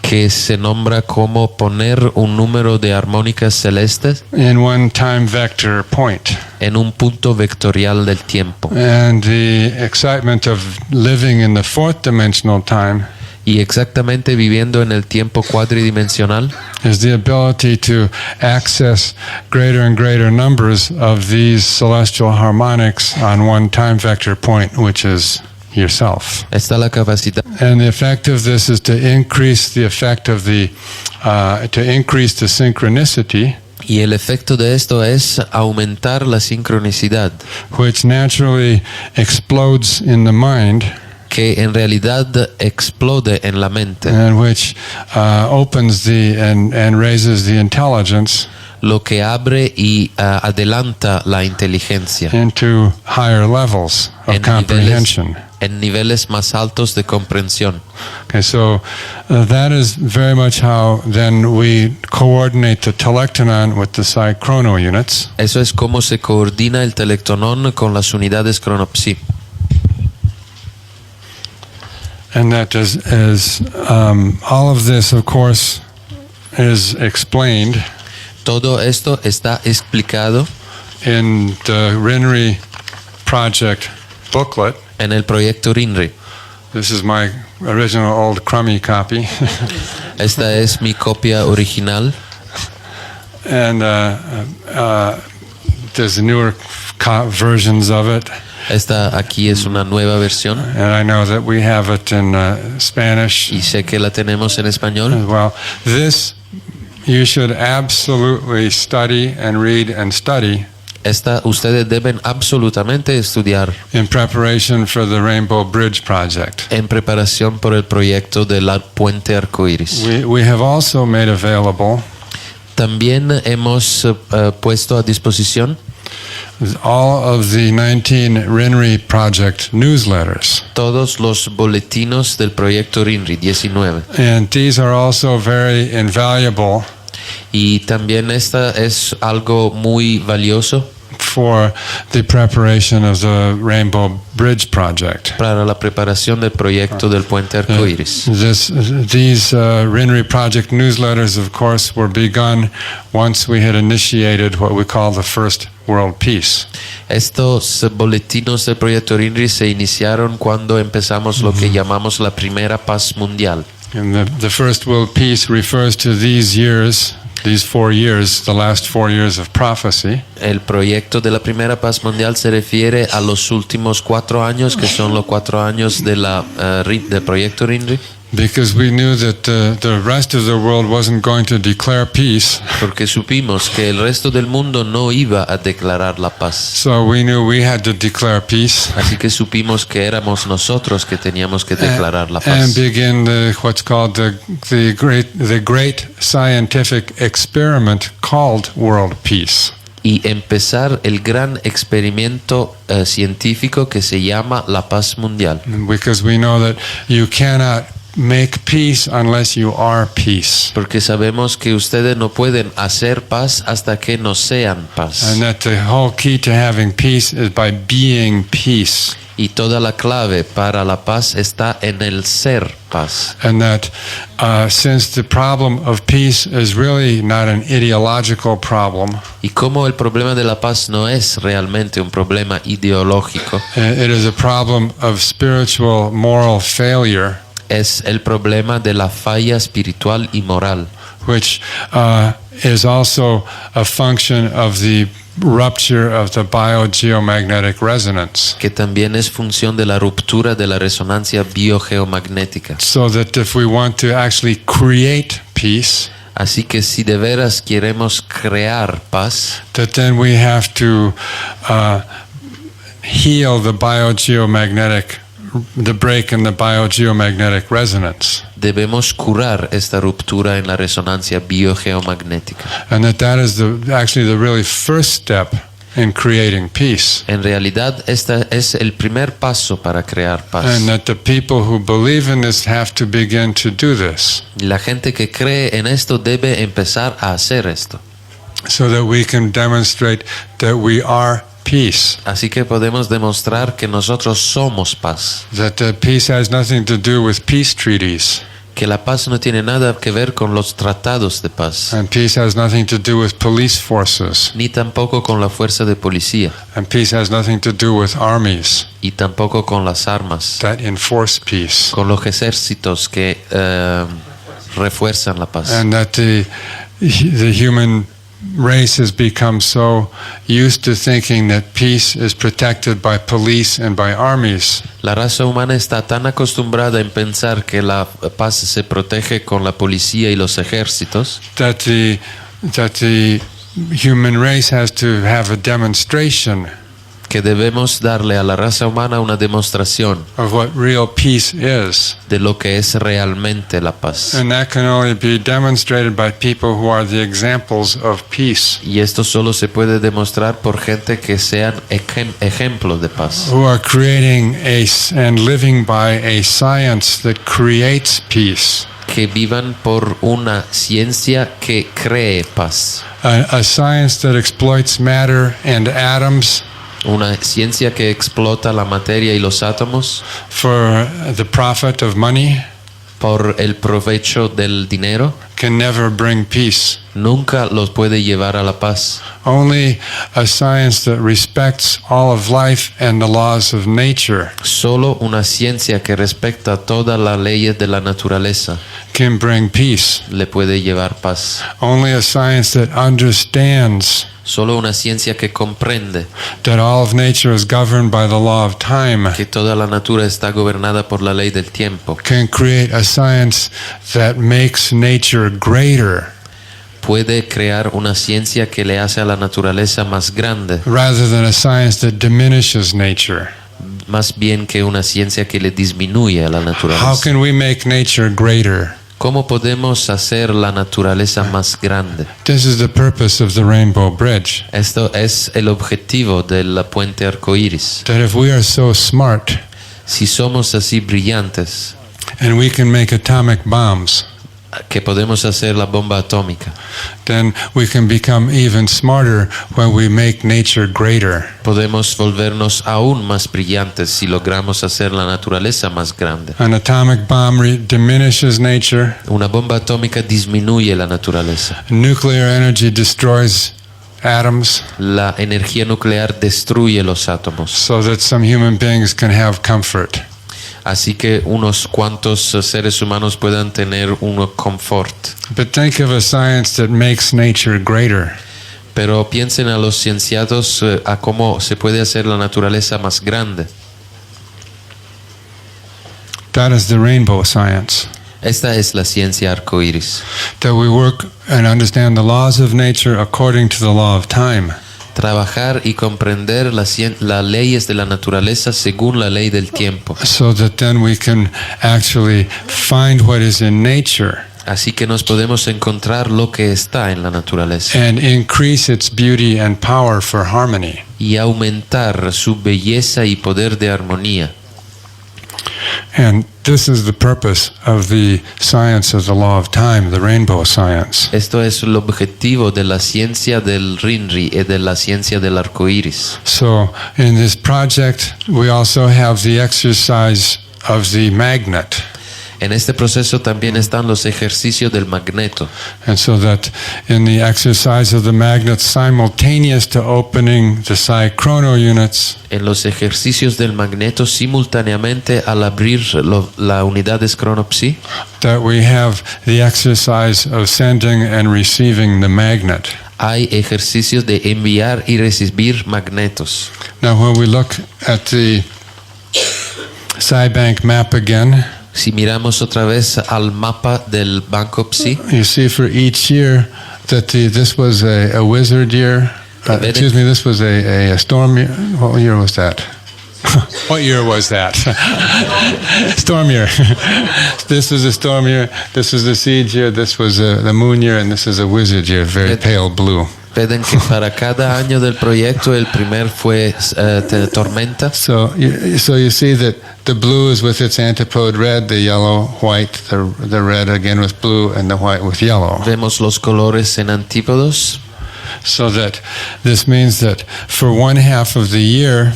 que se nombra como poner un número de armónicas celestes in one time vector point. en un punto vectorial del tiempo. And the excitement of living in the fourth dimensional time Y exactamente viviendo en el tiempo cuadridimensional is the ability to access greater and greater numbers of these celestial harmonics on one time vector point, which is yourself. está la capacidad. And the effect of this is to increase the effect of to increase the synchronicity, Y el efecto de esto es aumentar la sincronicidad, which naturally explodes in the mind, que en realidad explode en la mente, and which opens and raises the intelligence lo que abre y adelanta la inteligencia into higher levels of comprehension. en niveles más altos de comprensión. Okay, so that is very much how then we coordinate the telectonon with the psi-chrono units. Eso es como se coordina el telectonón con las unidades cronopsi. And that is all of this, of course, is explained Todo esto está explicado in the RINRI project booklet. en el proyecto RINRI. This is my original old crummy copy. Esta es mi copia original. And there's newer versions of it. Esta aquí es una nueva versión And I know that we have it in Spanish y sé que la tenemos en español. as well. This you should absolutely study and read and study Esta ustedes deben absolutamente estudiar in preparation for the Rainbow Bridge project. en preparación por el proyecto de la puente arcoíris. We have also made available También hemos puesto a disposición all of the 19 RINRI project newsletters. todos los boletinos del proyecto RINRI 19. And these are also very invaluable Y también esta es algo muy valioso for the preparation of the Rainbow Bridge project. para la preparación del proyecto del puente arcoíris. These RINRI project newsletters, of course, were begun once we had initiated what we call the first world peace. Estos boletinos del proyecto RINRI se iniciaron cuando empezamos lo que llamamos la primera paz mundial. And the first world peace refers to these 4 years, the last 4 years of prophecy. El proyecto de la primera paz mundial se refiere a los últimos 4 años, que son los 4 años de del proyecto RINRI, Because we knew that the rest of the world wasn't going to declare peace. porque supimos que el resto del mundo no iba a declarar la paz. So we knew we had to declare peace. Así que supimos que éramos nosotros que teníamos que declarar la And paz. begin what's called the great scientific experiment called world peace. Y empezar el gran experimento científico que se llama la paz mundial. Because we know that you cannot make peace unless you are peace. Porque sabemos que ustedes no pueden hacer paz hasta que no sean paz. And that the whole key to having peace is by being peace. Y toda la clave para la paz está en el ser paz. And that since the problem of peace is really not an ideological problem, Y como el problema de la paz no es realmente un problema ideológico, it is a problem of spiritual moral failure, es el problema de la falla espiritual y moral, which is also a function of the rupture of the biogeomagnetic resonance. que también es función de la ruptura de la resonancia biogeomagnética. So that if we want to actually create peace, Así que si de veras queremos crear paz, that then we have to heal the break in the biogeomagnetic resonance. debemos curar esta ruptura en la resonancia biogeomagnética. And that is actually the really first step in creating peace. En realidad, este es el primer paso para crear paz. And that the people who believe in this have to begin to do this, La gente que cree en esto debe empezar a hacer esto. so that we can demonstrate that we are peace. Así que podemos demostrar que nosotros somos paz. That peace has nothing to do with peace treaties. que la paz no tiene nada que ver con los tratados de paz, And peace has nothing to do with police forces. ni tampoco con la fuerza de policía, And peace has nothing to do with armies y tampoco con las armas, that enforce peace. con los ejércitos que refuerzan la paz. And that the human race has become so used to thinking that peace is protected by police and by armies La raza humana está tan acostumbrada en pensar que la paz se protege con la policía y los ejércitos, that the human race has to have a demonstration que debemos darle a la raza humana una demostración of what real peace is. de lo que es realmente la paz. And that can only be demonstrated by people who are the examples of peace, Y esto solo se puede demostrar por gente que sean ejemplos de paz, who are creating and living by a science that creates peace, que vivan por una ciencia que cree paz, a science that exploits matter and atoms una ciencia que explota la materia y los átomos for the profit of money, por el provecho del dinero, can never bring peace. nunca los puede llevar a la paz. Only a science that respects all of life and the laws of nature Solo una ciencia que respeta todas las leyes de la naturaleza can bring peace. le puede llevar paz. Only a science that understands Solo una ciencia que comprende that all of nature is governed by the law of time que toda la natura está gobernada por la ley del tiempo can create a science that makes nature greater puede crear una ciencia que le hace a la naturaleza más grande, rather than a science that diminishes nature. más bien que una ciencia que le disminuye a la How naturaleza. can we make nature greater? ¿Cómo podemos hacer la naturaleza más grande? This is the purpose of the Rainbow Bridge. Esto es el objetivo del puente arcoíris. That if we are so smart Si somos así brillantes, and we can make atomic bombs, que podemos hacer la bomba atómica, then we can become even smarter when we make nature greater. podemos volvernos aún más brillantes si logramos hacer la naturaleza más grande. An atomic bomb diminishes nature. Una bomba atómica disminuye la naturaleza. Nuclear energy destroys atoms La energía nuclear destruye los átomos, so that some human beings can have comfort. así que unos cuantos seres humanos puedan tener un confort. But think of a science that makes nature greater. Pero piensen a los cienciados a cómo se puede hacer la naturaleza más grande. That is the rainbow science. Esta es la ciencia arcoíris. That we work and understand the laws of nature according to the law of time. Trabajar y comprender las leyes de la naturaleza según la ley del tiempo. So that then we can actually find what is in nature Así que nos podemos encontrar lo que está en la naturaleza and increase its beauty and power for harmony. y aumentar su belleza y poder de armonía. And this is the purpose of the science of the law of time, the rainbow science. Esto es el objetivo de la ciencia del Rinri y de la ciencia del arco iris. So in this project, we also have the exercise of the magnet. En este proceso también están los ejercicios del magneto. And so that in the exercise of the magnet, simultaneous to opening the psi chrono units, En los ejercicios del magneto simultáneamente al abrir la unidad de cronopsi, that we have the exercise of sending and receiving the magnet. hay ejercicios de enviar y recibir magnetos. Now when we look at the psi bank map again, Si miramos otra vez al mapa del banco Psi, you see for each year that this was a wizard year. Excuse me, this was a storm year. What year was that? What year was that? Storm year. This was a storm year. This was the siege year. This was the moon year, and this is a wizard year, very pale blue. ven que para cada año del proyecto el primer fue tormenta. So you see that the blue is with its antipode red, the yellow, white, the red again with blue, and the white with yellow. Vemos los colores en antípodos. So that this means that for one half of the year,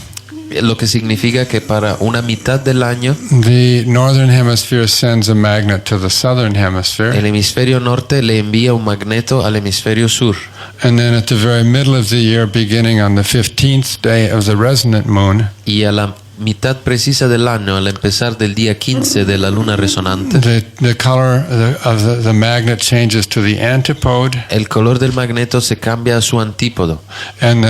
lo que significa que para una mitad del año the northern hemisphere sends a magnet to the southern hemisphere. el hemisferio norte le envía un magneto al hemisferio sur. And then at the very middle of the year, beginning on the 15th day of the resonant moon, Y a la mitad precisa del año, al empezar del día 15 de la luna resonante, the color of the magnet changes to the antipode, el color del magneto se cambia a su antípodo and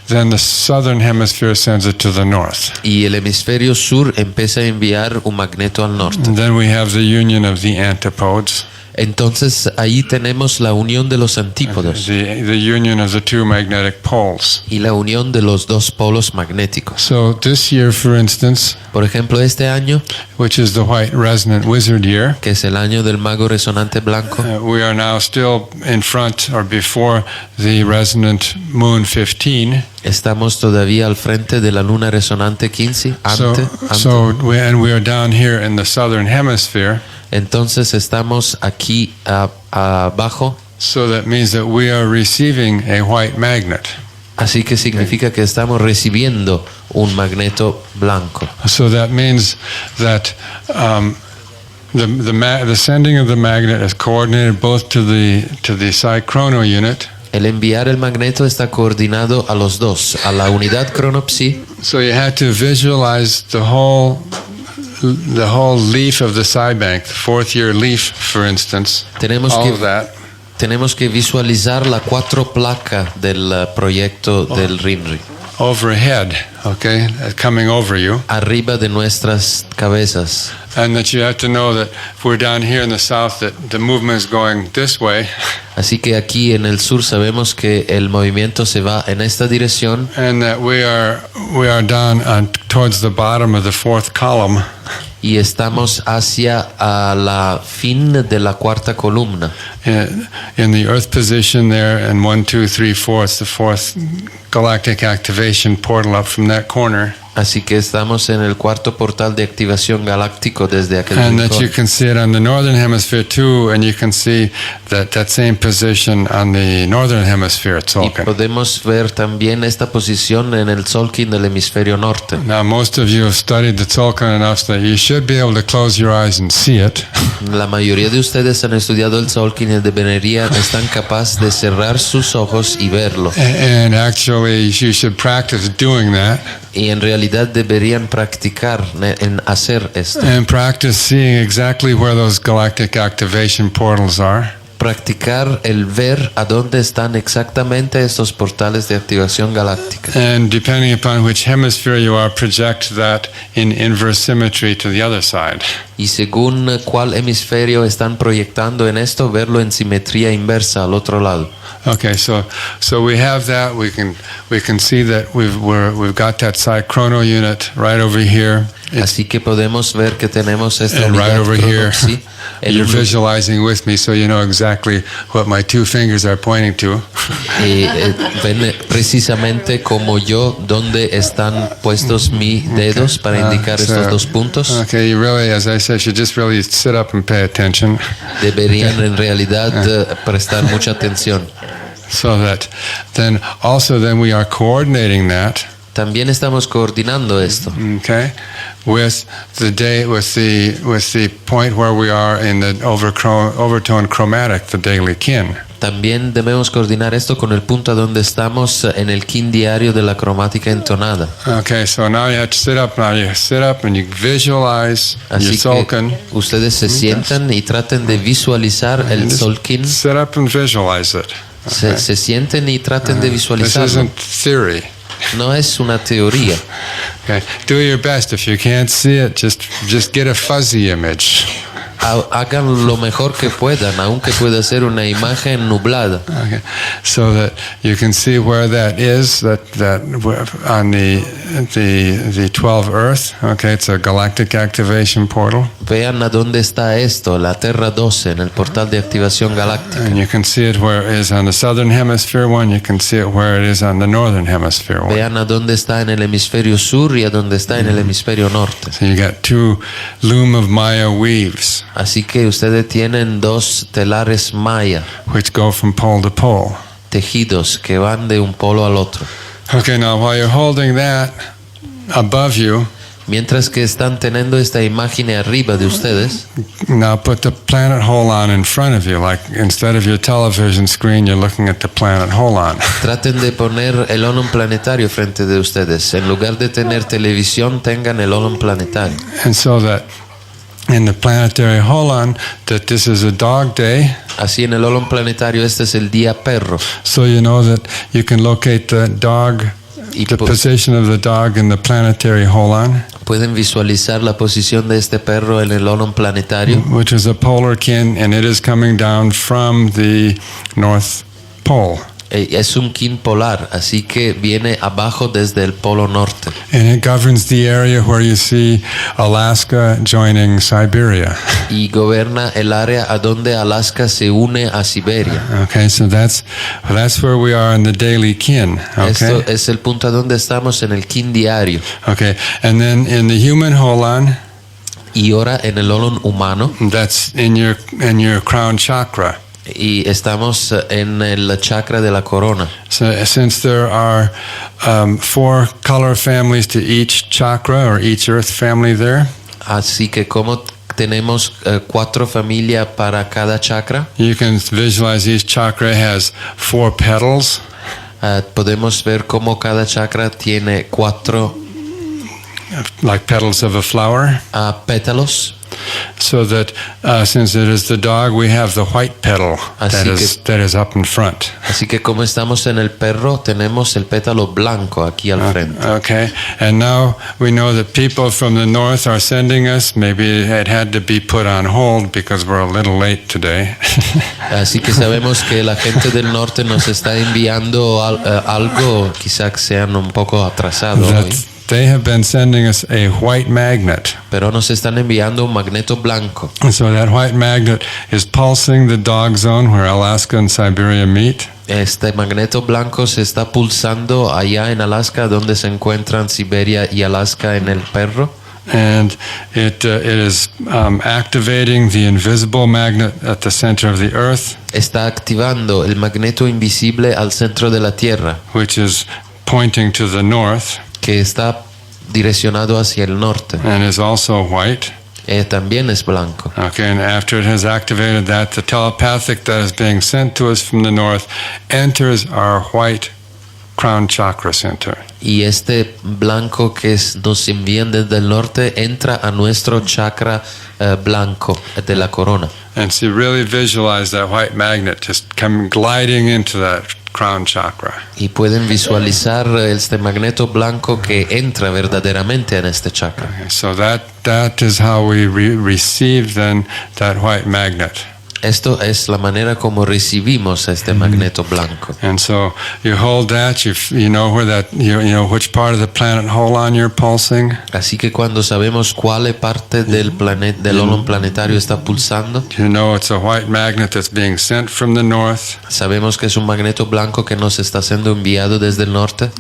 then the southern hemisphere sends it to the north. y el hemisferio sur empieza a enviar un magneto al norte. And then we have the union of the antipodes, Entonces ahí tenemos la unión de los antípodos the union of the two magnetic poles. y la unión de los dos polos magnéticos. So this year, for instance, Por ejemplo, este año, which is the white resonant wizard year, que es el año del mago resonante blanco, we are now still in front or before the resonant moon 15. estamos todavía al frente de la luna resonante 15, ante. And we are down here in the southern hemisphere. Entonces estamos aquí abajo, So that means that we are receiving a white magnet. así que significa que estamos recibiendo un magneto blanco. So that means that the sending of the magnet is coordinated both to the psi chrono unit. El enviar el magneto está coordinado a los dos, a la unidad cronopsi. So you have to visualize the whole leaf of the psi bank, the fourth year leaf, for instance. Tenemos que visualizar la 4 placa del proyecto del RINRI. Overhead, okay, coming over you. Arriba de nuestras cabezas. And that you have to know that if we're down here in the south, that the movement is going this way. Así que aquí en el sur sabemos que el movimiento se va en esta dirección. And that we are down towards the bottom of the fourth column. Y estamos hacia a la fin de la cuarta columna. In the Earth position there, and 1, 2, 3, 4, the fourth galactic activation portal up from that corner. Así que estamos en el cuarto portal de activación galáctico desde aquel And that you rincón. can see it on the northern hemisphere too, and you can see that same position on the northern hemisphere at Y Tzolk'in. podemos ver también esta posición en el Tzolk'in del hemisferio norte. Now, most of you have studied the Tzolk'in enough that you should be able to close your eyes and see it. La mayoría de ustedes han estudiado el Tzolk'in y deberían están capaces de cerrar sus ojos y verlo. And actually, you should practice doing that. Y en realidad deberían practicar en hacer esto. And practice seeing exactly where those galactic activation portals are. Practicar el ver a dónde están exactamente estos portales de activación galáctica. And depending upon which hemisphere you are, project that in inverse symmetry to the other side. Y según cuál hemisferio están proyectando en esto, verlo en simetría inversa al otro lado. Okay, so we have that. We can see that we've got that psi chrono unit right over here. Así que podemos ver que tenemos esta And right unidad over here, cronopsi. you're visualizing with me, so you know exactly what my two fingers are pointing to. Ven precisamente como yo dónde están puestos mis dedos para indicar estos dos puntos. Okay, you really, as I said, should just really sit up and pay attention. Deberían en realidad prestar mucha atención. So that then we are coordinating that. También estamos coordinando esto. Okay, with the point where we are in the overtone chromatic, the daily kin. También debemos coordinar esto con el punto donde estamos en el kin diario de la cromática entonada. Okay, so now you have to sit up. Now you sit up and you visualize your Así Tzolk'in. que ustedes se sientan y traten de visualizar el Tzolk'in. Sit up and visualize it. Okay. Se sienten y traten de This visualizarlo. isn't theory. No es una teoría. Okay, do your best. If you can't see it, just get a fuzzy image. Hagan lo mejor que puedan, aunque pueda ser una imagen nublada. Okay, so that you can see where that is. That on the 12 Earth. Okay, it's a galactic activation portal. Vean a dónde está esto, la Tierra 12, en el portal de activación galáctica. And you can see it where it is on the southern hemisphere one. You can see it where it is on the northern hemisphere one. Vean a dónde está en el hemisferio sur y a dónde está en el hemisferio norte. So you got two loom of Maya weaves. Así que ustedes tienen dos telares maya, Which go from pole to pole. tejidos que van de un polo al otro. Okay, now while you're holding that, above you, Mientras que están teniendo esta imagen arriba de ustedes, now put the planet Holon in front of you. Like instead of your television screen, you're looking at the planet Holon. traten de poner el olón planetario frente de ustedes. En lugar de tener televisión, tengan el olón planetario. And so that in the planetary Holon, that this is a dog day. Así en el olón planetario, este es el día perro. So you know that you can locate the dog, Y the po- position of the dog in the planetary Holon, pueden visualizar la posición de este perro en el olón planetario, which is a polar kin, and it is coming down from the North Pole. Es un kin polar, así que viene abajo desde el polo norte. And it governs the area where you see Alaska joining Siberia. Y goberna el área a donde Alaska se une a Siberia. Okay, so that's where we are in the daily kin. Esto Okay, es el punto a donde estamos en el kin diario. okay, and then in the human Holon, Y ahora en el olón humano, that's in your crown chakra. y estamos en el chakra de la corona. So since there are 4 color families to each chakra or each earth family there, Así que como tenemos 4 familias para cada chakra, you can visualize each chakra has 4 petals. podemos ver cómo cada chakra tiene 4 Like petals of a flower, pétalos. so that since it is the dog, we have the white petal that is up in front. Así que como estamos en el perro, tenemos el pétalo blanco aquí al frente. Okay, and now we know that people from the north are sending us. Maybe it had to be put on hold because we're a little late today. Así que sabemos que la gente del norte nos está enviando algo, quizás sean un poco atrasados hoy, That they have been sending us a white magnet. pero nos están enviando un magneto blanco. And so that white magnet is pulsing the dog zone where Alaska and Siberia meet. Este magneto blanco se está pulsando allá en Alaska, donde se encuentran Siberia y Alaska en el perro. And it is activating the invisible magnet at the center of the earth, Está activando el magneto invisible al centro de la Tierra, which is pointing to the north que está direccionado hacia el norte. and is also white. También es blanco. Okay, and after it has activated that, the telepathic that is being sent to us from the north enters our white crown chakra center. Y este blanco que nos envían desde el norte entra a nuestro chakra blanco de la corona. And so you really visualize that white magnet just gliding into that crown chakra. Y pueden visualizar este magneto blanco que entra verdaderamente en este chakra. Okay, so that is how we receive then that white magnet. Esto es la manera como recibimos este magneto blanco. And so you hold that, you know where that, you know which part of the planet Holon you're pulsing. Así que cuando sabemos cuál parte del olón planetario está pulsando, You know it's a white magnet that's being sent from the north, sabemos que es un magneto blanco que nos está siendo enviado desde el norte,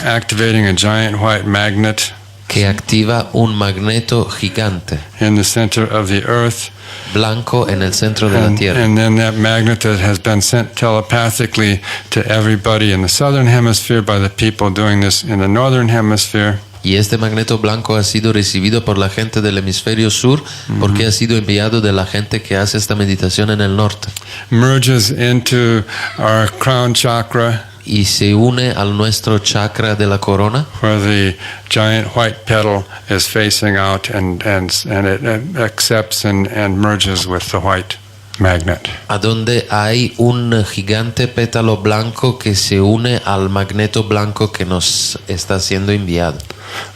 activating a giant white magnet que activa un magneto gigante in the center of the earth. blanco en el centro de la Tierra. And then that magnet that has been sent telepathically to everybody in the southern hemisphere by the people doing this in the northern hemisphere. Y este magneto blanco ha sido recibido por la gente del hemisferio sur porque ha sido enviado de la gente que hace esta meditación en el norte. Merges into our crown chakra, Y se une al nuestro chakra de la corona, where the giant white petal is facing out, and it accepts and merges with the white magnet. a donde hay un gigante pétalo blanco que se une al magneto blanco que nos está siendo enviado.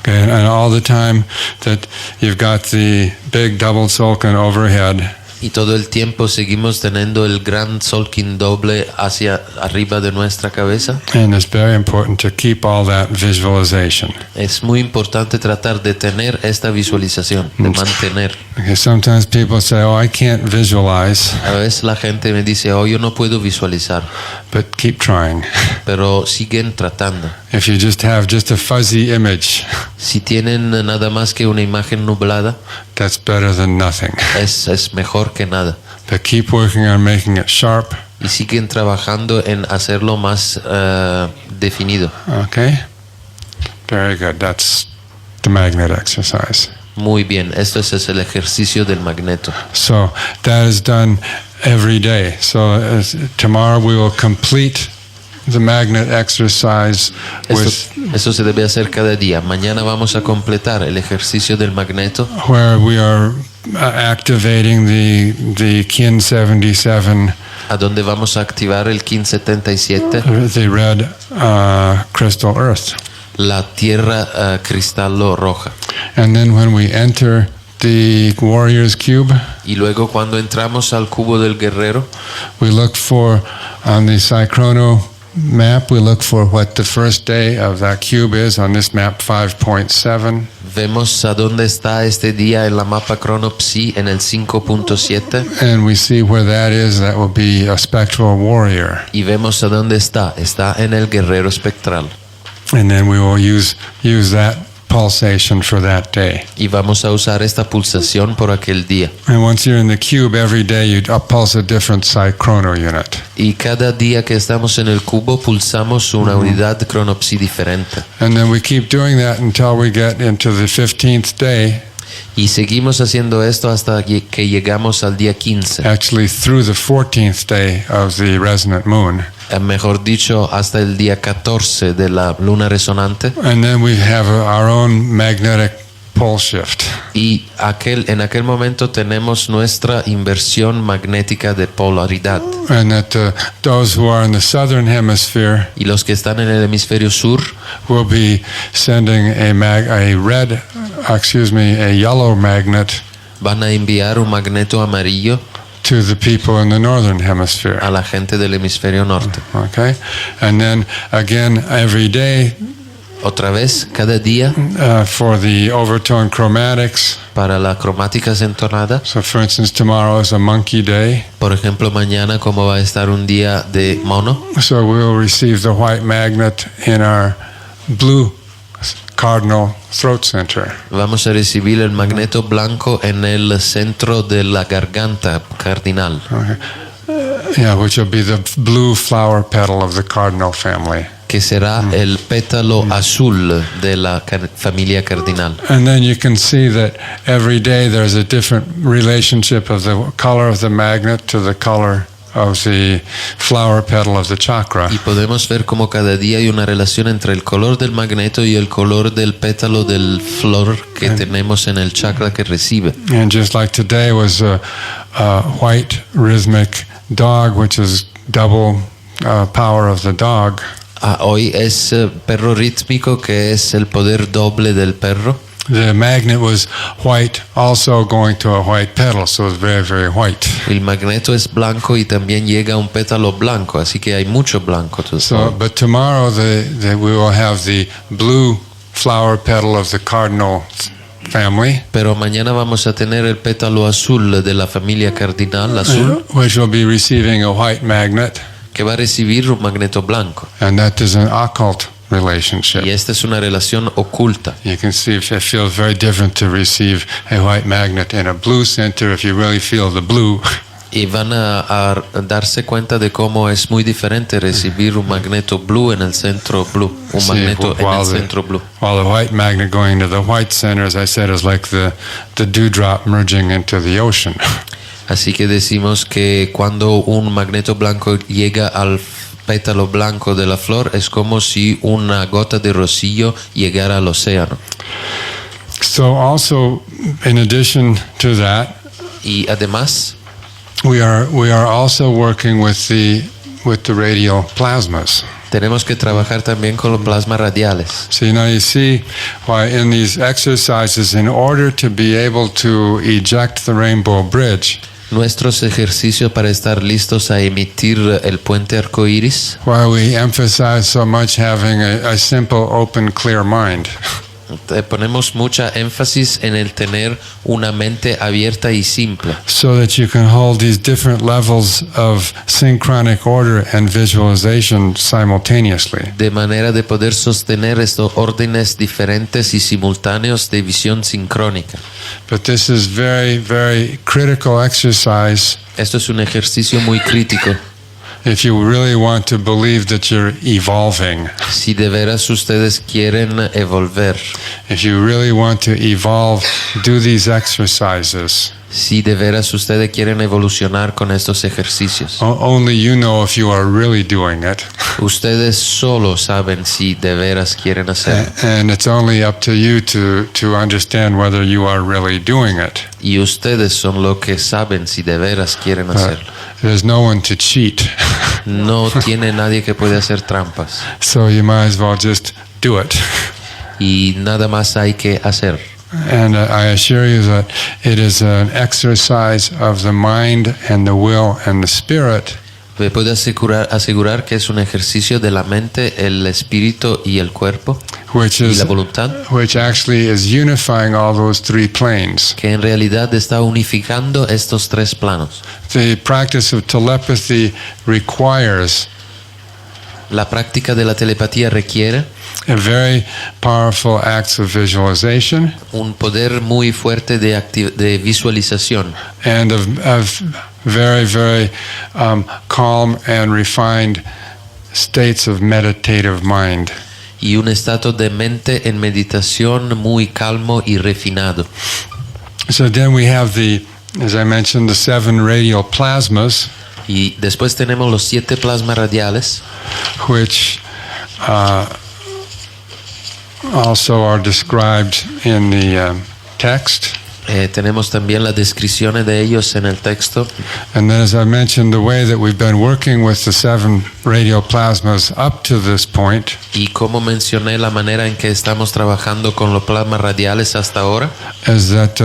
Okay, and all the time that you've got the big double sulcan overhead, Y todo el tiempo seguimos teniendo el gran solkin doble hacia arriba de nuestra cabeza. and it's very important to keep all that visualization. Es muy importante tratar de tener esta visualización, de mantener. Okay, sometimes people say, "Oh, I can't visualize," A veces la gente me dice, oh, yo no puedo visualizar, but keep trying. pero siguen tratando. If you just have just a fuzzy image, Si tienen nada más que una imagen nublada, that's better than nothing. es mejor que nada. But keep working on making it sharp. Y siguen trabajando en hacerlo más definido. Okay? Very good. That's the magnet exercise. Muy bien, esto es el ejercicio del magneto. So that is done every day. So tomorrow we will complete the magnet exercise Esto se debe hacer cada día. Mañana vamos a completar el ejercicio del magneto, where we are activating the Kin 77, a donde vamos a activar el Kin 77, the red crystal earth. la tierra cristallo roja. And then when we enter the warrior's cube, Y luego cuando entramos al cubo del guerrero, we look for, on the Cychrono map, we look for what the first day of that cube is on this map 5.7. vemos a dónde está este día en la mapa Crono Psi en el 5.7 And we see where that is. That will be a spectral warrior. y vemos a dónde está. Está en el guerrero espectral. And then we will use that pulsation for that day. Y vamos a usar esta pulsación por aquel día. And once you're in the cube, every day you pulse a different Cychrono unit. Y cada día que estamos en el cubo pulsamos una unidad Crono Psi diferente. And then we keep doing that until we get into the 15th day, Y seguimos haciendo esto hasta que llegamos al día 15. actually through the 14th day of the resonant moon. Mejor dicho, hasta el día 14 de la luna resonante. And then we have our own magnetic pole shift. Y en aquel momento tenemos nuestra inversión magnética de polaridad. And that those who are in the southern hemisphere Y los que están en el hemisferio sur will be sending a yellow magnet van a enviar un magneto amarillo to the people in the northern hemisphere. a la gente del hemisferio norte. Okay? And then again every day Otra vez, cada día, for the overtone chromatics. para la cromáticas entonada. So for instance, tomorrow is a monkey day. Por ejemplo, mañana, como va a estar un día de mono, So we will receive the white magnet in our blue cardinal throat center. vamos a recibir el magneto blanco en el centro de la garganta cardinal, Okay. Which will be the blue flower petal of the cardinal family. que será el pétalo azul de la familia cardinal. And then you can see that every day there's a different relationship of the color of the magnet to the color of the flower petal of the chakra. Y podemos ver como cada día hay una relación entre el color del magneto y el color del pétalo del flor que tenemos en el chakra que recibe. And just like today was a white rhythmic dog, which is double power of the dog. Hoy es perro rítmico, que es el poder doble del perro. The magnet was white, also going to a white petal, so it's very, very white. El magneto es blanco y también llega a un pétalo blanco, así que hay mucho blanco. So, but tomorrow we will have the blue flower petal of the cardinal family, Pero mañana vamos a tener el pétalo azul de la familia cardinal azul, which will be receiving a white magnet, que va a recibir un magneto blanco. and that is an occult relationship. Y esta es una relación oculta. You can see it feels very different to receive a white magnet in a blue center if you really feel the blue. Y van a darse cuenta de cómo es muy diferente recibir un magneto blue en el centro blue, un See, magneto en while el the- centro blue. While the white magnet going to the white center, as I said, is like the dewdrop merging into the ocean. Así que decimos que cuando un magneto blanco llega al pétalo blanco de la flor es como si una gota de rocío llegara al océano. So also, in addition to that, Y además we are also working with the radial plasmas. tenemos que trabajar también con los plasmas radiales. So now you see why in these exercises, in order to be able to eject the rainbow bridge, Nuestros ejercicios para estar listos a emitir el puente arcoíris, why we emphasize so much having a simple, open, clear mind. ponemos mucha énfasis en el tener una mente abierta y simple, So that you can hold these different levels of synchronic order and visualization simultaneously. de manera de poder sostener estos órdenes diferentes y simultáneos de visión sincrónica. But this is very, very critical exercise Esto es un ejercicio muy crítico if you really want to believe that you're evolving, Si de veras ustedes quieren evolver, if you really want to evolve, do these exercises. si de veras ustedes quieren evolucionar con estos ejercicios, Only you know if you are really doing it. ustedes solo saben si de veras quieren hacerlo. And it's only up to you to understand whether you are really doing it. Y ustedes son los que saben si de veras quieren hacerlo. There's no one to cheat. No tiene nadie que puede hacer trampas. So you might as well just do it. Y nada más hay que hacer. And I assure you that it is an exercise of the mind and the will and the spirit. Me puedo asegurar que es un ejercicio de la mente, el espíritu y el cuerpo, Which y is la voluntad, which actually is unifying all those three planes. que en realidad está unificando estos tres planos. The practice of telepathy requires La práctica de la telepatía requiere a very powerful acts of visualization un poder muy fuerte de visualización and of very, very calm and refined states of meditative mind. y un estado de mente en meditación muy calmo y refinado. So then we have as I mentioned, the 7 radial plasmas, Y después tenemos los 7 plasmas radiales, which also are described in the text. tenemos también las descripciones de ellos en el texto. And then, as I mentioned, the way that we've been working with the 7 radial plasmas up to this point Y como mencioné, la manera en que estamos trabajando con los plasmas radiales hasta ahora is that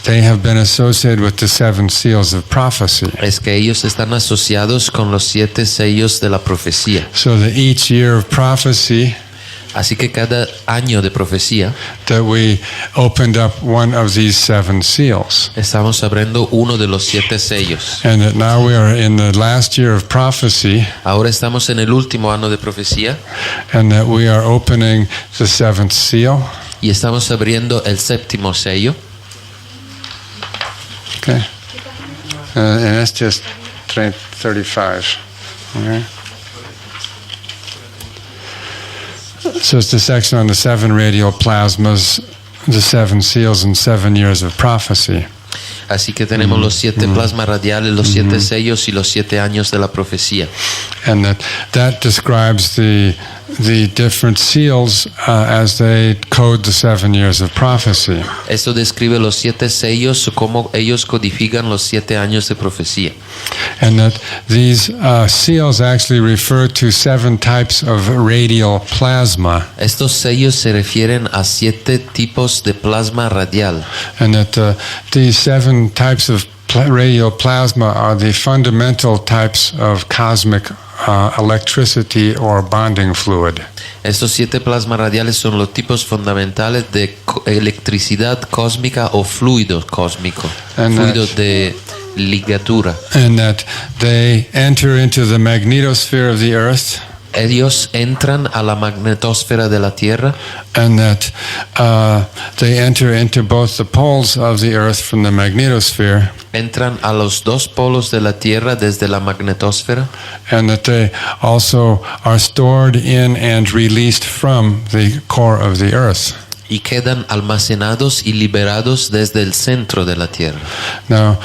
they have been associated with the 7 seals of prophecy. es que ellos están asociados con los 7 sellos de la profecía. So that each year of prophecy, Así que cada año de profecía that we opened up one of these 7 seals. estamos abriendo uno de los 7 sellos. And that now we are in the last year of prophecy, Ahora estamos en el último año de profecía and that we are opening the 7th seal. y estamos abriendo el 7º sello. Okay. And that's just 35. Okay. So it's the section on the 7 radial plasmas, the 7 seals, and 7 years of prophecy. Así que tenemos los 7 plasmas radiales, los 7 sellos y los 7 años de la profecía. And that describes the different seals as they code the 7 years of prophecy. Esto describe los 7 sellos, cómo ellos codifican los 7 años de profecía. And that these seals actually refer to 7 types of radial plasma. Estos sellos se refieren a 7 tipos de plasma radial. And that these 7 types of radial plasma are the fundamental types of cosmic electricity or bonding fluid. Estos 7 plasmas radiales son los tipos fundamentales de electricidad cósmica o fluido cósmico, fluido de ligadura. And that they enter into the magnetosphere of the earth. Ellos entran a la magnetosfera de la Tierra. And that they enter into both the poles of the earth from the magnetosphere. Entran a los 2 polos de la Tierra desde la magnetosfera. And that they also are stored in and released from the core of the earth. Y quedan almacenados y liberados desde el centro de la Tierra. Now,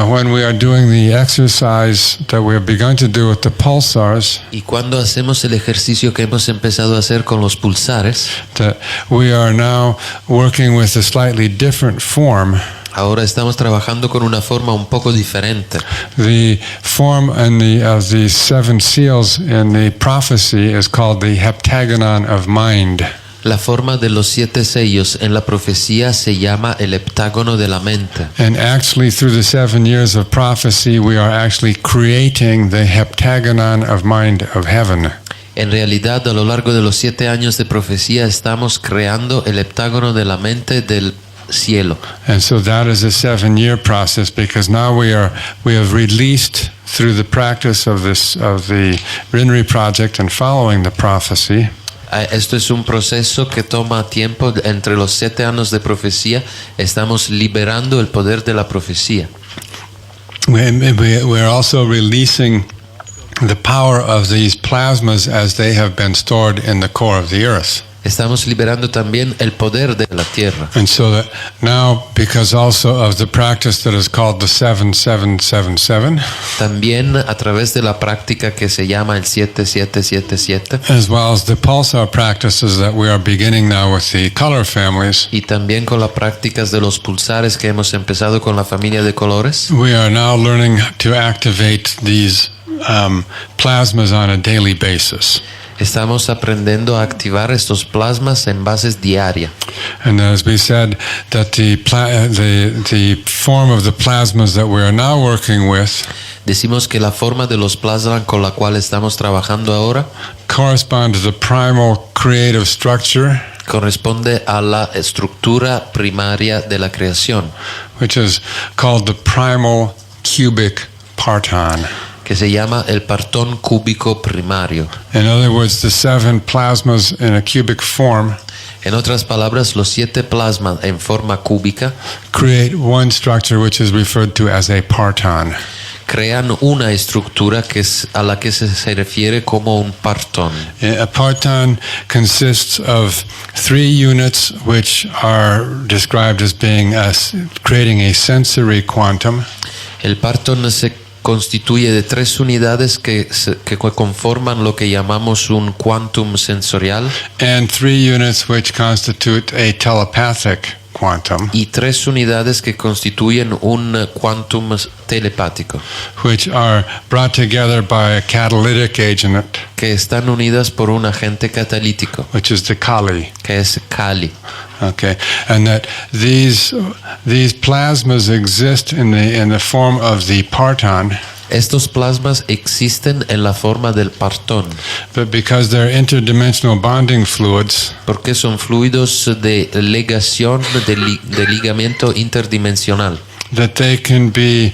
when we are doing the exercise that we have begun to do with the pulsars, Y cuando hacemos el ejercicio que hemos empezado a hacer con los pulsares, that we are now working with a slightly different form. ahora estamos trabajando con una forma un poco diferente. The form of the 7 seals in the prophecy is called the heptagonon of mind. La forma de los 7 sellos en la profecía se llama el heptágono de la mente. And actually, through the 7 years of prophecy, we are actually creating the heptagonon of mind of heaven. En realidad, a lo largo de los 7 años de profecía estamos creando el heptágono de la mente del cielo. And so that is a 7-year process, because now we have released through the practice of the Rinri project and following the prophecy. Esto es un proceso que toma tiempo. Entre los 7 años de profecía estamos liberando el poder de la profecía. We're also releasing the power of these plasmas as they have been stored in the core of the earth. Estamos liberando también el poder de la tierra. And so that now, because also of the practice that is called the 7777, También a través de la práctica que se llama el 7777, as well as the pulsar practices that we are beginning now with the color families, y también con las prácticas de los pulsares que hemos empezado con la familia de colores, we are now learning to activate these plasmas on a daily basis. estamos aprendiendo a activar estos plasmas en bases diarias. And as we said, that the form of the plasmas that we are now working with Decimos que la forma de los plasmas con la cual estamos trabajando ahora correspond to the primal creative structure, corresponde a la estructura primaria de la creación, which is called the primal cubic parton. que se llama el partón cúbico primario. In other words, the 7 plasmas in a cubic form En otras palabras, los 7 plasmas en forma cúbica create one structure which is referred to as a parton. crean una estructura a la que se refiere como un partón. A parton consists of 3 units which are described as being creating a sensory quantum. El partón se constituye de 3 unidades que conforman lo que llamamos un quantum sensorial, And 3 units which constitute a telepathic quantum, y 3 unidades que constituyen un quantum telepático, which are brought together by a catalytic agent, que están unidas por un agente catalítico, which is the Kali. que es Kali. Okay, and that these plasmas exist in the form of the parton, Estos plasmas existen en la forma del partón, but because they're interdimensional bonding fluids, porque son fluidos de ligación, de ligamiento interdimensional, that they can be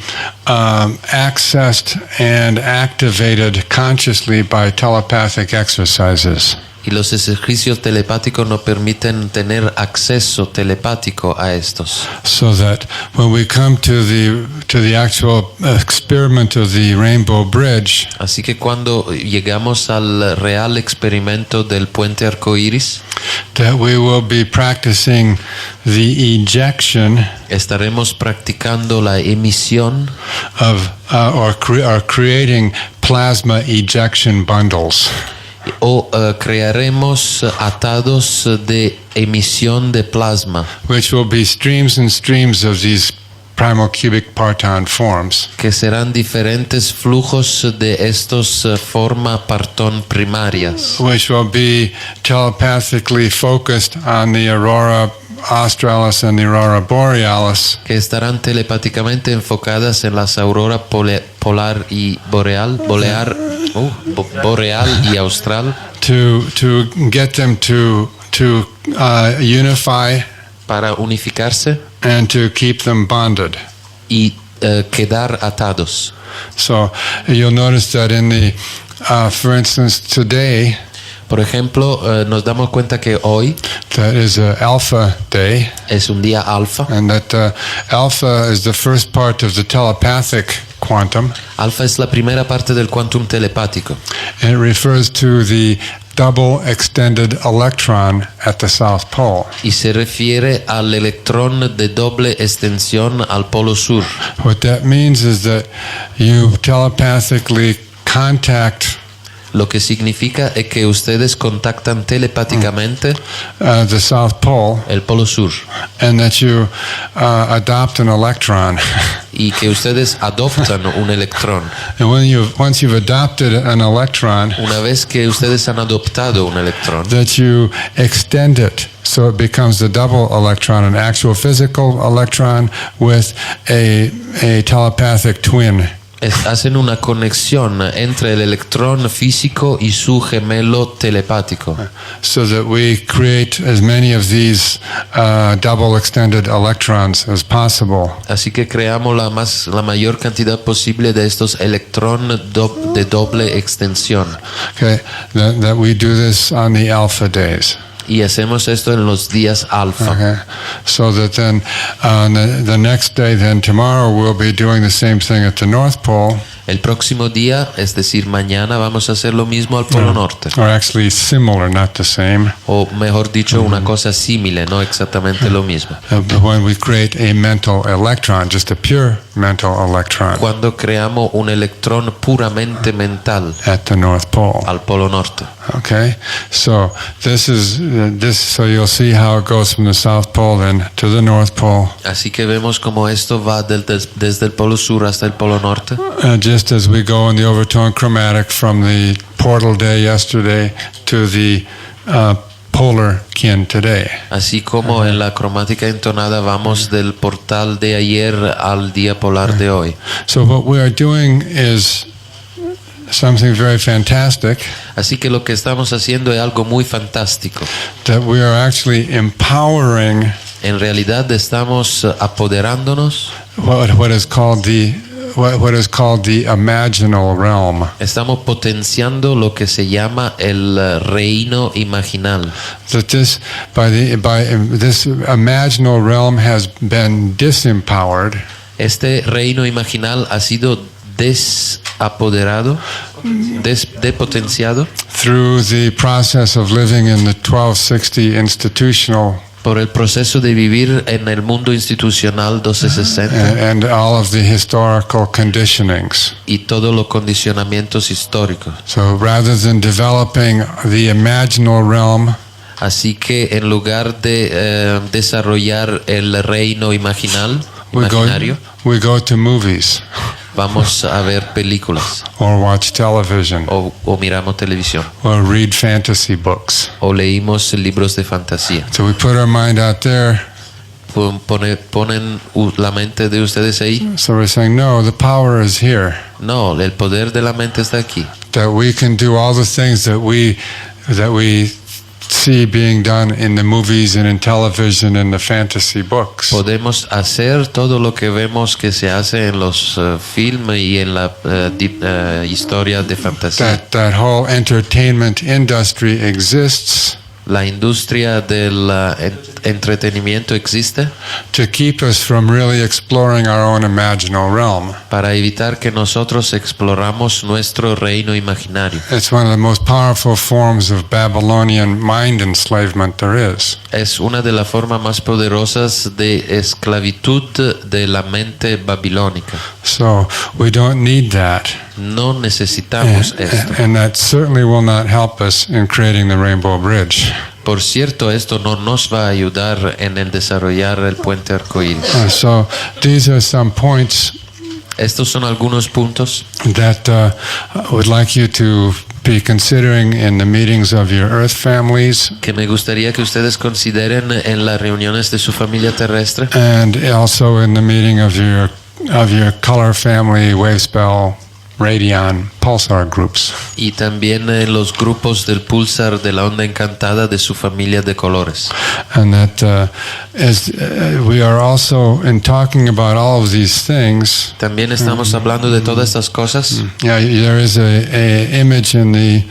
accessed and activated consciously by telepathic exercises. y los ejercicios telepáticos nos permiten tener acceso telepático a estos. So that when we come to the actual experiment of the Rainbow Bridge, Así que cuando llegamos al real experimento del puente arcoíris, that we will be practicing the ejection estaremos practicando la emisión of or creating plasma ejection bundles, o crearemos atados de emisión de plasma, which will be streams and streams of these primal cubic parton forms, que serán diferentes flujos de estos forma partón primarias, which will be telepathically focused on the aurora australis and the aurora borealis, que estarán telepáticamente enfocadas en las auroras polar y boreal y austral, to get them to unify para unificarse and to keep them bonded. y quedar atados. So you'll notice that in the, for instance, today, Por ejemplo, nos damos cuenta que hoy that is a alpha day, es un día alfa. and that alpha is the first part of the telepathic quantum. Alfa es la primera parte del quantum telepático. And it refers to the double extended electron at the South Pole. Y se refiere al electrón de doble extensión al polo sur. What that means is that you telepathically contact Lo que significa es que ustedes contactan telepáticamente the South Pole, el polo sur, and that you adopt an electron. y que ustedes adoptan un electrón. And once you've adopted an electron, Una vez que ustedes han adoptado un electrón, that you extend it so it becomes the double electron, an actual physical electron with a telepathic twin. hacen una conexión entre el electrón físico y su gemelo telepático, So that we create as many of these double extended electrons as possible. así que creamos la mayor cantidad posible de estos electrones de doble extensión, Okay, that we do this on the alpha days. y hacemos esto en los días alfa. Okay, so that then the next day, then tomorrow, we'll be doing the same thing at the North Pole. El próximo día, es decir, mañana, vamos a hacer lo mismo al Polo Norte. Or actually similar, not the same. O mejor dicho, una cosa similar, no exactamente lo mismo. But when we create a mental electron, just a pure mental electron Cuando creamos un electrón puramente mental at the North Pole. al Polo Norte. Okay, so so you'll see how it goes from the South Pole then to the North Pole. Así que vemos como esto va desde el Polo Sur hasta el Polo Norte. Just as we go in the overtone chromatic from the portal day yesterday to the polar kin today. Así como en la cromática entonada vamos del portal de ayer al día polar de hoy. So what we are doing is something very fantastic. Así que lo que estamos haciendo es algo muy fantástico. That we are actually empowering En realidad estamos apoderándonos. what is called the imaginal realm. Estamos potenciando lo que se llama el reino imaginal. That this imaginal realm has been disempowered. Este reino imaginal ha sido desapoderado, depotenciado Through the process of living in the 1260 institutional por el proceso de vivir en el mundo institucional 1260 and all of the historical conditionings. y todos los condicionamientos históricos. So rather than developing the imaginal realm, Así que en lugar de desarrollar el reino imaginario, we go to movies vamos a ver películas or watch television o miramos televisión or read fantasy books. o leímos libros de fantasía. So we put our mind out there. Ponen la mente de ustedes ahí. So we're saying, no, the power is here. No, el poder de la mente está aquí. That we can do all the things that we see being done in the movies and in television and the fantasy books. Podemos hacer todo lo que vemos que se hace en los filmes y en la historia de fantasía. That whole entertainment industry exists. La industria del entretenimiento existe to keep us from really exploring our own imaginal realm. para evitar que nosotros exploramos nuestro reino imaginario. It's one of the most powerful forms of Babylonian mind enslavement there is. Es una de las formas más poderosas de esclavitud de la mente babilónica. So we don't need that. No necesitamos esto. And that certainly will not help us in creating the Rainbow Bridge. Por cierto, esto no nos va a ayudar en el desarrollar el puente arcoíris. So these are some points Estos son algunos puntos that I would like you to be considering in the meetings of your earth families que me gustaría que ustedes consideren en las reuniones de su familia terrestre and also in the meeting of your color family, wave spell, radion, pulsar groups. y también en los grupos del pulsar de la onda encantada de su familia de colores. And that we are also, in talking about all of these things, También estamos hablando de todas estas cosas. there is a image in the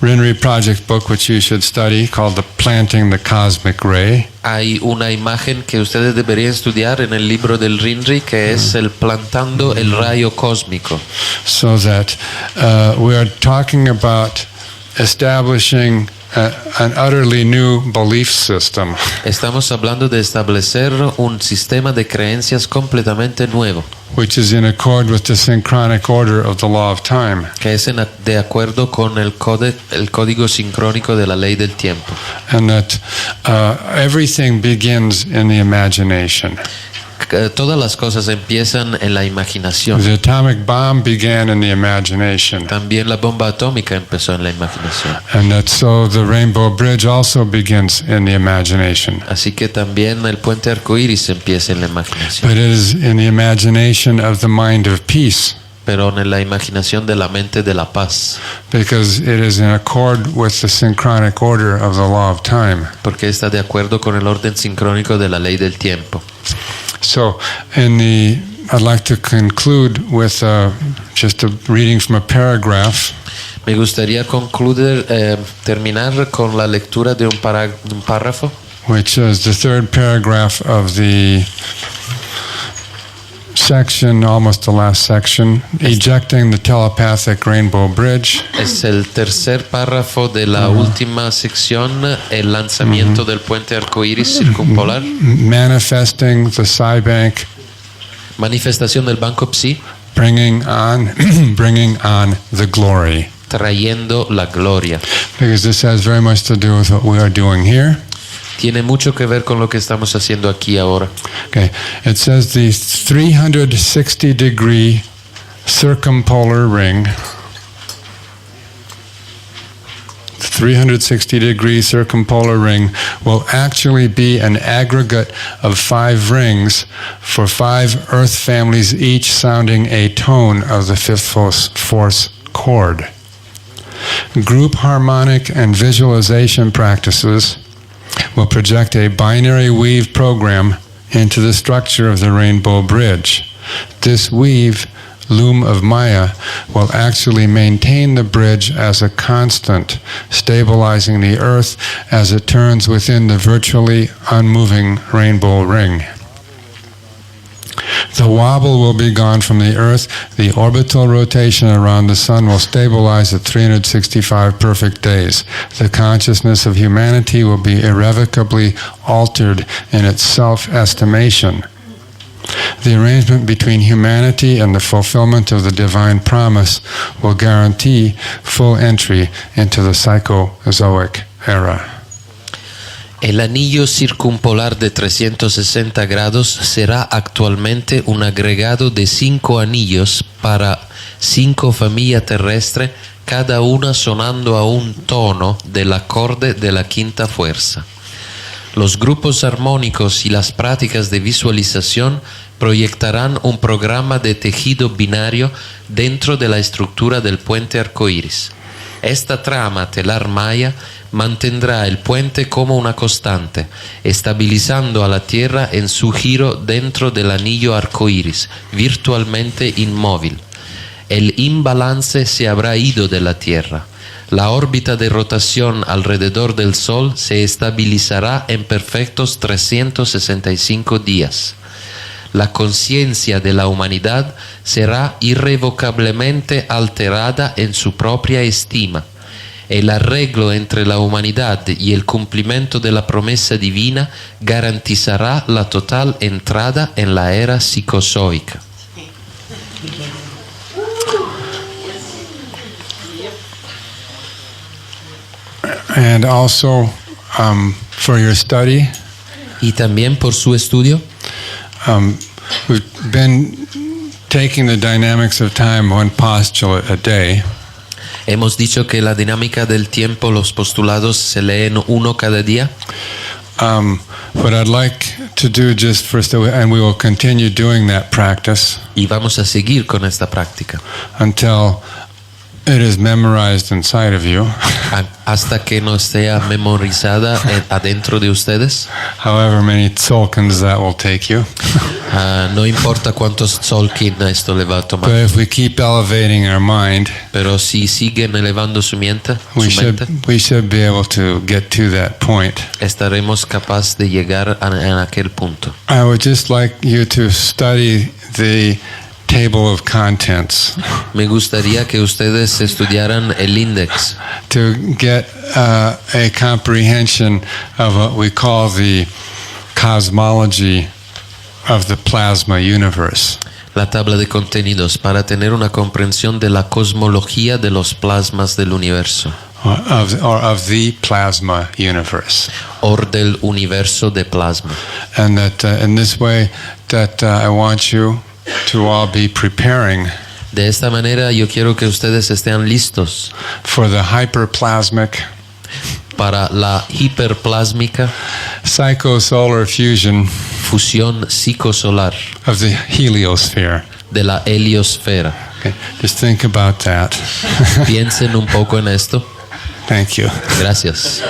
Rinri Project book which you should study called the Planting the Cosmic Ray. Hay una imagen que ustedes deberían estudiar en el libro del Rinri que es el plantando el rayo cósmico. So that we are talking about establishing an utterly new belief system. Estamos hablando de establecer un sistema de creencias completamente nuevo, Which is in accord with the synchronic order of the law of time. que es de acuerdo con el código sincrónico de la ley del tiempo. And that everything begins in the imagination. Todas las cosas empiezan en la imaginación. The atomic bomb began in the imagination. También la bomba atómica empezó en la imaginación. And that so the Rainbow Bridge also begins in the imagination. Así que también el puente arcoíris empieza en la imaginación. But it is in the imagination of the mind of peace. Pero en la imaginación de la mente de la paz. Because it is in accord with the synchronic order of the law of time. Porque está de acuerdo con el orden sincrónico de la ley del tiempo. So, I'd like to conclude with just a reading from a paragraph. Me gustaría terminar con la lectura de un párrafo, Which is the third paragraph of the section, almost the last section, ejecting the telepathic rainbow bridge. Es el tercer párrafo de la última sección, el lanzamiento del puente arcoíris circumpolar. Manifesting the Psi Bank. Manifestación del banco Psi. Bringing on the glory. Trayendo la gloria. Because this has very much to do with what we are doing here. Tiene mucho que ver con lo que estamos haciendo aquí ahora. Okay, it says the 360-degree circumpolar ring. 360-degree circumpolar ring will actually be an aggregate of 5 rings for 5 Earth families, each sounding a tone of the fifth force chord. Group harmonic and visualization practices will project a binary weave program into the structure of the rainbow bridge. This weave, loom of Maya, will actually maintain the bridge as a constant, stabilizing the Earth as it turns within the virtually unmoving rainbow ring. The wobble will be gone from the Earth. The orbital rotation around the Sun will stabilize at 365 perfect days. The consciousness of humanity will be irrevocably altered in its self-estimation. The arrangement between humanity and the fulfillment of the divine promise will guarantee full entry into the psychozoic era. El anillo circumpolar de 360 grados será actualmente un agregado de 5 anillos para 5 familias terrestres, cada una sonando a un tono del acorde de la quinta fuerza. Los grupos armónicos y las prácticas de visualización proyectarán un programa de tejido binario dentro de la estructura del puente arcoíris. Esta trama telar maya mantendrá el puente como una constante, estabilizando a la Tierra en su giro dentro del anillo arcoíris, virtualmente inmóvil. El imbalance se habrá ido de la Tierra. La órbita de rotación alrededor del Sol se estabilizará en perfectos 365 días. La conciencia de la humanidad será irrevocablemente alterada en su propia estima. El arreglo entre la humanidad y el cumplimiento de la promesa divina garantizará la total entrada en la era psicozoica. And also for your study, Y también por su estudio, we've been taking the dynamics of time one postulate a day. hemos dicho que la dinámica del tiempo, los postulados se leen uno cada día. What I'd like to do just first, and we will continue doing that practice Y vamos a seguir con esta práctica until it is memorized inside of you. hasta que no sea memorizada adentro de ustedes. However many tzolkins that will take you. No importa cuántos tzolkin esto le va a tomar. But if we keep elevating our mind, Pero si siguen elevando su mente, we should be able to get to that point. estaremos capaces de llegar en aquel punto. I would just like you to study the table of contents Me gustaría que ustedes estudiaran el índice to get a comprehension of what we call the cosmology of the plasma universe. la tabla de contenidos para tener una comprensión de la cosmología de los plasmas del universo Of the plasma universe, o del universo de plasma. and that in this way that I want you to all be preparing De esta manera yo quiero que ustedes estén listos for the hyperplasmic para la hiperplásmica psychosolar fusion fusión psicosolar of the heliosphere. de la heliosfera. Okay, just think about that. Piensen un poco en esto. Thank you. Gracias.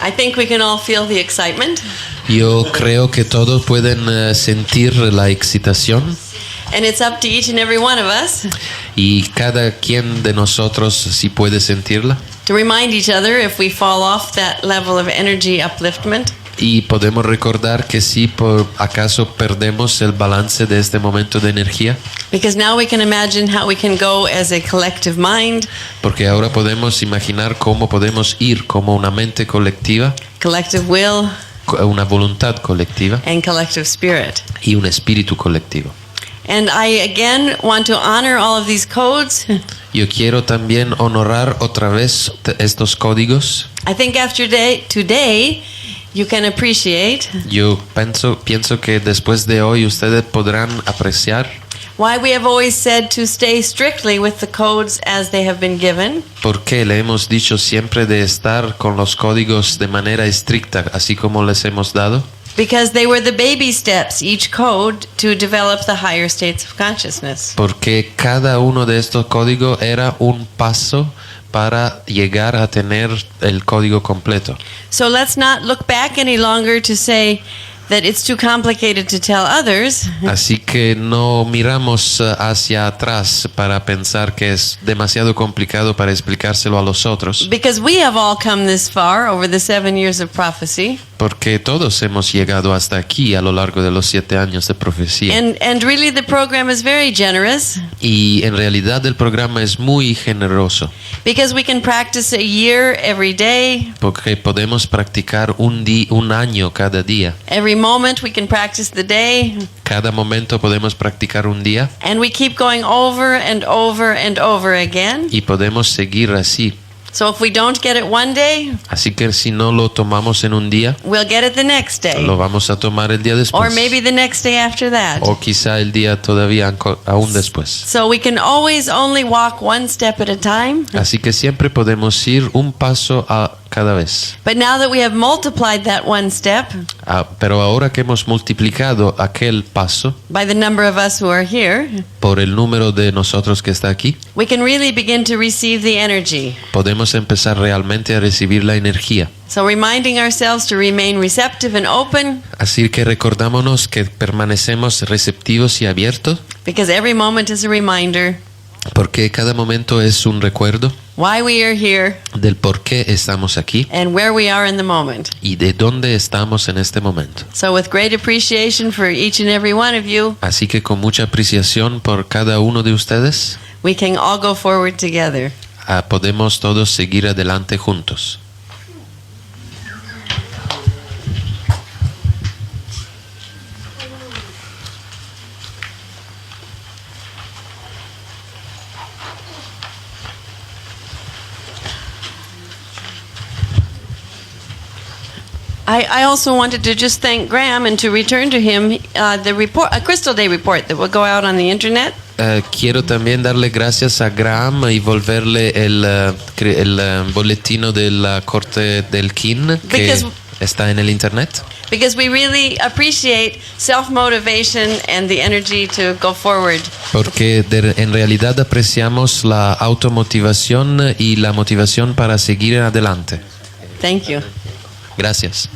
I think we can all feel the excitement. Yo creo que todos pueden sentir la excitación And it's up to each and every one of us y cada quien de nosotros si puede sentirla. to remind each other if we fall off that level of energy upliftment. Y podemos recordar que si por acaso perdemos el balance de este momento de energía, Because now we can imagine how we can go as a collective mind, porque ahora podemos imaginar cómo podemos ir como una mente colectiva, collective will, una voluntad colectiva and collective spirit. y un espíritu colectivo. And I again want to honor all of these codes. Yo quiero también honorar otra vez estos códigos. I think after today, you can appreciate Yo pienso que después de hoy ustedes podrán apreciar why we have always said to stay strictly with the codes as they have been given. por qué le hemos dicho siempre de estar con los códigos de manera estricta, así como les hemos dado. Because they were the baby steps, each code, to develop the higher states of consciousness. Porque cada uno de estos códigos era un paso para llegar a tener el código completo. So let's not look back any longer to say that it's too complicated to tell others, Así que no miramos hacia atrás para pensar que es demasiado complicado para explicárselo a los otros, because we have all come this far over the 7 years of prophecy. porque todos hemos llegado hasta aquí a lo largo de los 7 años de profecía. And really the program is very generous Y en realidad el programa es muy generoso, because we can practice a year every day. porque podemos practicar un año cada día. Every moment we can practice the day, Cada momento podemos practicar un día and we keep going over and over and over again. y podemos seguir así. So if we don't get it one day, Así que si no lo tomamos en un día, we'll get it the next day, lo vamos a tomar el día después. or maybe the next day after that. O quizá el día todavía aún después. So we can always only walk one step at a time. Así que siempre podemos ir un paso a cada vez. But now that we have multiplied that one step Pero ahora que hemos multiplicado aquel paso by the number of us who are here, por el número de nosotros que está aquí, we can really begin to receive the energy. podemos empezar realmente a recibir la energía. So reminding ourselves to remain receptive and open, Así que recordámonos que permanecemos receptivos y abiertos, because every moment is a reminder porque cada momento es un recuerdo why we are here del por qué estamos aquí and where we are in the moment. y de dónde estamos en este momento. So with great appreciation for each and every one of you, Así que con mucha apreciación por cada uno de ustedes, we can all go forward together. podemos todos seguir adelante juntos. I also wanted to just thank Graham and to return to him the report, a Crystal Day report that will go out on the internet. Quiero también darle gracias a Graham y volverle el boletino de la corte del Kin que está en el internet. Because we really appreciate self-motivation and the energy to go forward. Porque en realidad apreciamos la automotivación y la motivación para seguir adelante. Thank you. Gracias.